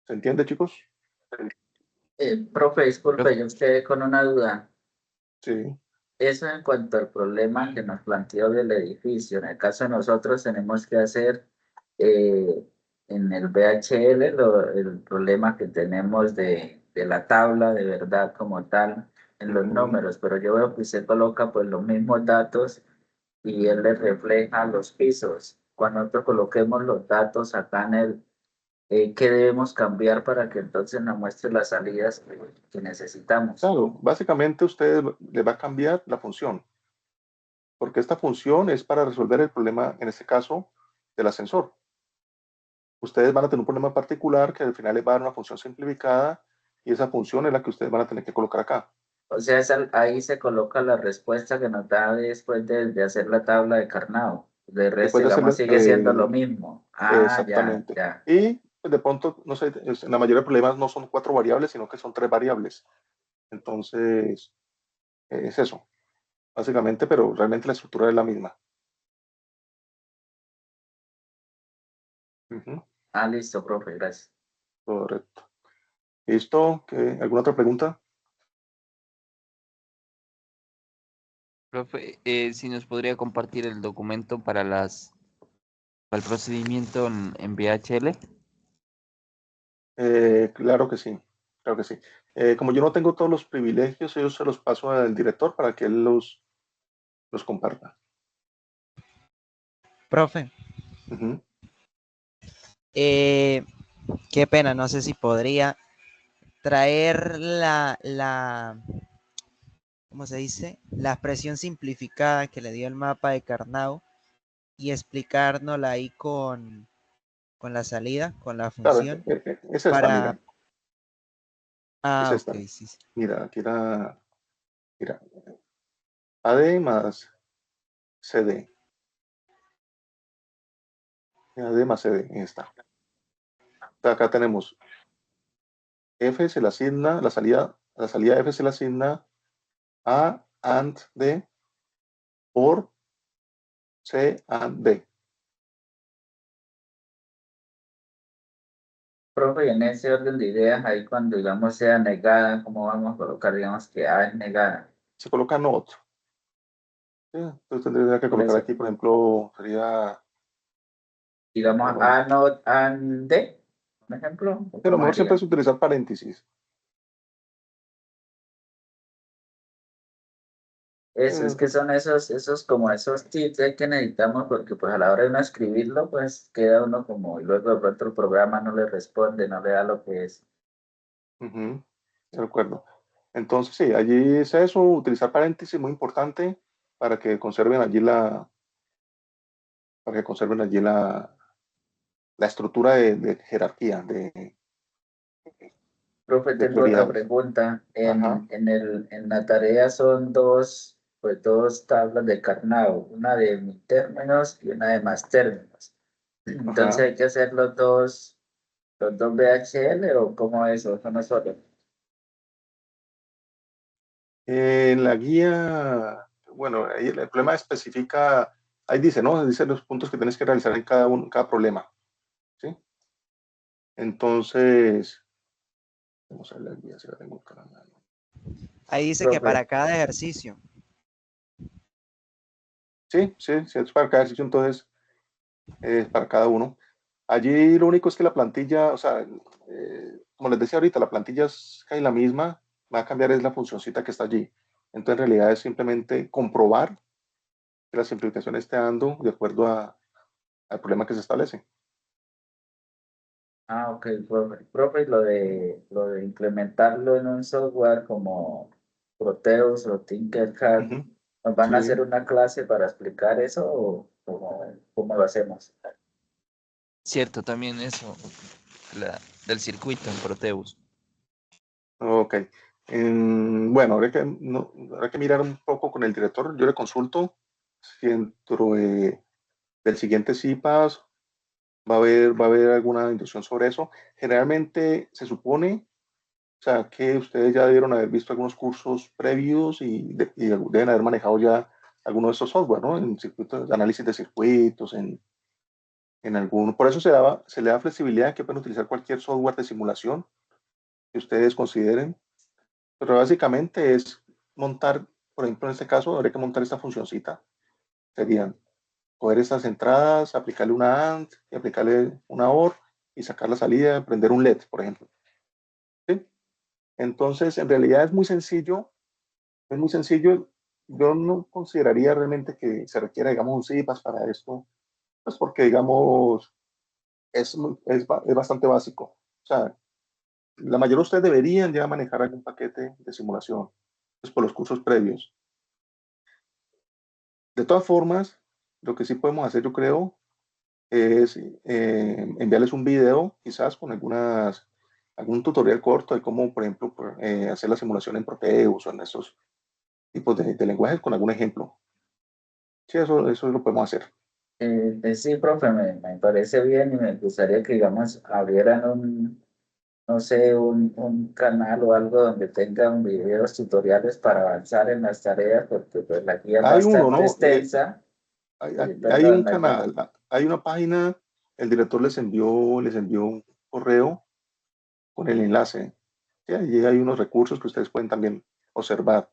[SPEAKER 2] ¿Se entiende, chicos?
[SPEAKER 11] Profe, disculpe, yo quedé con una duda.
[SPEAKER 2] Sí.
[SPEAKER 11] Eso en cuanto al problema que nos planteó del edificio. En el caso de nosotros tenemos que hacer en el VHL el problema que tenemos de la tabla de verdad como tal en los números, pero yo veo que usted coloca pues los mismos datos y él le refleja los pisos. Cuando nosotros coloquemos los datos acá en el ¿qué debemos cambiar para que entonces nos muestre las salidas que necesitamos?
[SPEAKER 2] Claro, básicamente usted le va a cambiar la función, porque esta función es para resolver el problema, en este caso, del ascensor. Ustedes van a tener un problema particular que al final les va a dar una función simplificada y esa función es la que ustedes van a tener que colocar acá.
[SPEAKER 11] O sea, ahí se coloca la respuesta que nos da después de hacer la tabla de Carnot. De resto,
[SPEAKER 2] Después de
[SPEAKER 11] digamos,
[SPEAKER 2] hacerlo,
[SPEAKER 11] sigue siendo lo mismo. Ah, ya,
[SPEAKER 2] exactamente.
[SPEAKER 11] ya.
[SPEAKER 2] Y pues, de pronto, no sé, en la mayoría de problemas no son 4 variables, sino que son 3 variables. Entonces, es eso, básicamente, pero realmente la estructura es la misma.
[SPEAKER 11] Ah, listo, profe, gracias.
[SPEAKER 2] Correcto. ¿Listo? ¿Alguna otra pregunta?
[SPEAKER 8] Profe, si nos podría compartir el documento para el procedimiento en VHL.
[SPEAKER 2] Claro que sí, claro que sí. Como yo no tengo todos los privilegios, yo se los paso al director para que él los comparta.
[SPEAKER 6] Profe,
[SPEAKER 2] Ujú.
[SPEAKER 6] qué pena, no sé si podría traer ¿cómo se dice? La expresión simplificada que le dio el mapa de Carnot y explicárnosla ahí con la salida, con la
[SPEAKER 2] Claro,
[SPEAKER 6] función,
[SPEAKER 2] es esta, mira,
[SPEAKER 6] para...
[SPEAKER 2] es
[SPEAKER 6] Ah,
[SPEAKER 2] esta.
[SPEAKER 6] ok, sí, sí.
[SPEAKER 2] Mira, aquí mira, AD más CD. AD más CD, esta. Acá tenemos F se le asigna, la salida F se le asigna A AND D por C AND D.
[SPEAKER 11] Profe, y en ese orden de ideas, ahí cuando digamos sea negada, ¿cómo vamos a colocar, digamos que A es negada?
[SPEAKER 2] Se coloca NOT. ¿Sí? Entonces tendría que
[SPEAKER 11] Por
[SPEAKER 2] colocar
[SPEAKER 11] eso,
[SPEAKER 2] aquí, por ejemplo, sería,
[SPEAKER 11] digamos
[SPEAKER 2] bueno,
[SPEAKER 11] A not and D, por ejemplo, ¿o
[SPEAKER 2] lo
[SPEAKER 11] cómo
[SPEAKER 2] mejor siempre
[SPEAKER 11] sería?
[SPEAKER 2] es utilizar paréntesis.
[SPEAKER 11] Eso es que son esos como esos tips que necesitamos, porque pues a la hora de uno escribirlo, pues queda uno como, y luego de pronto el programa no le responde, no le da lo que es.
[SPEAKER 2] Ujú, de acuerdo. Entonces, sí, allí es eso, utilizar paréntesis, muy importante para que conserven allí la estructura de jerarquía,
[SPEAKER 11] Profe,
[SPEAKER 2] de
[SPEAKER 11] tengo otra
[SPEAKER 2] prioridades.
[SPEAKER 11] pregunta.
[SPEAKER 2] Ajá,
[SPEAKER 11] En la tarea son pues dos tablas de Carnot, una de mil términos y una de más términos. Entonces
[SPEAKER 2] ajá.
[SPEAKER 11] hay que hacer los dos VHL o cómo es, o eso no es solo.
[SPEAKER 2] En la guía, bueno, ahí el problema especifica, ahí dice, ¿no? Dice los puntos que tienes que realizar en cada problema, ¿sí? Entonces, vamos a ver la guía, si la tengo acá a la mano.
[SPEAKER 6] Ahí dice que
[SPEAKER 11] Profe,
[SPEAKER 6] para cada ejercicio.
[SPEAKER 2] Sí, es para cada ejercicio, entonces, para cada uno. Allí lo único es que la plantilla, o sea, como les decía ahorita, la plantilla es casi la misma, va a cambiar es la funcioncita que está allí. Entonces, en realidad es simplemente comprobar que la simplificación esté dando de acuerdo al problema que se establece.
[SPEAKER 11] ok, profe, y lo de implementarlo en un software como Proteus o Tinkercad,
[SPEAKER 2] Ujú.
[SPEAKER 11] ¿nos van a hacer
[SPEAKER 2] Sí.
[SPEAKER 11] una clase para explicar eso o cómo lo hacemos?
[SPEAKER 8] Cierto, también eso, del circuito en Proteus.
[SPEAKER 2] Ok. Bueno, habrá que mirar un poco con el director. Yo le consulto si dentro del siguiente CIPAS va a haber alguna inducción sobre eso. Generalmente se supone, o sea, que ustedes ya debieron haber visto algunos cursos previos y deben haber manejado ya algunos de estos software, ¿no? En circuitos, análisis de circuitos, en algún. Por eso se le da flexibilidad que pueden utilizar cualquier software de simulación que ustedes consideren. Pero básicamente es montar, por ejemplo, en este caso, habría que montar esta funcioncita. Serían coger estas entradas, aplicarle una AND y aplicarle una OR y sacar la salida, prender un LED, por ejemplo. ¿Sí? Entonces, en realidad es muy sencillo. Es muy sencillo. Yo no consideraría realmente que se requiera, digamos, un CIPAS para esto, pues porque, digamos, es bastante básico. O sea, la mayoría de ustedes deberían ya manejar algún paquete de simulación, pues por los cursos previos. De todas formas, lo que sí podemos hacer, yo creo, es enviarles un video, quizás con algún tutorial corto de cómo, por ejemplo, hacer la simulación en Proteus o en esos tipos de lenguajes con algún ejemplo. Sí, eso lo podemos hacer.
[SPEAKER 11] Sí, profe, me parece bien y me gustaría que, digamos, abrieran no sé, un canal o algo donde tengan videos tutoriales para avanzar en las tareas, porque pues la guía es
[SPEAKER 2] Hay uno,
[SPEAKER 11] bastante
[SPEAKER 2] ¿no?
[SPEAKER 11] extensa.
[SPEAKER 2] Hay un
[SPEAKER 11] Perdón,
[SPEAKER 2] canal, hay una página, el director les envió un correo con el enlace. ¿Sí? Allí hay unos recursos que ustedes pueden también observar.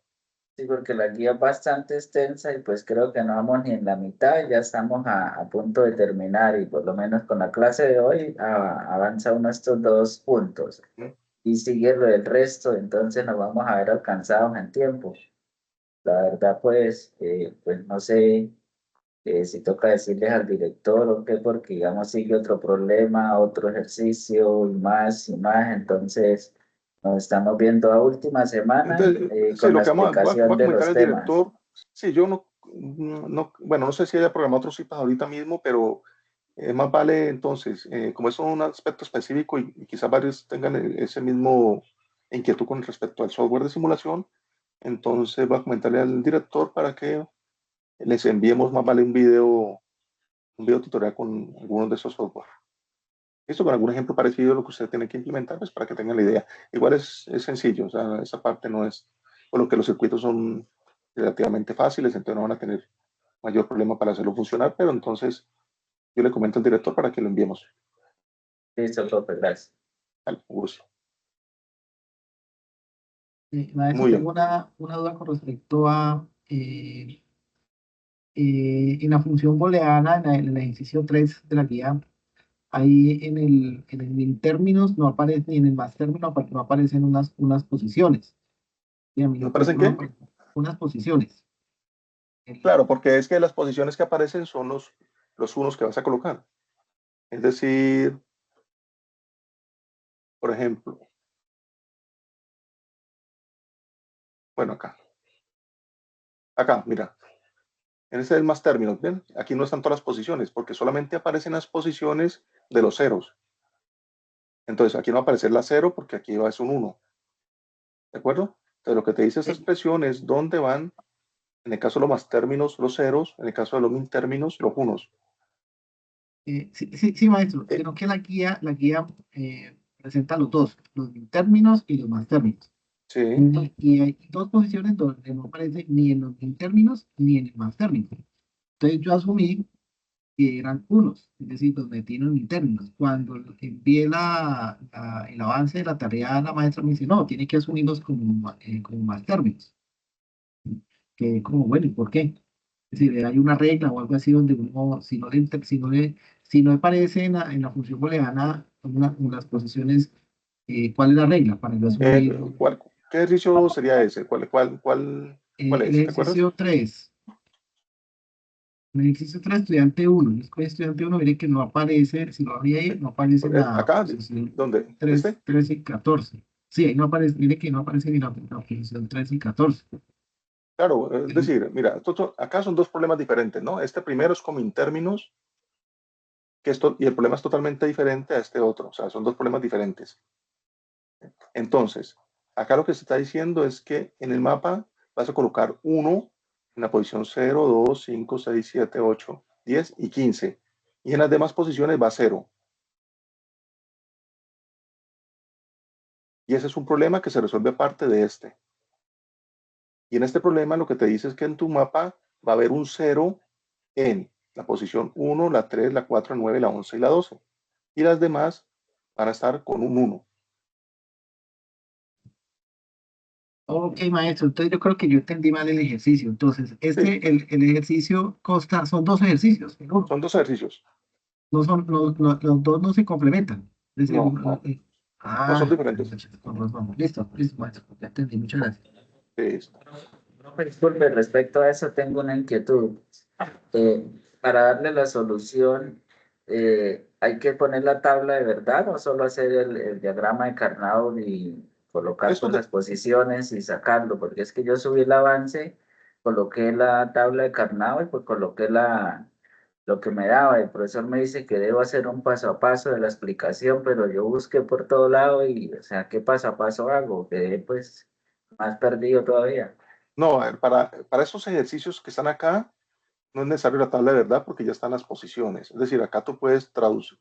[SPEAKER 11] Sí, porque la guía es bastante extensa y pues creo que no vamos ni en la mitad, ya estamos a punto de terminar y por lo menos con la clase de hoy avanza uno estos 2 puntos y sigue lo del resto, entonces nos vamos a ver alcanzados en tiempo. La verdad, pues no sé si toca decirles al director o qué, porque digamos sigue otro problema, otro ejercicio y más, entonces nos estamos viendo a última semana
[SPEAKER 2] Entonces, sí,
[SPEAKER 11] con la
[SPEAKER 2] lo que voy
[SPEAKER 11] explicación
[SPEAKER 2] a
[SPEAKER 11] de
[SPEAKER 2] comentar
[SPEAKER 11] los
[SPEAKER 2] al
[SPEAKER 11] temas.
[SPEAKER 2] director, sí, yo bueno, no sé si haya programado otros CIPAS ahorita mismo, pero más vale entonces, como es un aspecto específico y quizás varios tengan ese mismo inquietud con respecto al software de simulación, entonces voy a comentarle al director para que les enviemos más vale un video tutorial con algunos de esos software. Esto con algún ejemplo parecido a lo que usted tiene que implementar, pues para que tengan la idea. Igual es sencillo, o sea, esa parte no es, por lo que los circuitos son relativamente fáciles, entonces no van a tener mayor problema para hacerlo funcionar, pero entonces yo le comento al director para que lo enviemos.
[SPEAKER 11] Listo, profe, gracias.
[SPEAKER 2] Al gusto.
[SPEAKER 12] Maestro,
[SPEAKER 2] Muy
[SPEAKER 12] tengo
[SPEAKER 2] bien.
[SPEAKER 12] una duda con respecto a en la función booleana, en el ejercicio 3 de la guía, ahí en el min términos no aparece, ni en el más término no aparecen unas posiciones. Y a mí
[SPEAKER 2] ¿No
[SPEAKER 12] no, pues,
[SPEAKER 2] parecen
[SPEAKER 12] no
[SPEAKER 2] qué?
[SPEAKER 12] aparecen unas posiciones.
[SPEAKER 2] Claro, porque es que las posiciones que aparecen son los unos que vas a colocar. Es decir, por ejemplo, bueno, acá, mira, en este es más términos, ¿ven? Aquí no están todas las posiciones, porque solamente aparecen las posiciones de los ceros. Entonces, aquí no va a aparecer la 0 porque aquí va es un 1. ¿De acuerdo? Entonces, lo que te dice esa expresión es dónde van, en el caso de los más términos, los ceros, en el caso de los min términos, los unos.
[SPEAKER 12] Sí, maestro, sino que la guía presenta los dos, los min términos y los más términos.
[SPEAKER 2] Sí.
[SPEAKER 12] Y hay dos posiciones donde no aparece ni en los min términos ni en el más término. Entonces yo asumí que eran unos, es decir, donde tienen min términos. Cuando envié el avance de la tarea, la maestra me dice, no, tiene que asumirlos como más términos. Que como, bueno, ¿y por qué? Es decir, hay una regla o algo así donde uno, si no aparece en la función booleana las posiciones, ¿cuál es la regla para yo asumir?
[SPEAKER 2] ¿Qué ejercicio sería ese? ¿Cuál
[SPEAKER 12] El
[SPEAKER 2] es? ¿Te acuerdas?
[SPEAKER 12] ejercicio 3. En el ejercicio 3, estudiante 1. En el estudiante 1, mire que no aparece, si lo abrí ahí, no aparece la
[SPEAKER 2] Acá,
[SPEAKER 12] posición
[SPEAKER 2] ¿dónde?
[SPEAKER 12] 3, 3 y 14. Sí, ahí no aparece, mire que no aparece ni la posición 3 y 14.
[SPEAKER 2] Claro, es decir, mira, acá son dos problemas diferentes, ¿no? Este primero es con min términos, y el problema es totalmente diferente a este otro, o sea, son dos problemas diferentes. Entonces, acá lo que se está diciendo es que en el mapa vas a colocar 1 en la posición 0, 2, 5, 6, 7, 8, 10 y 15. Y en las demás posiciones va 0. Y ese es un problema que se resuelve aparte de este. Y en este problema lo que te dice es que en tu mapa va a haber un 0 en la posición 1, la 3, la 4, la 9, la 11 y la 12. Y las demás van a estar con un 1.
[SPEAKER 12] Ok, maestro, entonces yo creo que yo entendí mal el ejercicio. Entonces, el ejercicio son dos ejercicios. ¿No?
[SPEAKER 2] Son dos ejercicios.
[SPEAKER 12] Los dos no se complementan. Es decir,
[SPEAKER 2] No son diferentes.
[SPEAKER 12] Listo, maestro, ya entendí, muchas gracias.
[SPEAKER 2] Listo.
[SPEAKER 11] Disculpe, respecto a eso tengo una inquietud. Para darle la solución, ¿hay que poner la tabla de verdad o solo hacer el diagrama de Carnot y colocar pues, las posiciones y sacarlo? Porque es que yo subí el avance, coloqué la tabla de Carnot y pues coloqué lo que me daba. El profesor me dice que debo hacer un paso a paso de la explicación, pero yo busqué por todo lado y, o sea, ¿qué paso a paso hago? Quedé pues más perdido todavía.
[SPEAKER 2] No, a ver, para esos ejercicios que están acá, no es necesario la tabla de verdad porque ya están las posiciones. Es decir, acá tú puedes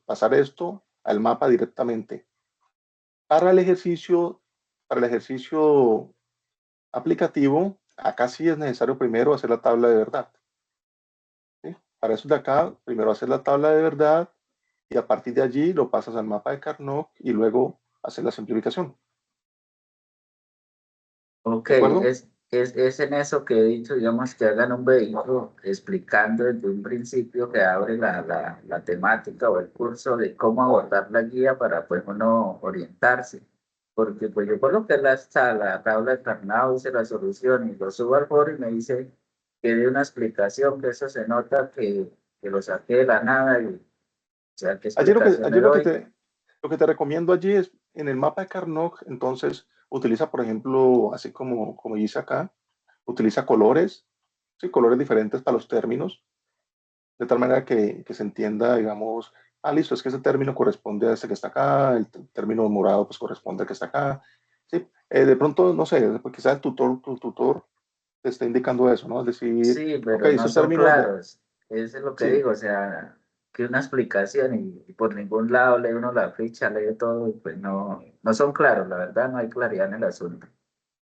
[SPEAKER 2] pasar esto al mapa directamente. Para el ejercicio aplicativo, acá sí es necesario primero hacer la tabla de verdad. ¿Sí? Para eso de acá, primero hacer la tabla de verdad y a partir de allí lo pasas al mapa de Carnot y luego hacer la simplificación.
[SPEAKER 11] Ok,
[SPEAKER 2] ¿De acuerdo?
[SPEAKER 11] es en eso que he dicho, digamos, que hagan un vehículo explicando desde un principio que abre la temática o el curso de cómo abordar la guía para pues uno orientarse. Porque pues yo por lo que es la tabla de Carnot hice la solución y lo subo al foro y me dice que dé una explicación, que eso se nota que lo saqué de la nada y o sea, ¿qué
[SPEAKER 2] Allí
[SPEAKER 11] explicación le doy?
[SPEAKER 2] lo que te recomiendo allí es, en el mapa de Carnot, entonces, utiliza, por ejemplo, así como dice acá, utiliza colores, ¿sí? Colores diferentes para los términos, de tal manera que se entienda, digamos, listo, es que ese término corresponde a este que está acá, el término morado pues corresponde al que está acá, ¿sí? De pronto, no sé, pues, quizás tu tutor te está indicando eso, ¿no? Es decir,
[SPEAKER 11] Sí,
[SPEAKER 2] ok,
[SPEAKER 11] pero no
[SPEAKER 2] ese
[SPEAKER 11] son
[SPEAKER 2] término
[SPEAKER 11] claros. Eso es lo que
[SPEAKER 2] sí,
[SPEAKER 11] digo, o sea, que una explicación y por ningún lado lee uno la ficha, lee todo, y pues no son claros, la verdad, no hay claridad en el asunto.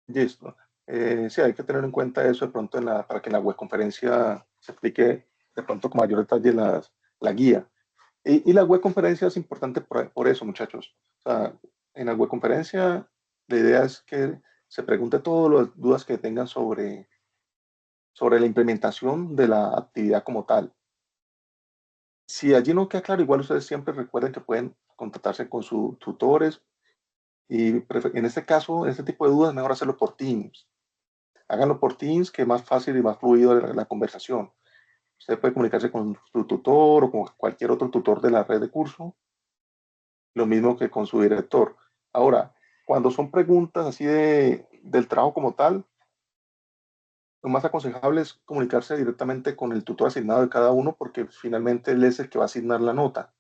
[SPEAKER 2] listo. Sí, hay que tener en cuenta eso de pronto para que en la webconferencia se explique de pronto con mayor detalle la guía. Y la webconferencia es importante por eso, muchachos. O sea, en la webconferencia la idea es que se pregunte todas las dudas que tengan sobre la implementación de la actividad como tal. Si allí no queda claro, igual ustedes siempre recuerden que pueden contactarse con sus tutores y en este caso, en este tipo de dudas, es mejor hacerlo por Teams. Háganlo por Teams, que es más fácil y más fluido la conversación. Usted puede comunicarse con su tutor o con cualquier otro tutor de la red de curso, lo mismo que con su director. Ahora, cuando son preguntas así del trabajo como tal, lo más aconsejable es comunicarse directamente con el tutor asignado de cada uno, porque finalmente él es el que va a asignar la nota.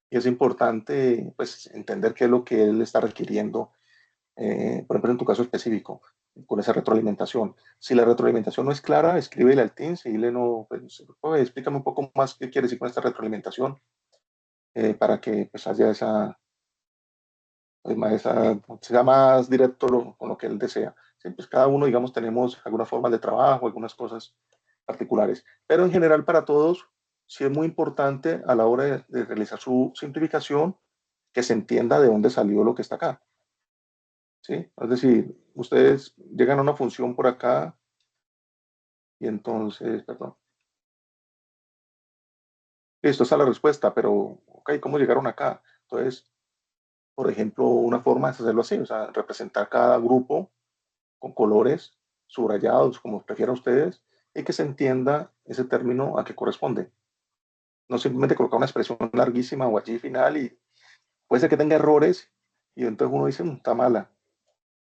[SPEAKER 2] Y es importante pues, entender qué es lo que él está requiriendo, por ejemplo, en tu caso específico, con esa retroalimentación. Si la retroalimentación no es clara, escríbele al Teams y dile, no, pues, oye, explícame un poco más qué quiere decir con esta retroalimentación, para que pues, haya sea más directo con lo que él desea. Sí, pues cada uno, digamos, tenemos alguna forma de trabajo, algunas cosas particulares, pero en general para todos sí es muy importante a la hora de realizar su simplificación que se entienda de dónde salió lo que está acá. ¿Sí? Es decir, ustedes llegan a una función por acá y entonces, perdón, esto es la respuesta, pero, ok, ¿cómo llegaron acá? Entonces, por ejemplo, una forma es hacerlo así, o sea, representar cada grupo con colores subrayados, como prefieran ustedes, y que se entienda ese término a qué corresponde. No simplemente colocar una expresión larguísima o allí final y puede ser que tenga errores y entonces uno dice, está mala,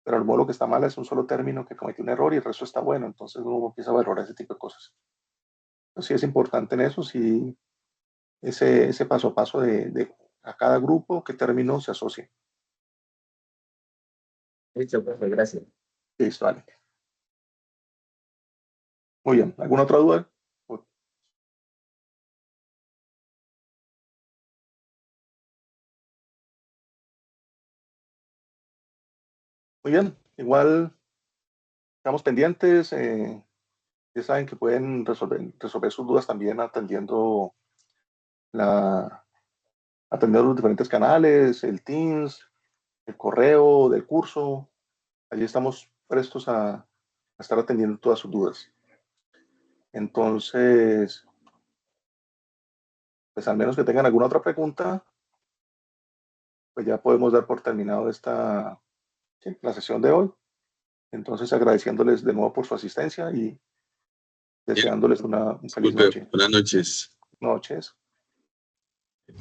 [SPEAKER 2] pero al modo lo que está mala es un solo término que cometió un error y el resto está bueno, entonces uno empieza a valorar ese tipo de cosas. Entonces sí es importante en eso, sí, ese paso a paso de a cada grupo, qué término se asocia.
[SPEAKER 11] Listo, profe, gracias.
[SPEAKER 2] Listo, vale. Muy bien, ¿alguna otra duda? Muy bien, igual estamos pendientes, ya saben que pueden resolver sus dudas también atendiendo los diferentes canales, el Teams, el correo del curso. Allí estamos prestos a estar atendiendo todas sus dudas. Entonces, pues al menos que tengan alguna otra pregunta, pues ya podemos dar por terminado la sesión de hoy. Entonces, agradeciéndoles de nuevo por su asistencia y deseándoles una feliz noche.
[SPEAKER 13] Buenas noches.
[SPEAKER 2] Noches.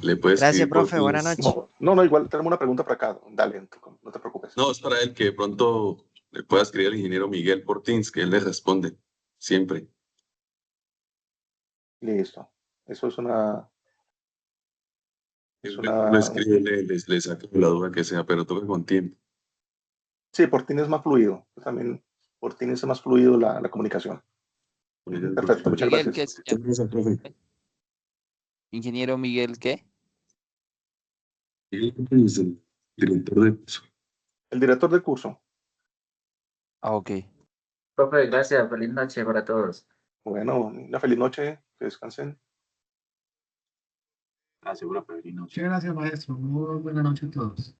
[SPEAKER 13] ¿Le puedes
[SPEAKER 6] Gracias,
[SPEAKER 13] escribir por
[SPEAKER 6] profe. Buenas
[SPEAKER 13] Teams?
[SPEAKER 6] noches.
[SPEAKER 2] No, igual tenemos una pregunta para acá. Dale, no te preocupes.
[SPEAKER 13] No, es para él que de pronto le pueda escribir al ingeniero Miguel por Teams, que él le responde siempre.
[SPEAKER 2] Listo. Eso es una...
[SPEAKER 13] Lo escribe, le saca la duda que sea, pero toca con tiempo.
[SPEAKER 2] Sí, por Teams es más fluido. También por Teams es más fluido la comunicación. Perfecto, muchas
[SPEAKER 8] Miguel,
[SPEAKER 2] gracias.
[SPEAKER 8] ¿qué es? Ingeniero Miguel, ¿qué?
[SPEAKER 13] Miguel es el director de curso.
[SPEAKER 2] El director del curso.
[SPEAKER 8] Ah, ok.
[SPEAKER 11] Profe, gracias. Feliz noche para todos.
[SPEAKER 2] Bueno, una feliz noche. Que descansen.
[SPEAKER 12] Muchas gracias, maestro. Muy buena noche a todos.